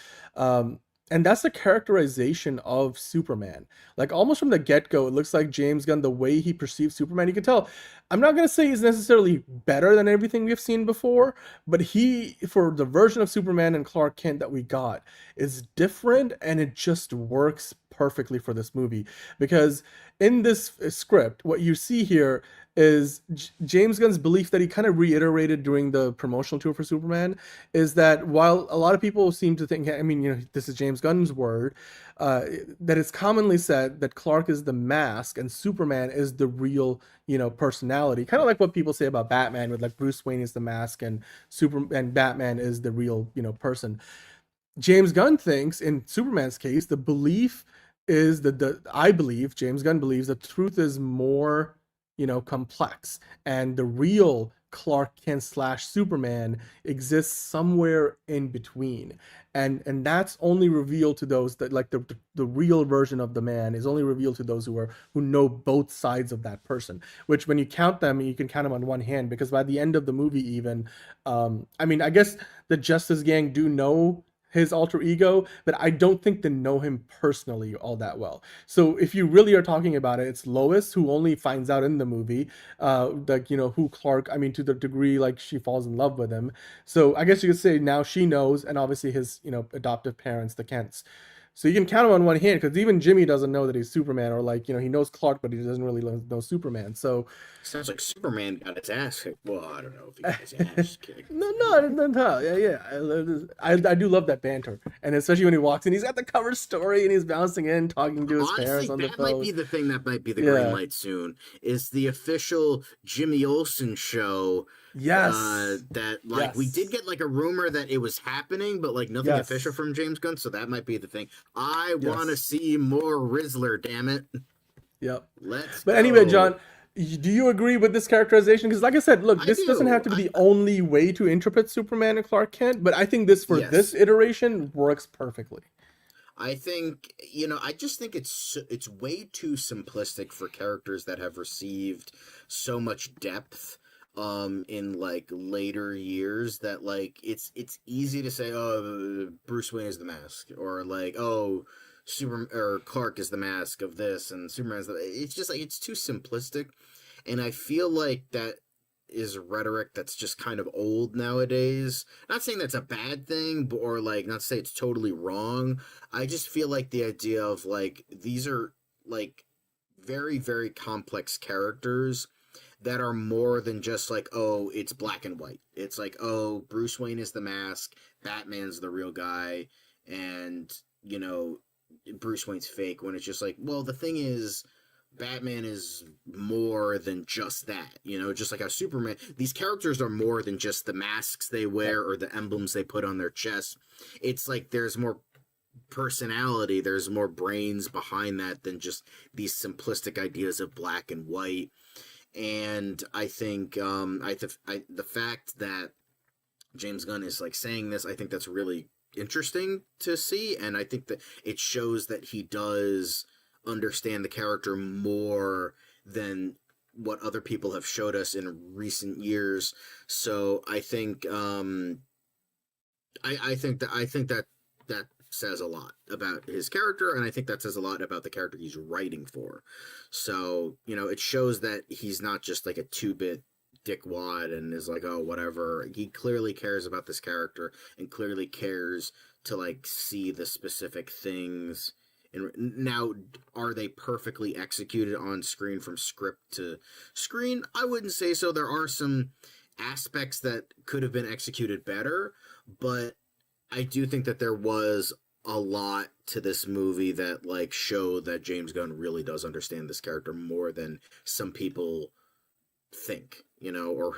And that's the characterization of Superman. Like almost from the get-go, it looks like James Gunn, the way he perceives Superman, you can tell. I'm not going to say he's necessarily better than everything we've seen before, but he, for the version of Superman and Clark Kent that we got, is different, and it just works perfectly for this movie. Because in this script, what you see here is James Gunn's belief that he kind of reiterated during the promotional tour for Superman, is that while a lot of people seem to think, I mean, you know, this is James Gunn's word, that it's commonly said that Clark is the mask and Superman is the real, you know, personality. Kind of like what people say about Batman, with like Bruce Wayne is the mask and Batman is the real, you know, person. James Gunn thinks in Superman's case, the belief is that I believe, James Gunn believes, the truth is more, you know, complex, and the real Clark Kent / Superman exists somewhere in between, and that's only revealed to those that like the real version of the man is only revealed to those who know both sides of that person, which when you count them, you can count them on one hand, because by the end of the movie even, I mean, I guess the Justice Gang do know his alter ego, but I don't think they know him personally all that well. So if you really are talking about it, it's Lois, who only finds out in the movie, like, you know, who Clark, I mean, to the degree like she falls in love with him. So I guess you could say now she knows, and obviously his, you know, adoptive parents, the Kents. So you can count him on one hand, because even Jimmy doesn't know that he's Superman, or like, you know, he knows Clark, but he doesn't really know Superman. So sounds like Superman got its ass kicked. Well, I don't know if he got his ass kicked. No. Yeah. I do love that banter, and especially when he walks in, he's got the cover story and he's bouncing in, talking to his parents on the phone. That might be the thing that might be the green light soon. Is the official Jimmy Olsen show. Yes. That like we did get like a rumor that it was happening, but like nothing official from James Gunn, so that might be the thing. I want to see more Rizzler, damn it. Yep. Let's But go. anyway, John, do you agree with this characterization? Because like I said, look, this doesn't have to be the only way to interpret Superman and Clark Kent, but I think this, for this iteration, works perfectly. I think, you know, I just think it's way too simplistic for characters that have received so much depth in like later years, that like it's easy to say, oh, Bruce Wayne is the mask, or like, oh, Clark is the mask of this, and Superman's it's just like, it's too simplistic, and I feel like that is rhetoric that's just kind of old nowadays. Not saying that's a bad thing, or like not to say it's totally wrong. I just feel like the idea of like, these are like very, very complex characters that are more than just like, oh, it's black and white. It's like, oh, Bruce Wayne is the mask, Batman's the real guy, and, you know, Bruce Wayne's fake, when it's just like, well, the thing is, Batman is more than just that, you know, just like how Superman, these characters are more than just the masks they wear or the emblems they put on their chests. It's like there's more personality, there's more brains behind that than just these simplistic ideas of black and white. And I think the fact that James Gunn is like saying this, I think that's really interesting to see, and I think that it shows that he does understand the character more than what other people have showed us in recent years. So I think I think that says a lot about his character, and I think that says a lot about the character he's writing for. So, it shows that he's not just like a two-bit dickwad and is like, oh, whatever. He clearly cares about this character and clearly cares to like see the specific things. And now, are they perfectly executed on screen from script to screen? I wouldn't say so. There are some aspects that could have been executed better, but I do think that there was a lot to this movie that like showed that James Gunn really does understand this character more than some people think, or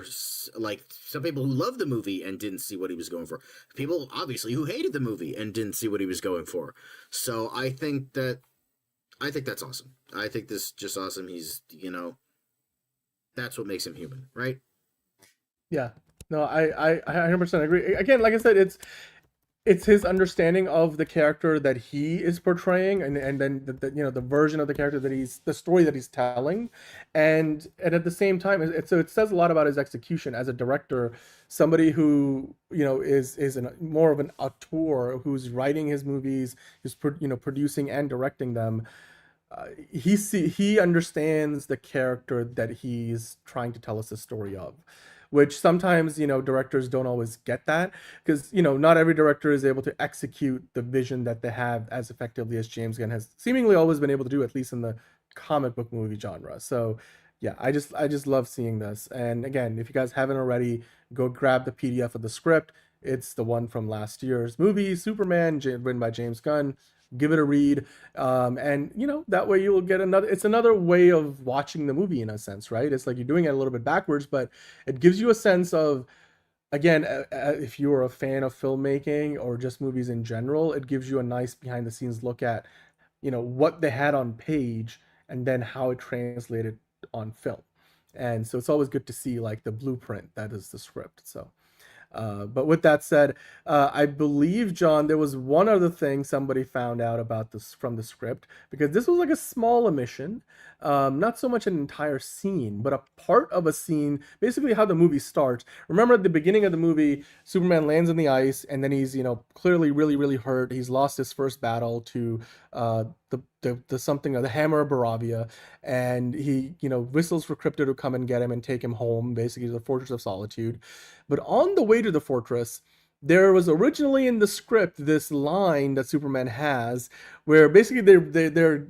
like some people who love the movie and didn't see what he was going for. People obviously who hated the movie and didn't see what he was going for. So I think that's awesome. I think this is just awesome. He's, that's what makes him human, right? Yeah, no, I 100% agree. Again, like I said, it's his understanding of the character that he is portraying, and then the version of the character the story that he's telling, and at the same time, it says a lot about his execution as a director, somebody who is more of an auteur who's writing his movies, who's producing and directing them. He understands the character that he's trying to tell us a story of, which sometimes, directors don't always get that, because, not every director is able to execute the vision that they have as effectively as James Gunn has seemingly always been able to do, at least in the comic book movie genre. So yeah, I just love seeing this. And again, if you guys haven't already, go grab the PDF of the script. It's the one from last year's movie, Superman, written by James Gunn. Give it a read, and that way you'll get it's another way of watching the movie in a sense, right? It's like you're doing it a little bit backwards, but it gives you a sense of, again, if you're a fan of filmmaking or just movies in general, it gives you a nice behind the scenes look at what they had on page and then how it translated on film. And so it's always good to see like the blueprint that is the script. So but with that said, I believe, John, there was one other thing somebody found out about this from the script, because this was like a small omission, not so much an entire scene, but a part of a scene, basically how the movie starts. Remember at the beginning of the movie, Superman lands in the ice, and then he's, clearly really, really hurt. He's lost his first battle to the Hammer of Baravia, and he, whistles for Krypto to come and get him and take him home, basically to the Fortress of Solitude. But on the way to the fortress, there was originally in the script this line that Superman has where basically they're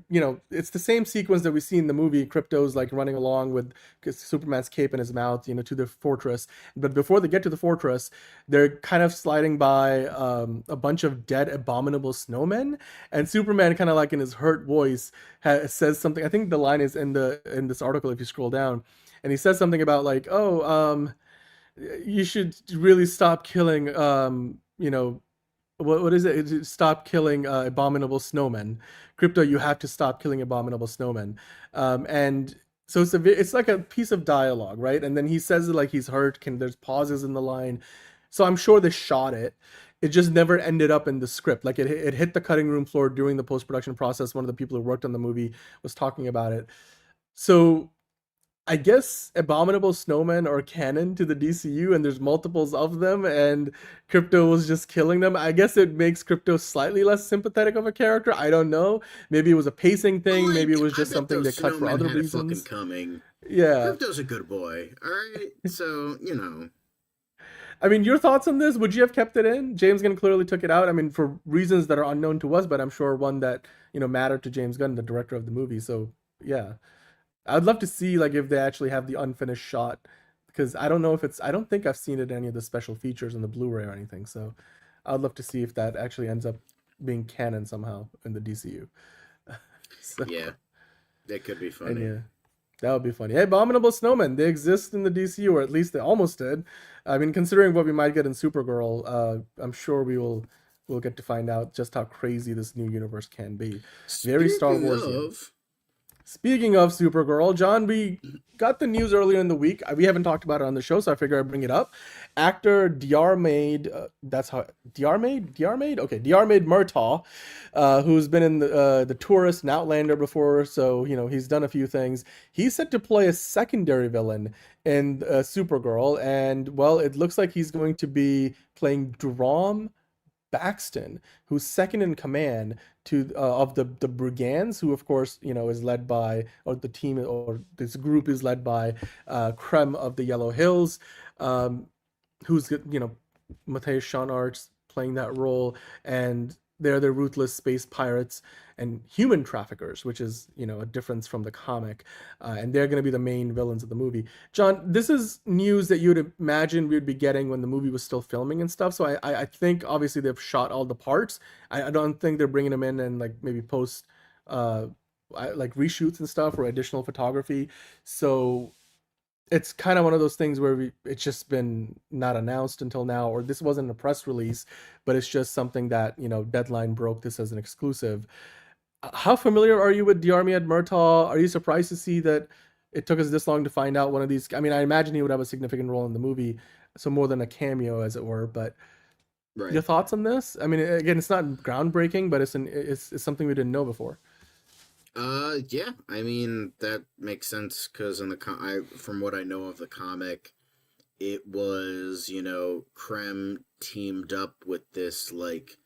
it's the same sequence that we see in the movie. Krypto's like running along with Superman's cape in his mouth, to the fortress. But before they get to the fortress, they're kind of sliding by a bunch of dead abominable snowmen, and Superman, kind of like in his hurt voice, says something. I think the line is in this article if you scroll down, and he says something about like, you should really stop killing, what is it? Stop killing abominable snowmen. Krypto, you have to stop killing abominable snowmen. And so it's like a piece of dialogue, right? And then he says it like he's hurt. There's pauses in the line. So I'm sure they shot it. It just never ended up in the script. Like it hit the cutting room floor during the post-production process. One of the people who worked on the movie was talking about it. So I guess abominable snowmen are canon to the DCU, and there's multiples of them, and Krypto was just killing them. I guess it makes Krypto slightly less sympathetic of a character. I don't know. Maybe it was a pacing thing. Maybe it was just something they cut for other reasons. Coming. Yeah. Krypto's a good boy. All right. So, I mean, your thoughts on this? Would you have kept it in? James Gunn clearly took it out. I mean, for reasons that are unknown to us, but I'm sure one that, mattered to James Gunn, the director of the movie. So, yeah. I'd love to see like if they actually have the unfinished shot, because I don't know if I don't think I've seen it in any of the special features in the Blu-ray or anything. So I'd love to see if that actually ends up being canon somehow in the DCU. So, yeah, that could be funny. Yeah, that would be funny. Hey, abominable snowmen, they exist in the DCU, or at least they almost did. I mean, considering what we might get in Supergirl, I'm sure we'll get to find out just how crazy this new universe can be. Very Star Wars. Speaking of Supergirl, John, we got the news earlier in the week. We haven't talked about it on the show, so I figure I'd bring it up. Actor Diarmaid Murtaugh, who's been in the Tourist and Outlander before, so he's done a few things. He's set to play a secondary villain in Supergirl, and well, it looks like he's going to be playing Drom Baxton, who's second in command to of the Brigands, who of course is led by, or the team or this group is led by Krem of the Yellow Hills, who's Matthias Schoenaerts playing that role, and they're the ruthless space pirates and human traffickers, which is a difference from the comic, and they're going to be the main villains of the movie. John, this is news that you would imagine we would be getting when the movie was still filming and stuff. So I think obviously they've shot all the parts. I don't think they're bringing them in and like maybe post like reshoots and stuff or additional photography. So it's kind of one of those things where it's just been not announced until now, or this wasn't a press release, but it's just something that Deadline broke this as an exclusive. How familiar are you with Diarmuid Murtaugh? Are you surprised to see that it took us this long to find out one of these? I mean, I imagine he would have a significant role in the movie, so more than a cameo, as it were. But your thoughts on this? I mean, again, it's not groundbreaking, but it's something we didn't know before. Yeah, I mean, that makes sense because from what I know of the comic, it was, Krem teamed up with this, like,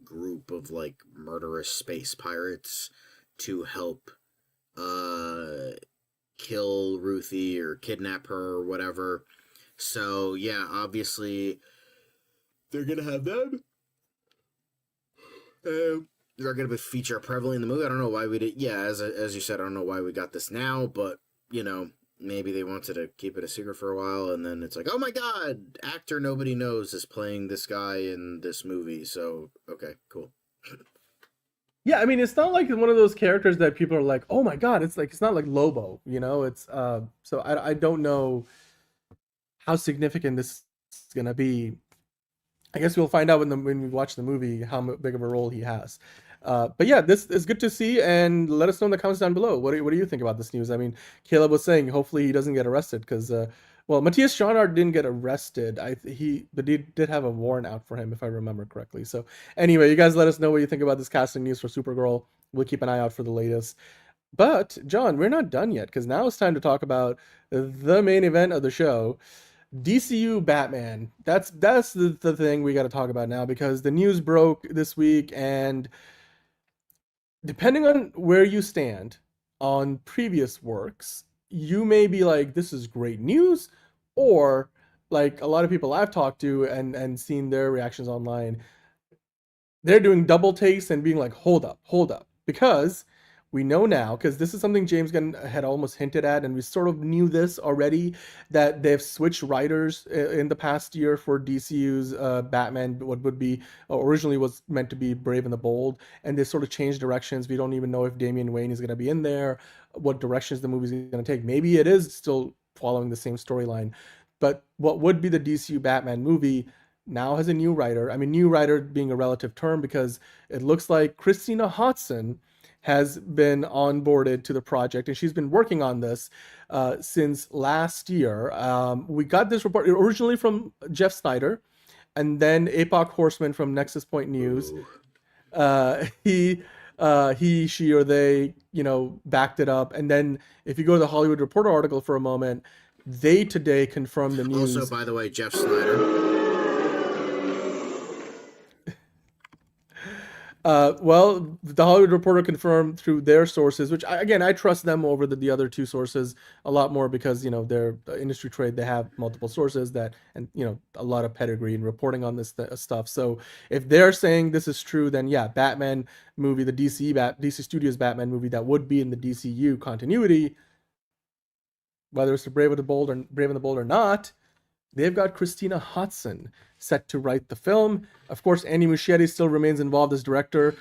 group of, like, murderous space pirates to help, kill Ruthie or kidnap her or whatever. So, yeah, obviously, they're gonna have them. They're going to feature prevalently in the movie. I don't know why we did. Yeah, as you said, I don't know why we got this now, but, maybe they wanted to keep it a secret for a while, and then it's like, oh my god, actor nobody knows is playing this guy in this movie, so, okay, cool. Yeah, I mean, it's not like one of those characters that people are like, oh my god, it's not like Lobo, it's, so I don't know how significant this is going to be. I guess we'll find out when we watch the movie how big of a role he has. But yeah, this is good to see, and let us know in the comments down below. What do you think about this news? I mean, Caleb was saying hopefully he doesn't get arrested because, Matthias Schoenaerts didn't get arrested. But he did have a warrant out for him, if I remember correctly. So anyway, you guys let us know what you think about this casting news for Supergirl. We'll keep an eye out for the latest. But John, we're not done yet because now it's time to talk about the main event of the show. DCU Batman. That's the thing we got to talk about now because the news broke this week, and depending on where you stand on previous works, you may be like, this is great news, or like a lot of people I've talked to and seen their reactions online, they're doing double takes and being like, hold up, because we know now, because this is something James Gunn had almost hinted at, and we sort of knew this already, that they've switched writers in the past year for DCU's Batman, what would be originally was meant to be Brave and the Bold, and they sort of changed directions. We don't even know if Damian Wayne is going to be in there, what directions the movie's going to take. Maybe it is still following the same storyline, but what would be the DCU Batman movie now has a new writer. I mean, new writer being a relative term because it looks like Christina Hodson has been onboarded to the project, and she's been working on this since last year. We got this report originally from Jeff Snyder, and then Apoc Horseman from Nexus Point News. She, or they, backed it up. And then if you go to the Hollywood Reporter article for a moment, they today confirmed the news. Also, by the way, Jeff Snyder. Well, the Hollywood Reporter confirmed through their sources, which I trust them over the other two sources a lot more because, they're industry trade. They have multiple sources and a lot of pedigree in reporting on this stuff. So if they're saying this is true, then yeah, Batman movie, the DC Studios Batman movie that would be in the DCU continuity, whether it's the Brave and the Bold or not, they've got Christina Hodson set to write the film. Of course, Andy Muschietti still remains involved as director,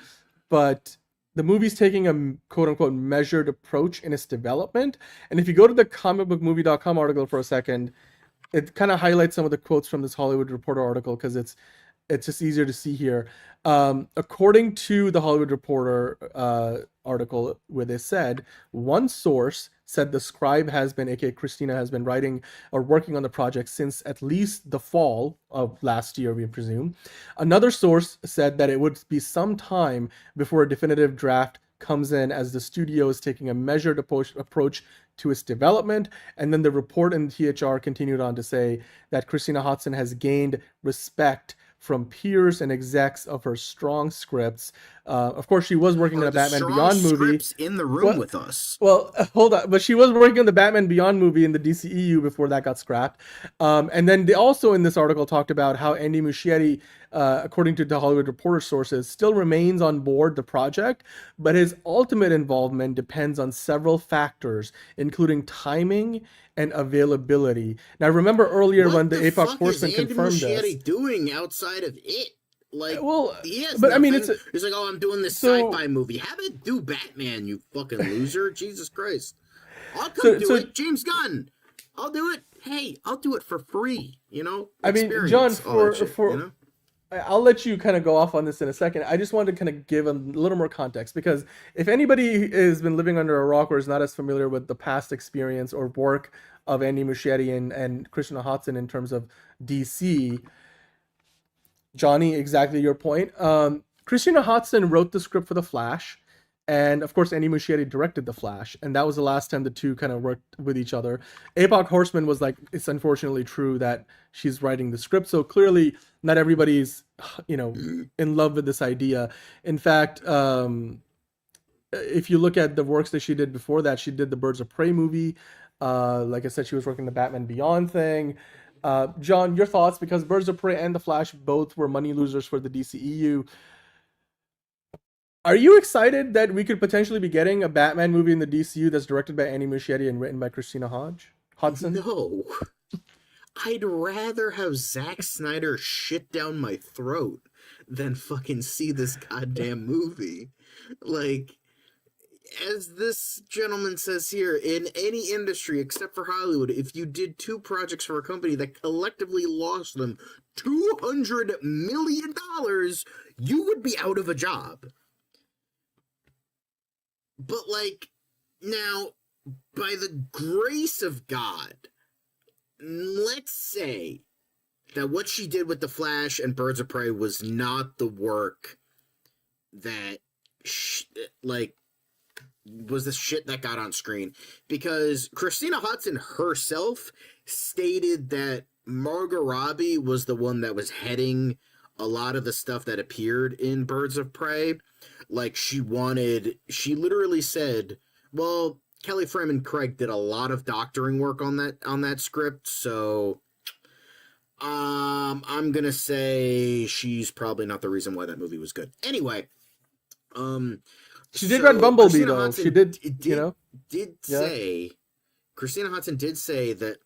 but the movie's taking a quote-unquote measured approach in its development. And if you go to the comicbookmovie.com article for a second, it kind of highlights some of the quotes from this Hollywood Reporter article because it's just easier to see here. According to the Hollywood Reporter article, where they said, one source said the scribe has been, aka Christina, has been writing or working on the project since at least the fall of last year, we presume. Another source said that it would be some time before a definitive draft comes in as the studio is taking a measured approach to its development. And then the report in THR continued on to say that Christina Hodson has gained respect from peers and execs of her strong scripts. Of course, she was working on a Batman Beyond movie. Scripts in the room with us. Well, hold on, but she was working on the Batman Beyond movie in the DCEU before that got scrapped. And then they also in this article talked about how Andy Muschietti, according to the Hollywood Reporter sources, still remains on board the project, but his ultimate involvement depends on several factors, including timing and availability. Now, remember earlier when the APOC Horseman confirmed this. What is Andy Muschietti doing outside of it? Like, well, he has but nothing. I mean, He's like, oh, I'm doing this sci-fi movie. Have it do Batman, you fucking loser. Jesus Christ. I'll come do it. James Gunn. I'll do it. Hey, I'll do it for free, you know? I mean, John, you know? I'll let you kind of go off on this in a second. I just wanted to kind of give a little more context, because if anybody has been living under a rock or is not as familiar with the past experience or work of Andy Muschietti and Christina Hodson in terms of DC, Johnny, exactly your point. Christina Hodson wrote the script for The Flash, and of course Andy Muschietti directed The Flash, and that was the last time the two kind of worked with each other. APOC Horseman was like, it's unfortunately true that she's writing the script, so clearly not everybody's, you know, in love with this idea. In fact, if you look at the works that she did before that, she did the Birds of Prey movie. Like I said, she was working the Batman Beyond thing. John, your thoughts, because Birds of Prey and The Flash both were money losers for the DCEU. Are you excited that we could potentially be getting a Batman movie in the DCU that's directed by Andy Muschietti and written by Christina Hodson? No. I'd rather have Zack Snyder shit down my throat than fucking see this goddamn movie. Like, as this gentleman says here, in any industry except for Hollywood, if you did two projects for a company that collectively lost them $200 million, you would be out of a job. But, like, now, by the grace of God, let's say that what she did with The Flash and Birds of Prey was not the work that, was the shit that got on screen. Because Christina Hodson herself stated that Margot Robbie was the one that was heading a lot of the stuff that appeared in Birds of Prey. Like, she literally said, well, Kelly Freeman Craig did a lot of doctoring work on that script, so I'm gonna say she's probably not the reason why that movie was good. Anyway, she did write Bumblebee, though. She did say, Christina Hodson did say that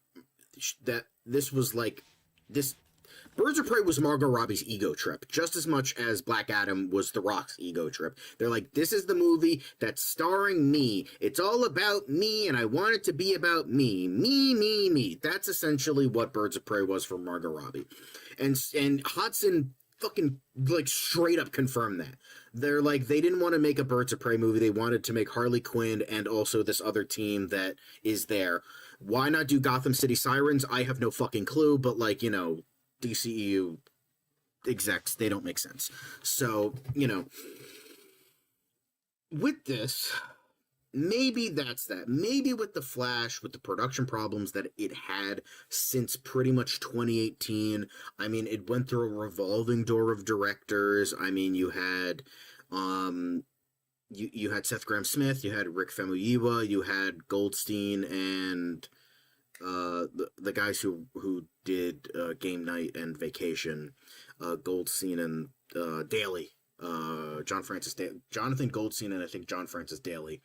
this was like, this Birds of Prey was Margot Robbie's ego trip, just as much as Black Adam was The Rock's ego trip. They're like, this is the movie that's starring me. It's all about me, and I want it to be about me. Me, me, me. That's essentially what Birds of Prey was for Margot Robbie. And Hodson fucking, like, straight up confirmed that. They're like, they didn't want to make a Birds of Prey movie. They wanted to make Harley Quinn and also this other team that is there. Why not do Gotham City Sirens? I have no fucking clue, but, like, you know, DCEU execs, they don't make sense. So, you know, with this, maybe that's that. Maybe with The Flash, with the production problems that it had since pretty much 2018, I mean, it went through a revolving door of directors. I mean, you had you had Seth Grahame-Smith, you had Rick Famuyiwa, you had Goldstein, and the guys who did Game Night and Vacation, Goldstein and Daly, Jonathan Goldstein, and I think John Francis Daly.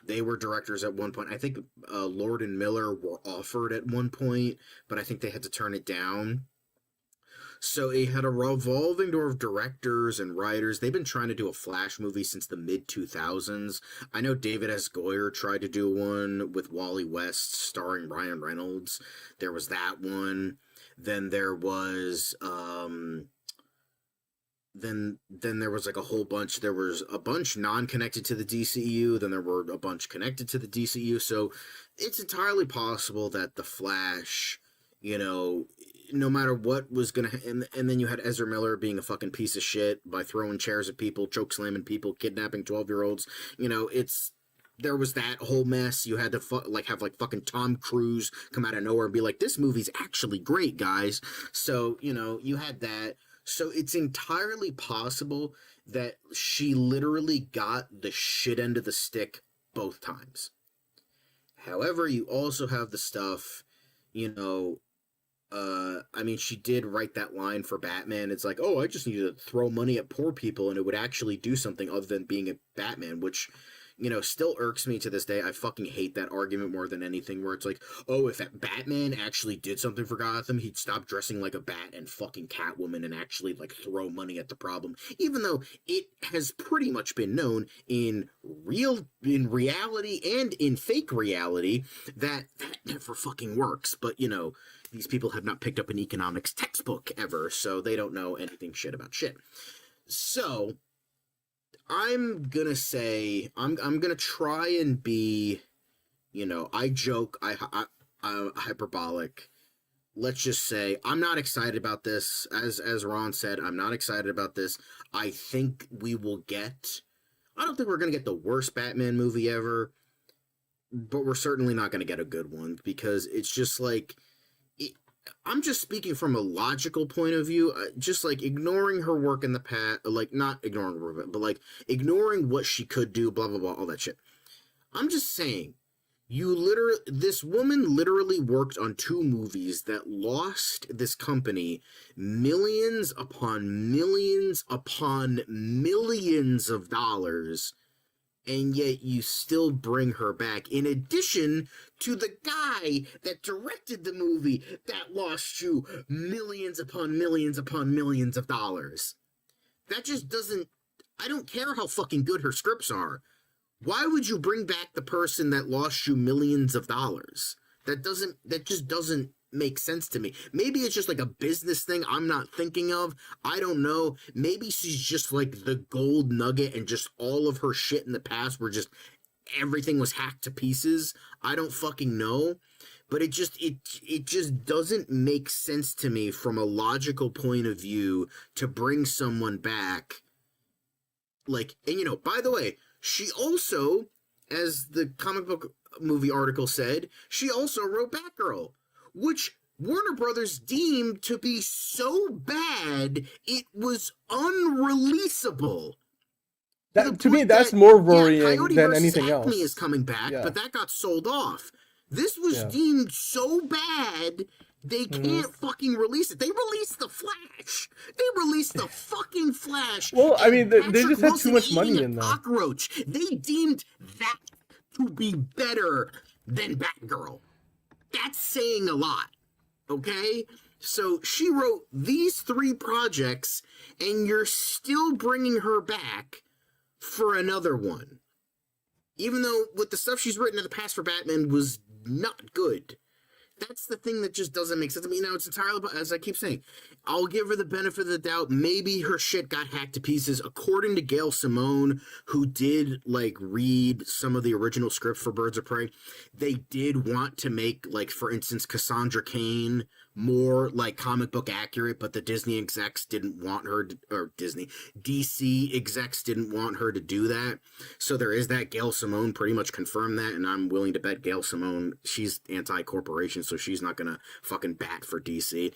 They were directors at one point. I think Lord and Miller were offered at one point, but I think they had to turn it down. So it had a revolving door of directors and writers. They've been trying to do a Flash movie since the mid-2000s. I know David S. Goyer tried to do one with Wally West starring Ryan Reynolds. There was that one. Then there was then there was like a whole bunch. There was a bunch non-connected to the DCEU. Then there were a bunch connected to the DCEU. So it's entirely possible that the Flash, you know, no matter what was gonna, and then you had Ezra Miller being a fucking piece of shit by throwing chairs at people, choke slamming people, kidnapping 12-year-olds. You know, there was that whole mess. You had to have fucking Tom Cruise come out of nowhere and be like, this movie's actually great, guys. So, you know, you had that. So it's entirely possible that she literally got the shit end of the stick both times. However, you also have the stuff, you know, I mean, she did write that line for Batman. It's like, oh, I just need to throw money at poor people and it would actually do something other than being a Batman, which, you know, still irks me to this day. I fucking hate that argument more than anything, where it's like, oh, if that Batman actually did something for Gotham, he'd stop dressing like a bat and fucking Catwoman and actually, like, throw money at the problem. Even though it has pretty much been known in reality and in fake reality that never fucking works. But, you know, these people have not picked up an economics textbook ever, so they don't know anything shit about shit. So I'm gonna say I'm gonna try and be, you know, I joke, I'm hyperbolic. Let's just say I'm not excited about this. As Ron said, I'm not excited about this. I think we will get. I don't think we're gonna get the worst Batman movie ever, but we're certainly not gonna get a good one, because it's just like. I'm just speaking from a logical point of view, just like ignoring her work in the past, like not ignoring her work, but like ignoring what she could do, blah, blah, blah, all that shit. I'm just saying, this woman literally worked on 2 movies that lost this company millions upon millions upon millions of dollars, and yet you still bring her back, in addition to the guy that directed the movie that lost you millions upon millions upon millions of dollars. That just doesn't... I don't care how fucking good her scripts are. Why would you bring back the person that lost you millions of dollars? That just doesn't make sense to me. Maybe it's just like a business thing I'm not thinking of. I don't know. Maybe she's just like the gold nugget and just all of her shit in the past were just everything was hacked to pieces. I don't fucking know. But it just doesn't make sense to me from a logical point of view to bring someone back. Like, and you know, by the way, she also, as the comic book movie article said, she also wrote Batgirl, which Warner Brothers deemed to be so bad it was unreleasable. To me, that's more worrying than anything Acme else. Is coming back, but that got sold off. This was deemed so bad they can't fucking release it. They released the Flash. They released the fucking Flash. Well, I mean, they just had Wilson too much money eating in there. Cockroach. They deemed that to be better than Batgirl. That's saying a lot, okay? So she wrote these 3 projects, and you're still bringing her back for another one. Even though with the stuff she's written in the past for Batman was not good. That's the thing that just doesn't make sense to me. Now, it's entirely, as I keep saying, I'll give her the benefit of the doubt. Maybe her shit got hacked to pieces. According to Gail Simone, who did, like, read some of the original script for Birds of Prey, they did want to make, like, for instance, Cassandra Cain more, like, comic book accurate, but the Disney execs didn't want her to, or DC execs didn't want her to do that. So there is that. Gail Simone pretty much confirmed that, and I'm willing to bet Gail Simone, she's anti-corporation, so she's not gonna fucking bat for DC.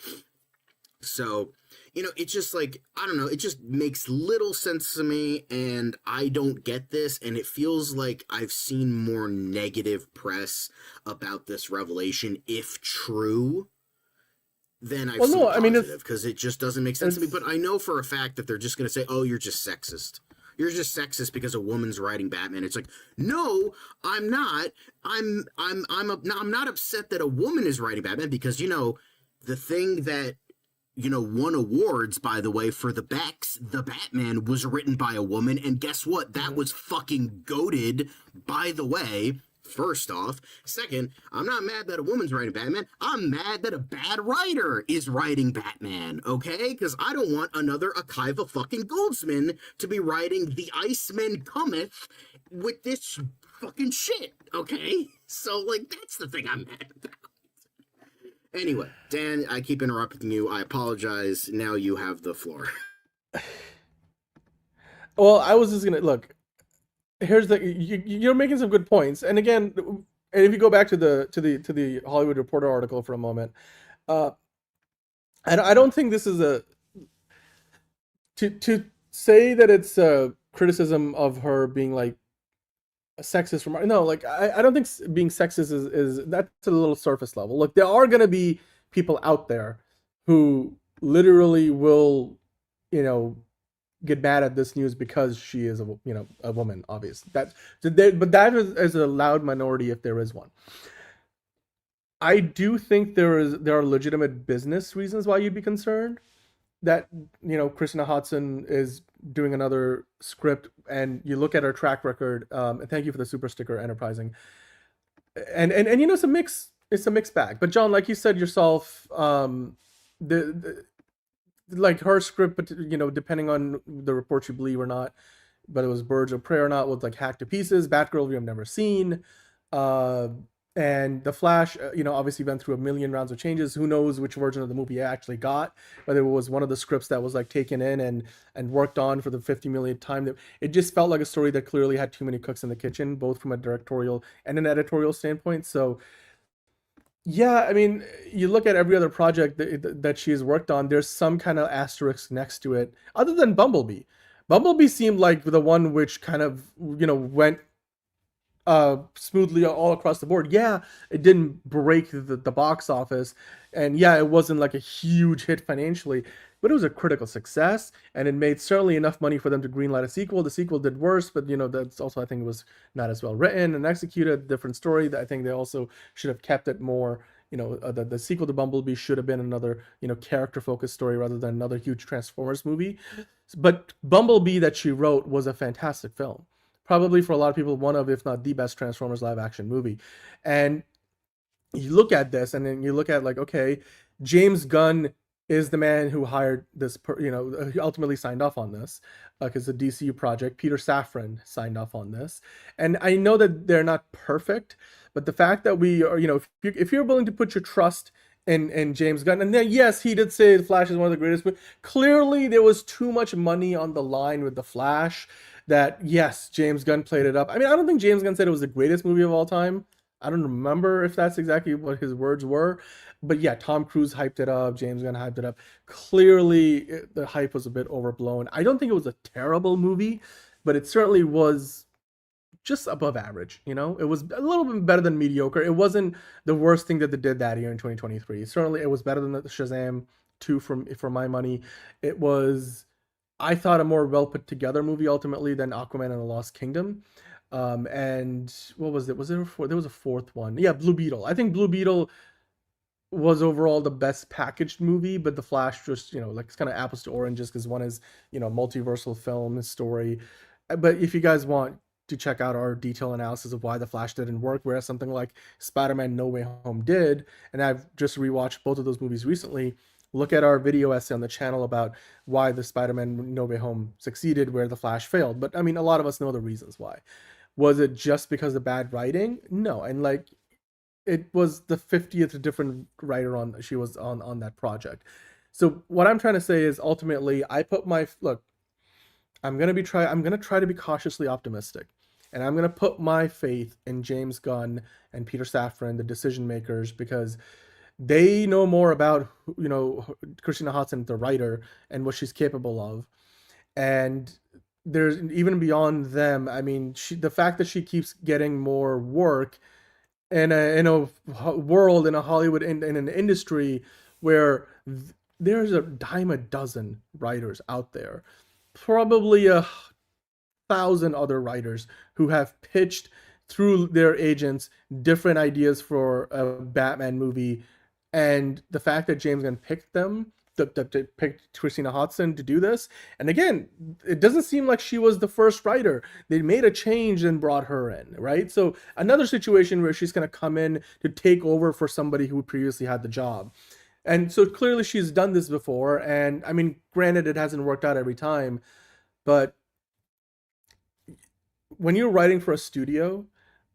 So, you know, it's just like, I don't know, it just makes little sense to me, and I don't get this, and it feels like I've seen more negative press about this revelation, if true, than I've seen positive, because it just doesn't make sense to me. But I know for a fact that they're just going to say, oh, you're just sexist. You're just sexist because a woman's writing Batman. It's like, no, I'm not. I'm not upset that a woman is writing Batman, because, you know, the thing that, you know, won awards, by the way, for the Becks, the Batman was written by a woman, and guess what? That was fucking goated, by the way. First off. Second, I'm not mad that a woman's writing Batman. I'm mad that a bad writer is writing Batman, okay? Because I don't want another Akiva fucking Goldsman to be writing The Iceman Cometh with this fucking shit, okay? So, like, that's the thing I'm mad about. Anyway, Dan, I keep interrupting you. I apologize. Now you have the floor. Well, I was just gonna look. Here's the you're making some good points, and again, and if you go back to the Hollywood Reporter article for a moment, I don't think this is to say that it's a criticism of her being like a sexist remark. No, like I don't think being sexist is that's a little surface level. Look, there are gonna be people out there who literally will, you know, get mad at this news because she is a woman. Obviously, but that is a loud minority if there is one. I do think there are legitimate business reasons why you'd be concerned that, you know, Christina Hodson is doing another script, and you look at her track record. And thank you for the super sticker, enterprising. And you know, it's a mixed bag. But John, like you said yourself, the like her script, but you know, depending on the reports you believe or not, but it was Birds of Prey or not, was like hacked to pieces. Batgirl we have never seen. And the Flash, you know, obviously went through a million rounds of changes. Who knows which version of the movie I actually got? Whether it was one of the scripts that was like taken in and worked on for the 50 millionth time. That it just felt like a story that clearly had too many cooks in the kitchen, both from a directorial and an editorial standpoint. So, yeah, I mean, you look at every other project that she has worked on. There's some kind of asterisk next to it, other than Bumblebee. Bumblebee seemed like the one which kind of, you know, went smoothly all across the board. Yeah, it didn't break the box office, and yeah, it wasn't like a huge hit financially, but it was a critical success, and it made certainly enough money for them to greenlight a sequel. The sequel did worse, but you know, that's also, I think it was not as well written and executed. Different story. I think they also should have kept it more, you know, the sequel to Bumblebee should have been another, you know, character focused story rather than another huge Transformers movie. But Bumblebee that she wrote was a fantastic film. Probably for a lot of people, one of, if not the best Transformers live action movie. And you look at this, and then you look at like, okay, James Gunn is the man who hired this, he ultimately signed off on this because the DCU project. Peter Safran signed off on this. And I know that they're not perfect, but the fact that we are, you know, if you're willing to put your trust in James Gunn, and then yes, he did say The Flash is one of the greatest, but clearly there was too much money on the line with The Flash that, yes, James Gunn played it up. I mean, I don't think James Gunn said it was the greatest movie of all time. I don't remember if that's exactly what his words were. But yeah, Tom Cruise hyped it up. James Gunn hyped it up. Clearly, the hype was a bit overblown. I don't think it was a terrible movie, but it certainly was just above average. You know, it was a little bit better than mediocre. It wasn't the worst thing that they did that year in 2023. Certainly, it was better than the Shazam 2 for my money. It was, I thought, a more well put together movie ultimately than Aquaman and the Lost Kingdom. And what was it? Was there there was a fourth one? Yeah, Blue Beetle. I think Blue Beetle was overall the best packaged movie, but The Flash just, you know, like it's kind of apples to oranges because one is, you know, multiversal film story. But if you guys want to check out our detailed analysis of why The Flash didn't work, whereas something like Spider-Man No Way Home did, and I've just rewatched both of those movies recently, look at our video essay on the channel about why the Spider-Man No Way Home succeeded where The Flash failed. But I mean, a lot of us know the reasons why. Was it just because of bad writing? No. And like, it was the 50th different writer she was on that project. So what I'm trying to say is ultimately I put my, look, I'm going to try to be cautiously optimistic. And I'm going to put my faith in James Gunn and Peter Safran, the decision makers, because they know more about, you know, Christina Hodson, the writer, and what she's capable of. And there's even beyond them. I mean, the fact that she keeps getting more work in a world, in a Hollywood, in an industry where there's a dime a dozen writers out there, probably 1,000 other writers who have pitched through their agents different ideas for a Batman movie, and the fact that James Gunn picked them, picked Christina Hodson to do this, and again, it doesn't seem like she was the first writer. They made a change and brought her in, right? So another situation where she's going to come in to take over for somebody who previously had the job. And so clearly she's done this before, and I mean, granted, it hasn't worked out every time, but when you're writing for a studio,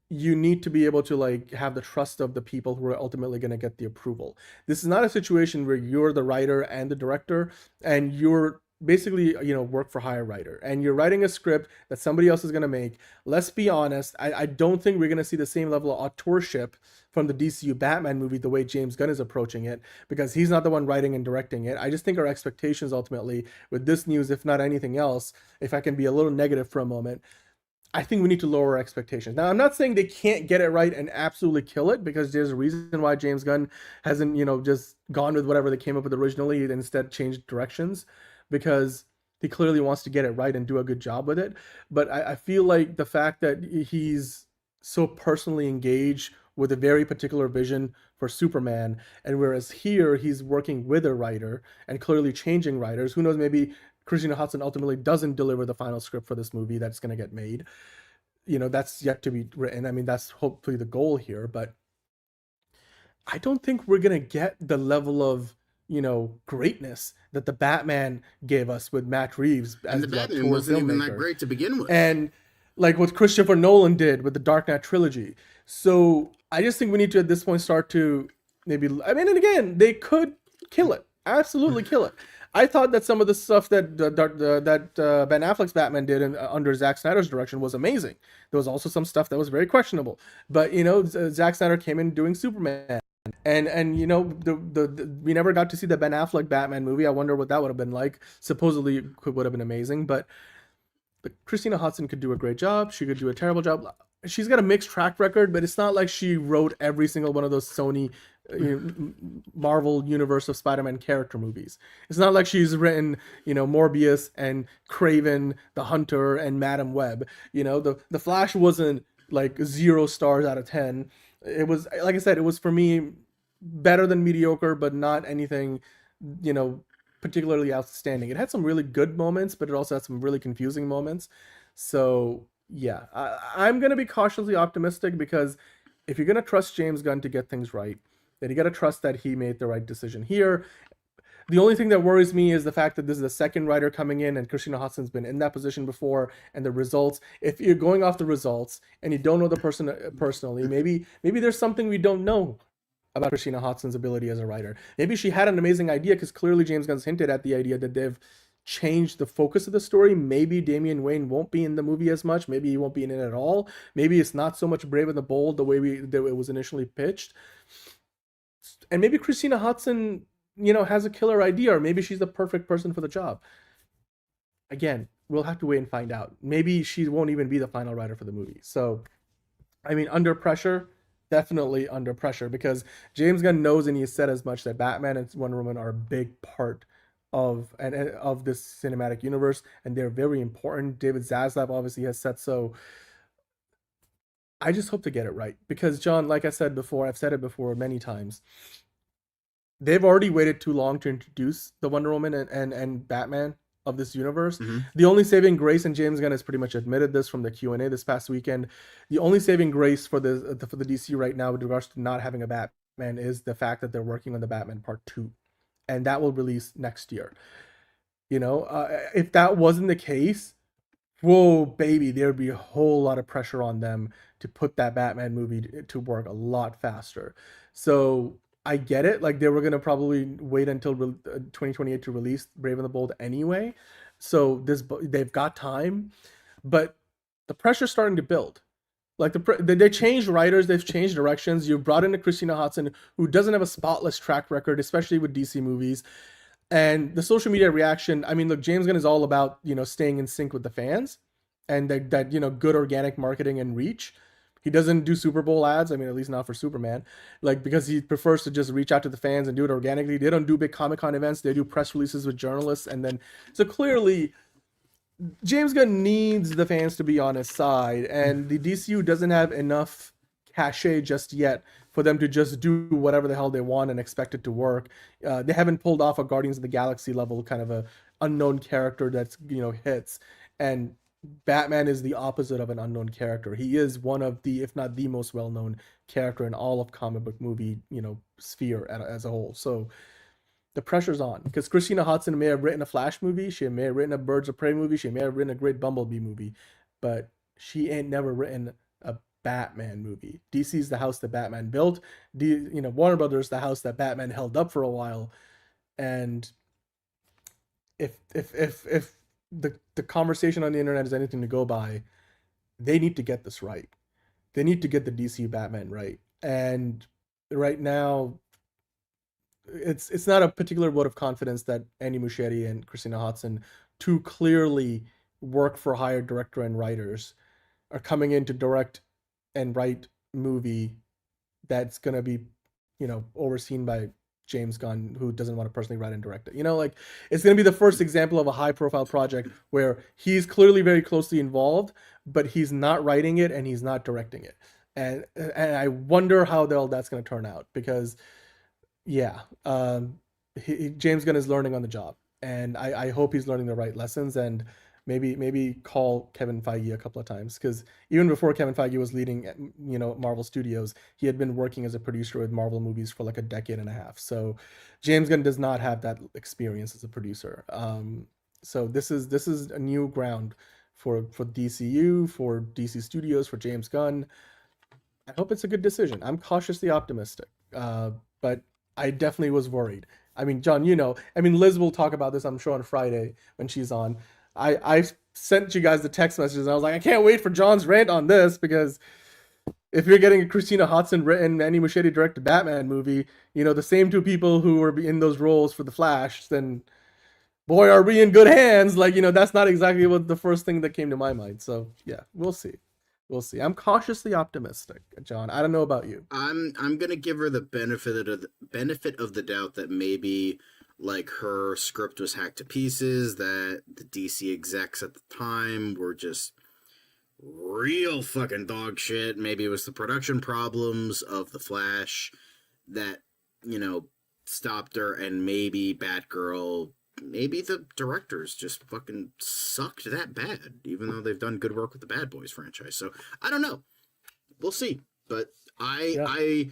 you need to be able to like have the trust of the people who are ultimately going to get the approval. This is not a situation where you're the writer and the director and you're basically, work for hire writer, and you're writing a script that somebody else is going to make. Let's be honest, I don't think we're going to see the same level of authorship from the DCU Batman movie the way James Gunn is approaching it, because he's not the one writing and directing it. I just think our expectations ultimately with this news, if not anything else, if I can be a little negative for a moment, I think we need to lower our expectations. Now, I'm not saying they can't get it right and absolutely kill it, because there's a reason why James Gunn hasn't, just gone with whatever they came up with originally and instead changed directions, because he clearly wants to get it right and do a good job with it. But I feel like the fact that he's so personally engaged with a very particular vision for Superman, and whereas here he's working with a writer and clearly changing writers, who knows, maybe Christina Hodson ultimately doesn't deliver the final script for this movie that's going to get made. That's yet to be written. I mean, that's hopefully the goal here, but I don't think we're going to get the level of, greatness that the Batman gave us with Matt Reeves as And the Batman wasn't even that great to begin with. And like what Christopher Nolan did with the Dark Knight trilogy. So I just think we need to, at this point, start to maybe, and again, they could kill it. Absolutely kill it. I thought that some of the stuff that Ben Affleck's Batman did under Zack Snyder's direction was amazing. There was also some stuff that was very questionable. But, Zack Snyder came in doing Superman. And we never got to see the Ben Affleck Batman movie. I wonder what that would have been like. Supposedly it would have been amazing, but Christina Hodson could do a great job. She could do a terrible job. She's got a mixed track record, but it's not like she wrote every single one of those Sony Marvel Universe of Spider-Man character movies. It's not like she's written, Morbius and Kraven the Hunter and Madam Web. The Flash wasn't like 0 stars out of 10. It was, like I said, it was for me better than mediocre, but not anything, particularly outstanding. It had some really good moments, but it also had some really confusing moments. So yeah, I'm going to be cautiously optimistic, because if you're going to trust James Gunn to get things right, then you got to trust that he made the right decision here. The only thing that worries me is the fact that this is the second writer coming in, and Christina Hodson's been in that position before, and the results, if you're going off the results and you don't know the person personally, maybe there's something we don't know about Christina Hodson's ability as a writer. Maybe she had an amazing idea, because clearly James Gunn's hinted at the idea that they've changed the focus of the story. Maybe Damian Wayne won't be in the movie as much. Maybe he won't be in it at all. Maybe it's not so much Brave and the Bold the way it was initially pitched. And maybe Christina Hodson, has a killer idea, or maybe she's the perfect person for the job. Again, we'll have to wait and find out. Maybe she won't even be the final writer for the movie. So, under pressure, definitely under pressure, because James Gunn knows, and he has said as much, that Batman and Wonder Woman are a big part of this cinematic universe, and they're very important. David Zaslav obviously has said so. I just hope to get it right, because John, like I said before, I've said it before many times, they've already waited too long to introduce the Wonder Woman and Batman of this universe. Mm-hmm. The only saving grace, and James Gunn has pretty much admitted this from the Q&A this past weekend, the only saving grace for the DC right now with regards to not having a Batman is the fact that they're working on the Batman Part 2, and that will release next year. If that wasn't the case, whoa, baby, there would be a whole lot of pressure on them to put that Batman movie to work a lot faster. So I get it. Like, they were going to probably wait until 2028 to release Brave and the Bold anyway. So they've got time, but the pressure's starting to build. Like, they changed writers, they've changed directions. You brought in a Christina Hodson who doesn't have a spotless track record, especially with DC movies. And the social media reaction, look, James Gunn is all about, staying in sync with the fans, and that good organic marketing and reach. He doesn't do Super Bowl ads, at least not for Superman, because he prefers to just reach out to the fans and do it organically. They don't do big Comic-Con events, they do press releases with journalists, and then, so clearly, James Gunn needs the fans to be on his side, and the DCU doesn't have enough cachet just yet for them to just do whatever the hell they want and expect it to work. They haven't pulled off a Guardians of the Galaxy level kind of a unknown character that's hits, and Batman is the opposite of an unknown character. He is one of the, if not the most well-known character in all of comic book movie sphere as a whole. So the pressure's on, because Christina Hodson may have written a Flash movie, she may have written a Birds of Prey movie, she may have written a great Bumblebee movie, but she ain't never written a Batman movie. DC's the house that Batman built. Warner Brothers, the house that Batman held up for a while. And if the conversation on the internet is anything to go by, they need to get this right. They need to get the DC Batman right. And right now, it's not a particular vote of confidence that Andy Muschietti and Christina Hodson, two clearly work for hire director and writers, are coming in to direct and write movie that's gonna be, overseen by James Gunn, who doesn't want to personally write and direct it. Like, it's gonna be the first example of a high profile project where he's clearly very closely involved, but he's not writing it and he's not directing it. And I wonder how that's gonna turn out, because yeah, James Gunn is learning on the job, and I hope he's learning the right lessons, and maybe call Kevin Feige a couple of times, because even before Kevin Feige was leading, Marvel Studios, he had been working as a producer with Marvel movies for like a decade and a half. So James Gunn does not have that experience as a producer. So this is a new ground for DCU, for DC Studios, for James Gunn. I hope it's a good decision. I'm cautiously optimistic, but I definitely was worried. I mean, John, Liz will talk about this, I'm sure, on Friday when she's on. I sent you guys the text messages, and I was like, I can't wait for John's rant on this, because if you're getting a Christina Hodson written, Andy Muschietti directed Batman movie, the same two people who were in those roles for The Flash, then boy, are we in good hands. Like, that's not exactly what the first thing that came to my mind. So yeah, we'll see. We'll see. I'm cautiously optimistic, John. I don't know about you. I'm gonna give her the benefit of the doubt that maybe, like, her script was hacked to pieces, that the DC execs at the time were just real fucking dog shit. Maybe it was the production problems of The Flash that, stopped her, and maybe Batgirl, maybe the directors just fucking sucked that bad, even though they've done good work with the Bad Boys franchise. So I don't know. We'll see. But I'm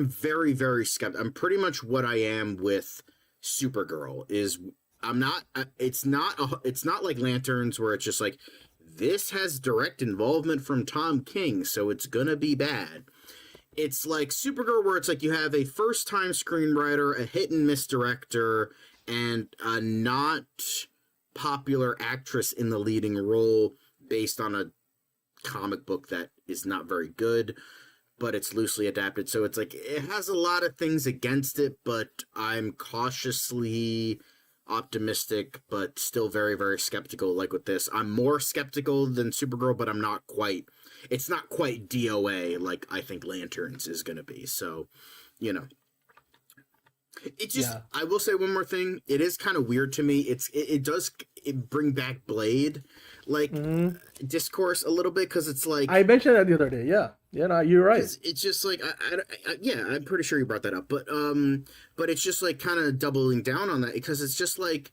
very, very skeptical. I'm pretty much what I am with Supergirl. It's not like Lanterns, where it's just like, this has direct involvement from Tom King, so it's gonna be bad. It's like Supergirl, where it's like you have a first-time screenwriter, a hit-and-miss director, and a not popular actress in the leading role based on a comic book that is not very good, but it's loosely adapted. So it's like, it has a lot of things against it, but I'm cautiously optimistic, but still very, very skeptical. Like with this, I'm more skeptical than Supergirl, but it's not quite DOA like I think Lanterns is going to be. So, it just, I will say one more thing. It is kind of weird to me. It does bring back Blade, like, discourse a little bit, because it's like, I mentioned that the other day. Yeah, no, you're right. It's just like, I'm pretty sure you brought that up, but it's just like kind of doubling down on that, because it's just like,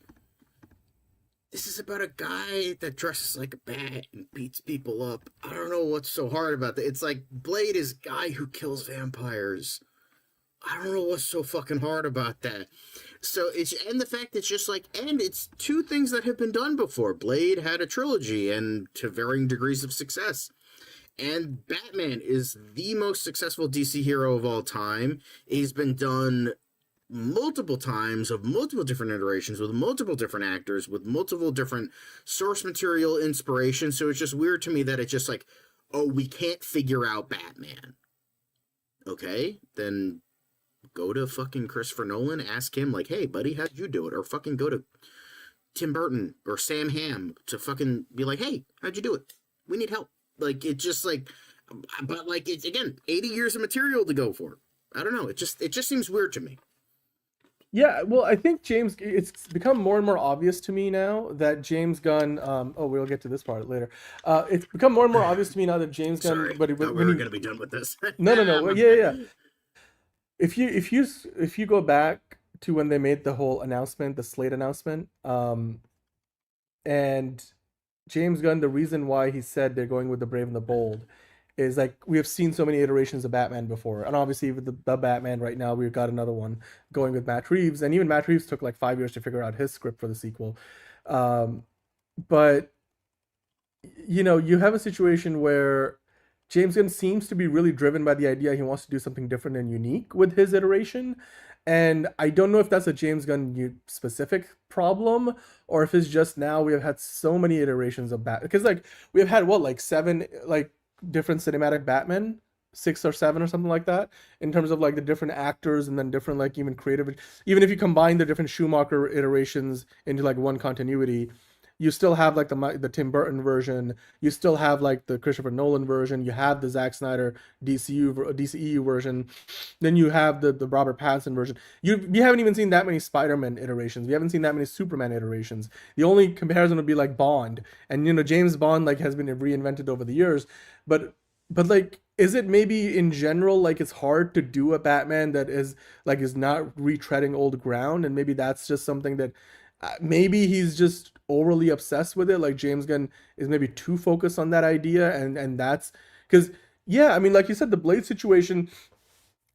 this is about a guy that dresses like a bat and beats people up. I don't know what's so hard about that. It's like, Blade is a guy who kills vampires. I don't know what's so fucking hard about that. So and the fact it's just like, and it's two things that have been done before. Blade had a trilogy, and to varying degrees of success. And Batman is the most successful DC hero of all time. He's been done multiple times, of multiple different iterations, with multiple different actors, with multiple different source material inspiration. So it's just weird to me that it's just like, oh, we can't figure out Batman. Okay, then go to fucking Christopher Nolan, ask him, like, hey, buddy, how'd you do it? Or fucking go to Tim Burton or Sam Hamm to fucking be like, hey, how'd you do it? We need help. Like, it's just like, but like, it's, again, 80 years of material to go for. I don't know. It just seems weird to me. Yeah, well, I think it's become more and more obvious to me now that James Gunn, we'll get to this part later. It's become more and more obvious to me now that James Gunn, Sorry, we're going to be done with this. No. Yeah. If you go back to when they made the whole announcement, the Slate announcement, and James Gunn, the reason why he said they're going with the Brave and the Bold is, like, we have seen so many iterations of Batman before, and obviously with the Batman right now, we've got another one going with Matt Reeves, and even Matt Reeves took like 5 years to figure out his script for the sequel. But you have a situation where James Gunn seems to be really driven by the idea he wants to do something different and unique with his iteration, And I don't know if that's a James Gunn specific problem, or if it's just now we have had so many iterations of Batman. Because like we have had what, like 7 like different cinematic Batman, 6 or 7 or something like that, in terms of like the different actors and then different like even creative. Even if you combine the different Schumacher iterations into like one continuity, you still have like the Tim Burton version, you still have like the Christopher Nolan version, you have the Zack Snyder DCEU version, then you have the Robert Pattinson version. You haven't even seen that many Spider-Man iterations. We haven't seen that many Superman iterations. The only comparison would be like Bond, and you know James Bond like has been reinvented over the years, but like is it maybe in general like it's hard to do a Batman that is not retreading old ground, and maybe that's just something that maybe he's just overly obsessed with it, like James Gunn is maybe too focused on that idea, and that's because yeah, I mean like you said, the Blade situation,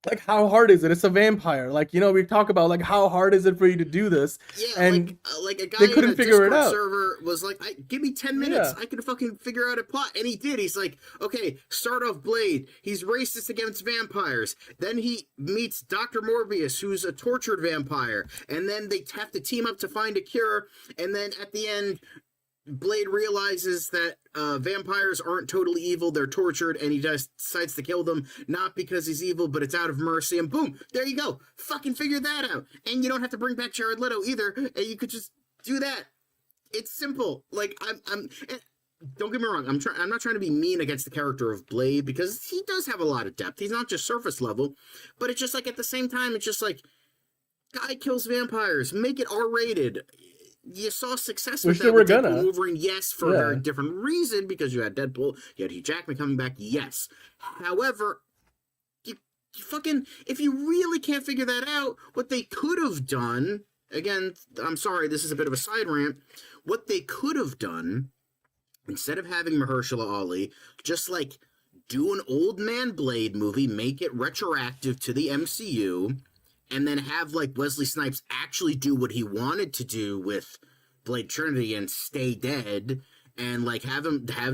like how hard is it? It's a vampire. Like, you know, we talk about like how hard is it for you to do this? Yeah, and like a guy they couldn't in a figure Discord it out. server was like, "Give me 10 minutes, Yeah. I can fucking figure out a plot," and he did. He's like, "Okay, start off Blade. He's racist against vampires. Then he meets Dr. Morbius, who's a tortured vampire, and then they have to team up to find a cure. And then at the end, Blade realizes that vampires aren't totally evil, they're tortured, and he just decides to kill them, not because he's evil, but it's out of mercy, and boom, there you go. Fucking figure that out. And you don't have to bring back Jared Leto either, and you could just do that. It's simple. Like, don't get me wrong, I'm not trying to be mean against the character of Blade, because he does have a lot of depth. He's not just surface level, but it's just like, at the same time, it's just like, guy kills vampires, make it R-rated. You saw success with that with Deadpool and Wolverine, yes, for a very different reason, because you had Deadpool, you had Hugh Jackman coming back, yes. However, you fucking, if you really can't figure that out, what they could have done, again, I'm sorry, this is a bit of a side rant, what they could have done, instead of having Mahershala Ali, just like do an Old Man Blade movie, make it retroactive to the MCU, and then have like Wesley Snipes actually do what he wanted to do with Blade Trinity and stay dead, and like have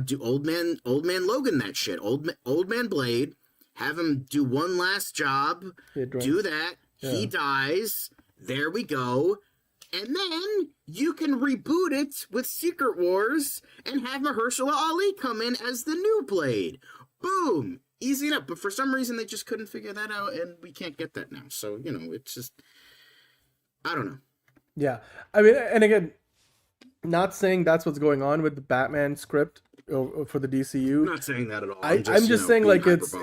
do Old Man Logan that shit, Old Man Blade, have him do one last job, do that, he dies, there we go, and then you can reboot it with Secret Wars and have Mahershala Ali come in as the new Blade. Boom. Easy enough, but for some reason they just couldn't figure that out, and we can't get that now. So, you know, it's just, I don't know. Yeah. I mean, and again, not saying that's what's going on with the Batman script for the DCU. I'm not saying that at all. I'm just saying like it's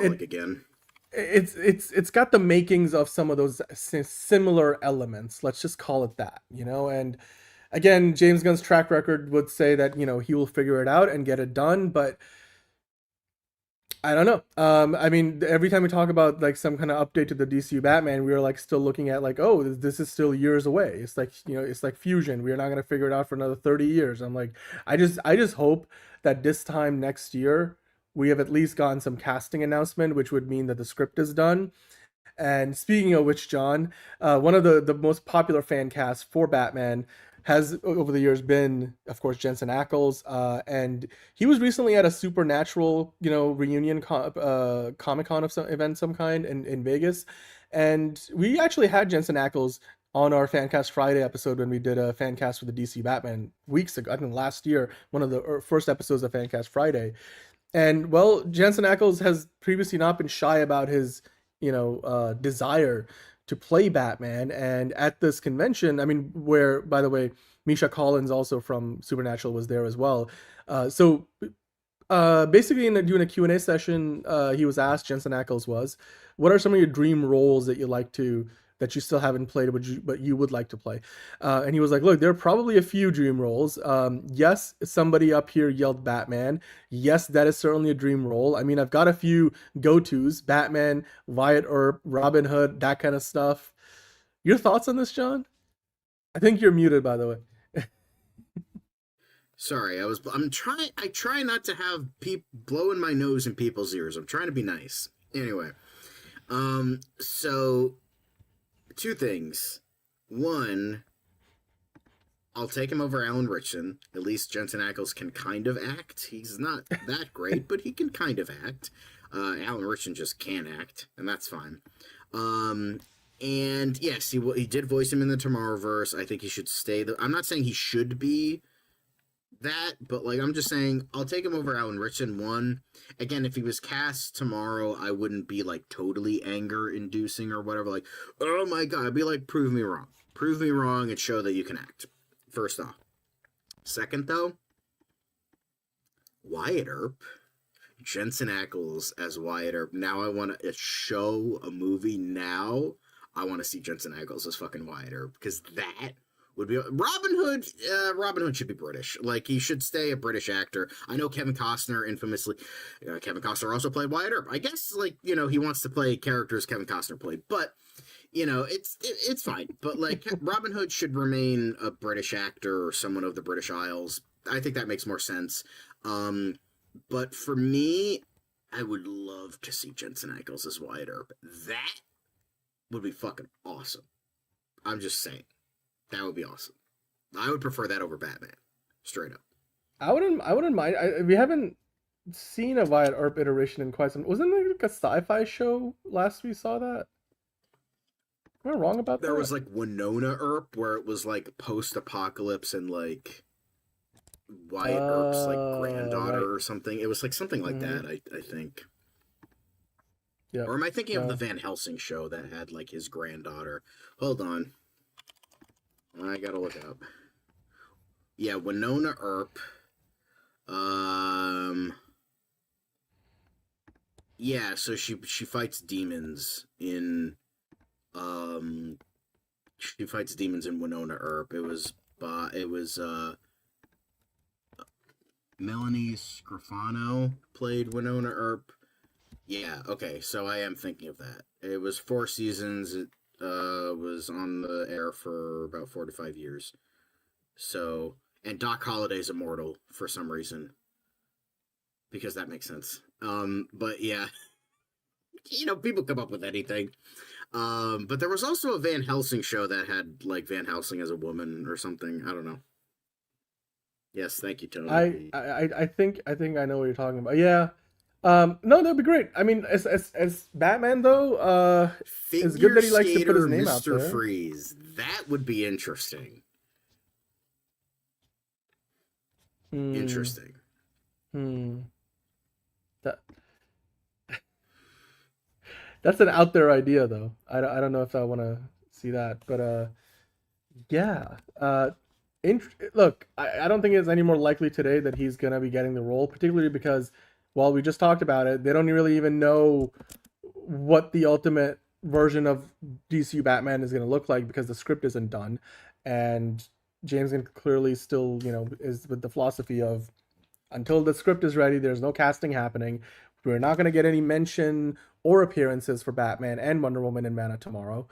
got the makings of some of those similar elements. Let's just call it that, you know. And again, James Gunn's track record would say that, you know, he will figure it out and get it done, but I don't know. I mean, every time we talk about like some kind of update to the DCU Batman, we are like still looking at like, oh, this is still years away. It's like, you know, it's like Fusion. We're not going to figure it out for another 30 years. I'm like, I just hope that this time next year we have at least gotten some casting announcement, which would mean that the script is done. And speaking of which, John, one of the most popular fan casts for Batman has over the years been, of course, Jensen Ackles, and he was recently at a Supernatural, you know, reunion Comic-Con of some event, some kind in Vegas, and we actually had Jensen Ackles on our Fancast Friday episode when we did a Fancast for the DC Batman weeks ago, I think last year, one of the first episodes of Fancast Friday, and well, Jensen Ackles has previously not been shy about his, you know, desire to play Batman. And at this convention, I mean, where, by the way, Misha Collins, also from Supernatural, was there as well. So basically, doing a Q&A session, he was asked, Jensen Ackles was, what are some of your dream roles that that you still haven't played, but you would like to play? And he was like, look, there are probably a few dream roles. Yes, somebody up here yelled Batman. Yes, that is certainly a dream role. I mean, I've got a few go-tos, Batman, Wyatt Earp, Robin Hood, that kind of stuff. Your thoughts on this, John? I think you're muted, by the way. Sorry, I try not to have blowing my nose in people's ears. I'm trying to be nice. Anyway, so two things. One, I'll take him over Alan Ritchson. At least Jensen Ackles can kind of act. He's not that great, but he can kind of act. Alan Ritchson just can't act, and that's fine. And yes, he did voice him in the Tomorrowverse. I think he should stay. I'm not saying he should be that, but like I'm just saying I'll take him over Alan Ritchson. One, again, if he was cast tomorrow, I wouldn't be like totally anger inducing or whatever. Like, oh my god, I'd be like, prove me wrong, and show that you can act. First off. Second though, Wyatt Earp. Jensen Ackles as Wyatt Earp. Now I want to show a movie now. I want to see Jensen Ackles as fucking Wyatt Earp, because that would be Robin Hood. Robin Hood should be British. Like, he should stay a British actor. I know Kevin Costner infamously. Kevin Costner also played Wyatt Earp. I guess, like, you know, he wants to play characters Kevin Costner played, but you know, it's fine. But like, Robin Hood should remain a British actor or someone of the British Isles. I think that makes more sense. But for me, I would love to see Jensen Ackles as Wyatt Earp. That would be fucking awesome. I'm just saying. That would be awesome. I would prefer that over Batman. Straight up. I wouldn't mind. We haven't seen a Wyatt Earp iteration in quite some... Wasn't there like a sci-fi show last we saw that? Am I wrong about that? There was like Winona Earp, where it was like post-apocalypse and like Wyatt Earp's like granddaughter or something. It was like something like that, I think. Yeah. Or am I thinking of the Van Helsing show that had like his granddaughter? Hold on. I gotta look up. Yeah, Winona Earp. Yeah, so she fights demons in she fights demons in Winona Earp. It was Melanie Scrofano played Winona Earp. Yeah, okay, so I am thinking of that. It was 4 seasons. It was on the air for about 4 to 5 years. So, and Doc Holliday's immortal for some reason. Because that makes sense. But yeah, you know, people come up with anything. But there was also a Van Helsing show that had like Van Helsing as a woman or something. I don't know. Yes, thank you, Tony. I think I know what you're talking about. Yeah. No, that'd be great. I mean, as Batman though, it's good that he likes to put his name out there. Mr. Freeze. That would be interesting. Interesting. That's an out there idea though. I don't know if I want to see that, but yeah. Look, I don't think it's any more likely today that he's gonna be getting the role, particularly because, while we just talked about it, they don't really even know what the ultimate version of DCU Batman is going to look like because the script isn't done. And James Gunn clearly still, you know, is with the philosophy of, until the script is ready, there's no casting happening. We're not going to get any mention or appearances for Batman and Wonder Woman and Man of Tomorrow.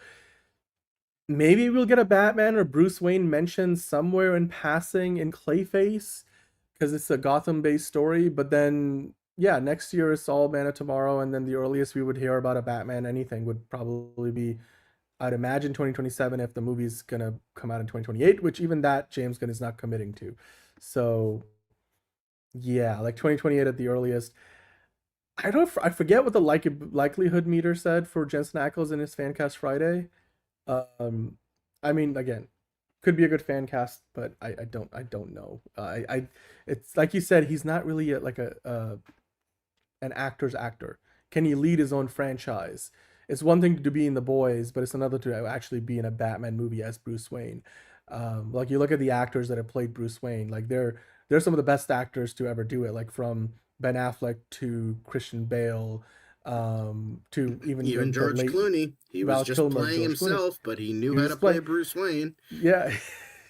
Maybe we'll get a Batman or Bruce Wayne mention somewhere in passing in Clayface, because it's a Gotham-based story, but then... yeah, next year it's all Man of Tomorrow, and then the earliest we would hear about a Batman anything would probably be, I'd imagine, 2027 if the movie's going to come out in 2028, which even that James Gunn is not committing to. So, yeah, like 2028 at the earliest. I forget what the likelihood meter said for Jensen Ackles in his Fancast Friday. I mean, again, could be a good fan cast, but I don't know. It's like you said, he's not really an actor's actor. Can he lead his own franchise? It's one thing to be in The Boys, but it's another to actually be in a Batman movie as Bruce Wayne. Like, you look at the actors that have played Bruce Wayne, like they're some of the best actors to ever do it. Like from Ben Affleck to Christian Bale, to even George Clooney. He was just playing himself, but he knew how to play Bruce Wayne. Yeah.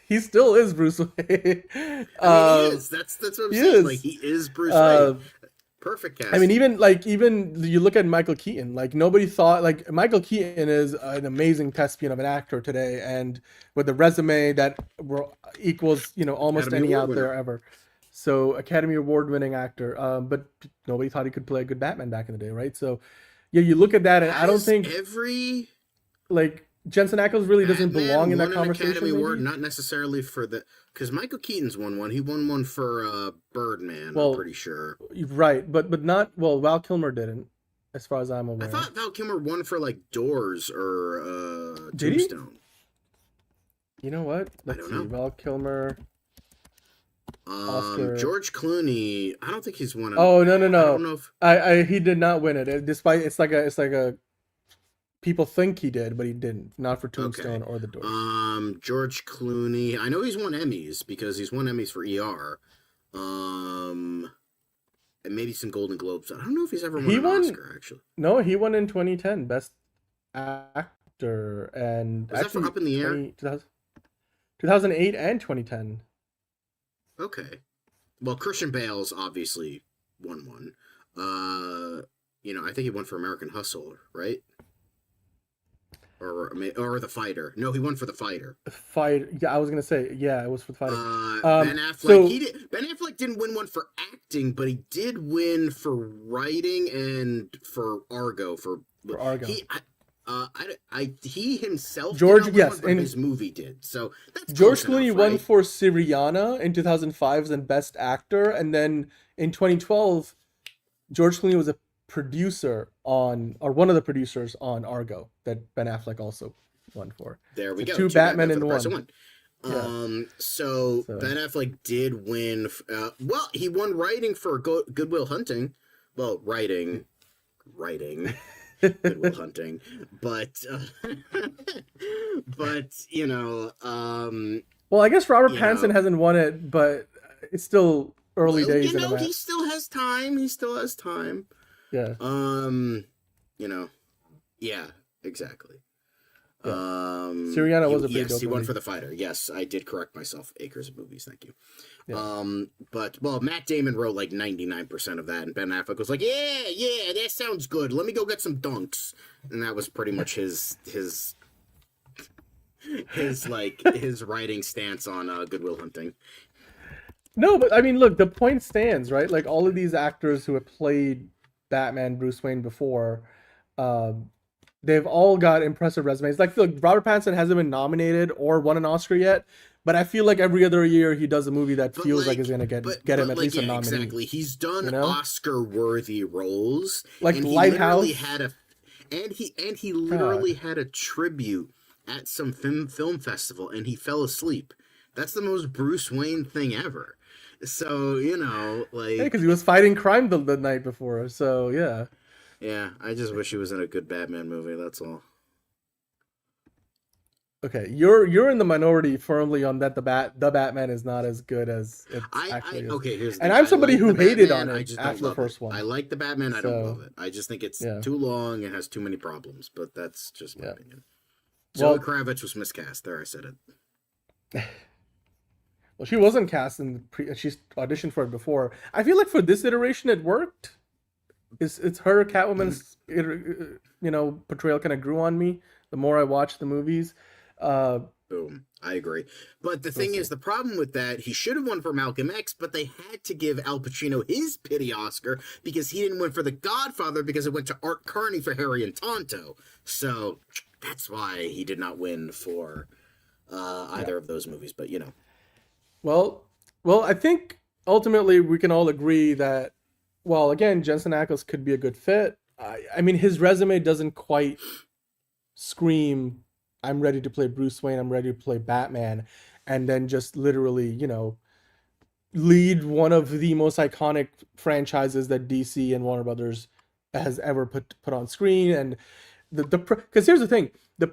He still is Bruce Wayne. He is. That's what I'm saying. Like, he is Bruce Wayne. Perfect cast. I mean, even you look at Michael Keaton. Like, nobody thought, like, Michael Keaton is an amazing thespian of an actor today, and with a resume that equals, you know, almost Academy any Award out winner. there ever. So, Academy Award winning actor. But nobody thought he could play a good Batman back in the day, right? So, yeah, you look at that, and I don't think like Jensen Ackles really doesn't belong in that conversation. Academy Award, not necessarily for the, because Michael Keaton's won one. He won one for Birdman. I'm pretty sure. Right, but not, well, Val Kilmer didn't. as far as I'm I aware. thought Val Kilmer won for like Doors or Did he? Tombstone. You know what? Let's see. Val Kilmer. Oscar. George Clooney. I don't think he's won. Oh no. I don't know if He did not win it. Despite it's like a. People think he did, but he didn't. Not for Tombstone or The Doors. George Clooney. I know he's won Emmys because he's won Emmys for ER. And maybe some Golden Globes. I don't know if he's ever won an Oscar, actually. No, he won in 2010, Best Actor, and was actually that for Up in the Air? 2008 and 2010. Okay. Well, Christian Bale's obviously won one. I think he won for American Hustle, right? Or The Fighter. No, he won for The Fighter. Yeah, I was gonna say, yeah, it was for The Fighter. Ben Affleck. Ben Affleck didn't win one for acting, but he did win for writing and for Argo. For Argo, he himself. George, did not yes, win, but and his movie did. So that's George close Clooney enough, won right? for Syriana in 2005 as Best Actor, and then in 2012, George Clooney was a producer on, or one of the producers on Argo that Ben Affleck also won for. There we go. Two Batman in one. So Ben Affleck did win. Well, he won writing for Good Will Hunting. Well, writing, Good Will Hunting, but well, I guess Robert Pattinson hasn't won it, but it's still early days. He still has time. Yeah. Yeah, exactly. Yeah. Syriana was a pretty dope Yes, he won movie. for The Fighter. Yes, I did correct myself. Acres of Movies, thank you. Yeah. But Matt Damon wrote like 99% of that, and Ben Affleck was like, yeah, that sounds good. Let me go get some dunks, and that was pretty much his writing stance on Good Will Hunting. No, but I mean, look, the point stands, right? Like all of these actors who have played Batman, Bruce Wayne before, they've all got impressive resumes. Like, look, Robert Pattinson hasn't been nominated or won an Oscar yet, but I feel like every other year he does a movie that feels like is gonna get him at least a nominee. Exactly, he's done Oscar-worthy roles, like and Lighthouse. He literally had a tribute at some film festival, and he fell asleep. That's the most Bruce Wayne thing ever. So, because he was fighting crime the night before. So yeah. Yeah, I just wish he was in a good Batman movie. That's all. Okay, you're in the minority firmly on that. The Batman is not as good as it actually is. Okay, and I'm somebody who hated on it after the first one. I like the Batman. I don't love it. I just think it's too long and has too many problems. But that's just my opinion. Zoe Kravitz was miscast. There, I said it. Well, she wasn't cast in she's auditioned for it before. I feel like for this iteration it worked. It's her Catwoman's portrayal kind of grew on me the more I watched the movies. Boom. I agree. But the thing is, the problem with that, he should have won for Malcolm X, but they had to give Al Pacino his pity Oscar because he didn't win for The Godfather because it went to Art Carney for Harry and Tonto. So that's why he did not win for either of those movies. But Well, I think ultimately we can all agree that, well, again, Jensen Ackles could be a good fit. I mean, his resume doesn't quite scream, I'm ready to play Bruce Wayne, I'm ready to play Batman, and then just literally, lead one of the most iconic franchises that DC and Warner Brothers has ever put on screen. And because here's the thing, the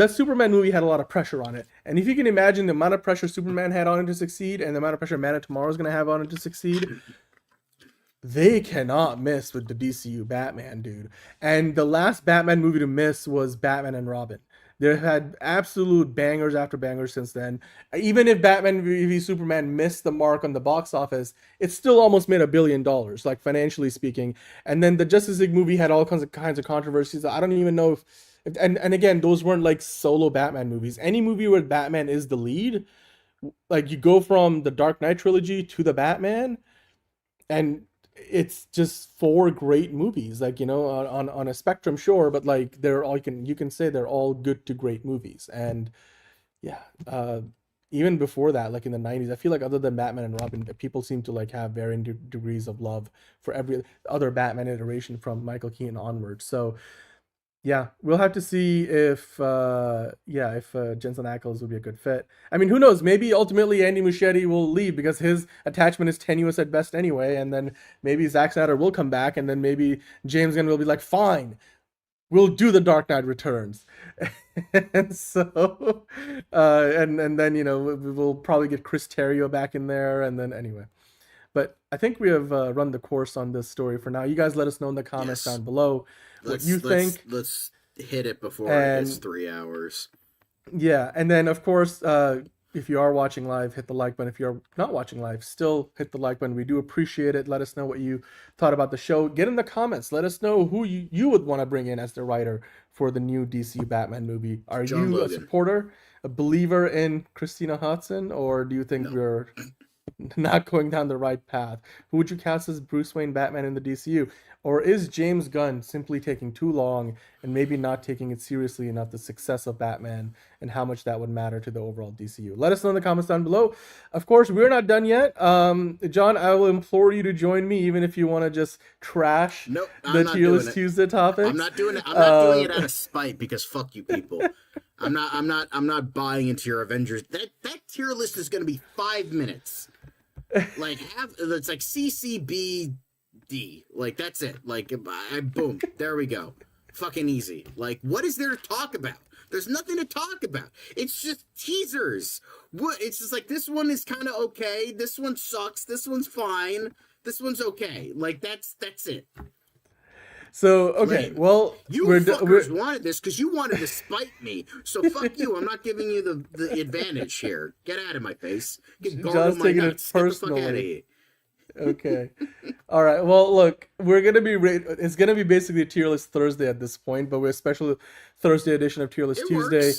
Superman movie had a lot of pressure on it, and if you can imagine the amount of pressure Superman had on it to succeed and the amount of pressure Man of Tomorrow is going to have on it to succeed, they cannot miss with the DCU Batman, dude. And the last Batman movie to miss was Batman and Robin. They've had absolute bangers after bangers since then. Even if Batman v Superman missed the mark on the box office, it still almost made $1 billion, like financially speaking. And then the Justice League movie had all kinds of controversies. I don't even know if and again, those weren't like solo Batman movies. Any movie where Batman is the lead, like you go from the Dark Knight trilogy to the Batman, and it's just 4 great movies, like, on a spectrum, sure, but like they're all, you can say they're all good to great movies. And even before that, like in the 90s, I feel like other than Batman and Robin, people seem to like have varying degrees of love for every other Batman iteration from Michael Keaton onward. So yeah, we'll have to see if Jensen Ackles will be a good fit. I mean, who knows? Maybe ultimately Andy Muschietti will leave because his attachment is tenuous at best anyway, and then maybe Zack Snyder will come back, and then maybe James Gunn will be like, fine, we'll do the Dark Knight Returns. And so and then we'll probably get Chris Terrio back in there, and then anyway. But I think we have run the course on this story for now. You guys let us know in the comments down below what you think. Let's hit it before it's 3 hours. Yeah, and then of course, if you are watching live, hit the like button. If you're not watching live, still hit the like button. We do appreciate it. Let us know what you thought about the show. Get in the comments. Let us know who you would want to bring in as the writer for the new DC Batman movie. Are John you Logan. a supporter, a believer in Christina Hodson, or do you think we're not going down the right path? Who would you cast as Bruce Wayne Batman in the DCU? Or is James Gunn simply taking too long and maybe not taking it seriously enough, the success of Batman, and how much that would matter to the overall DCU? Let us know in the comments down below. Of course, we're not done yet. John, I will implore you to join me, even if you want to just trash the Tier List Tuesday topics. I'm not doing it. I'm not doing it out of spite because fuck you people. I'm not buying into your Avengers. That tier list is going to be 5 minutes. Like it's like CCBD. Like that's it. Like boom, there we go. Fucking easy. Like what is there to talk about? There's nothing to talk about. It's just teasers. What? It's just like this one is kind of okay. This one sucks. This one's fine. This one's okay. Like that's it. So okay, well, you fuckers wanted this because you wanted to spite me. So fuck you. I'm not giving you the advantage here. Get out of my face. John's taking it personally. Okay. All right. Well, look, we're gonna be it's gonna be basically a Tier List Thursday at this point, but we're a special Thursday edition of Tier List Tuesday,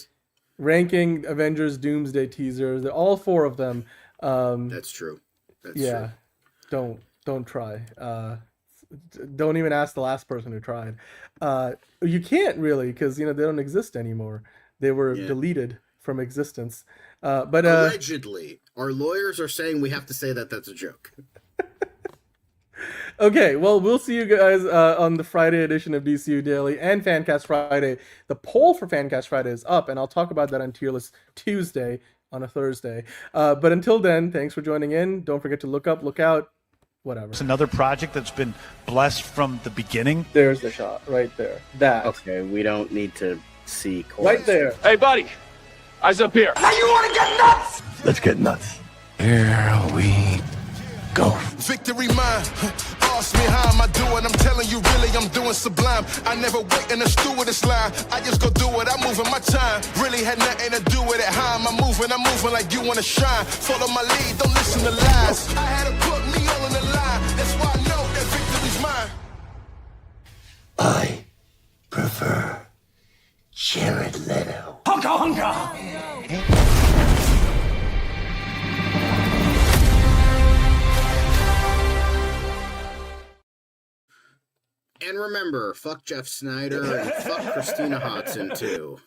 ranking Avengers Doomsday teasers. They're all 4 of them. That's true. That's true. Don't try. Don't even ask the last person who tried. You can't really, because they don't exist anymore. They were deleted from existence. But allegedly, our lawyers are saying we have to say that that's a joke. Okay, well, we'll see you guys on the Friday edition of DCU Daily and Fancast Friday. The poll for Fancast Friday is up, and I'll talk about that on Tier List Tuesday on a Thursday. But until then, thanks for joining in. Don't forget to look up, look out, whatever. It's another project that's been blessed from the beginning. There's the shot right there. That. Okay, we don't need to see right there. Hey, buddy, eyes up here. Now you want to get nuts? Let's get nuts. Here we go. Victory mine. Ask me how am I doing? I'm telling you, really, I'm doing sublime. I never wait in the stewardess line. I just go do it. I'm moving my time. Really had nothing to do with it. How am I moving? I'm moving like you wanna shine. Follow my lead. Don't listen to lies. I had to put me all on the line. That's why I know that victory's mine. I prefer Jared Leto. Hunka hunka. And remember, fuck Jeff Snyder and fuck Christina Hodson too.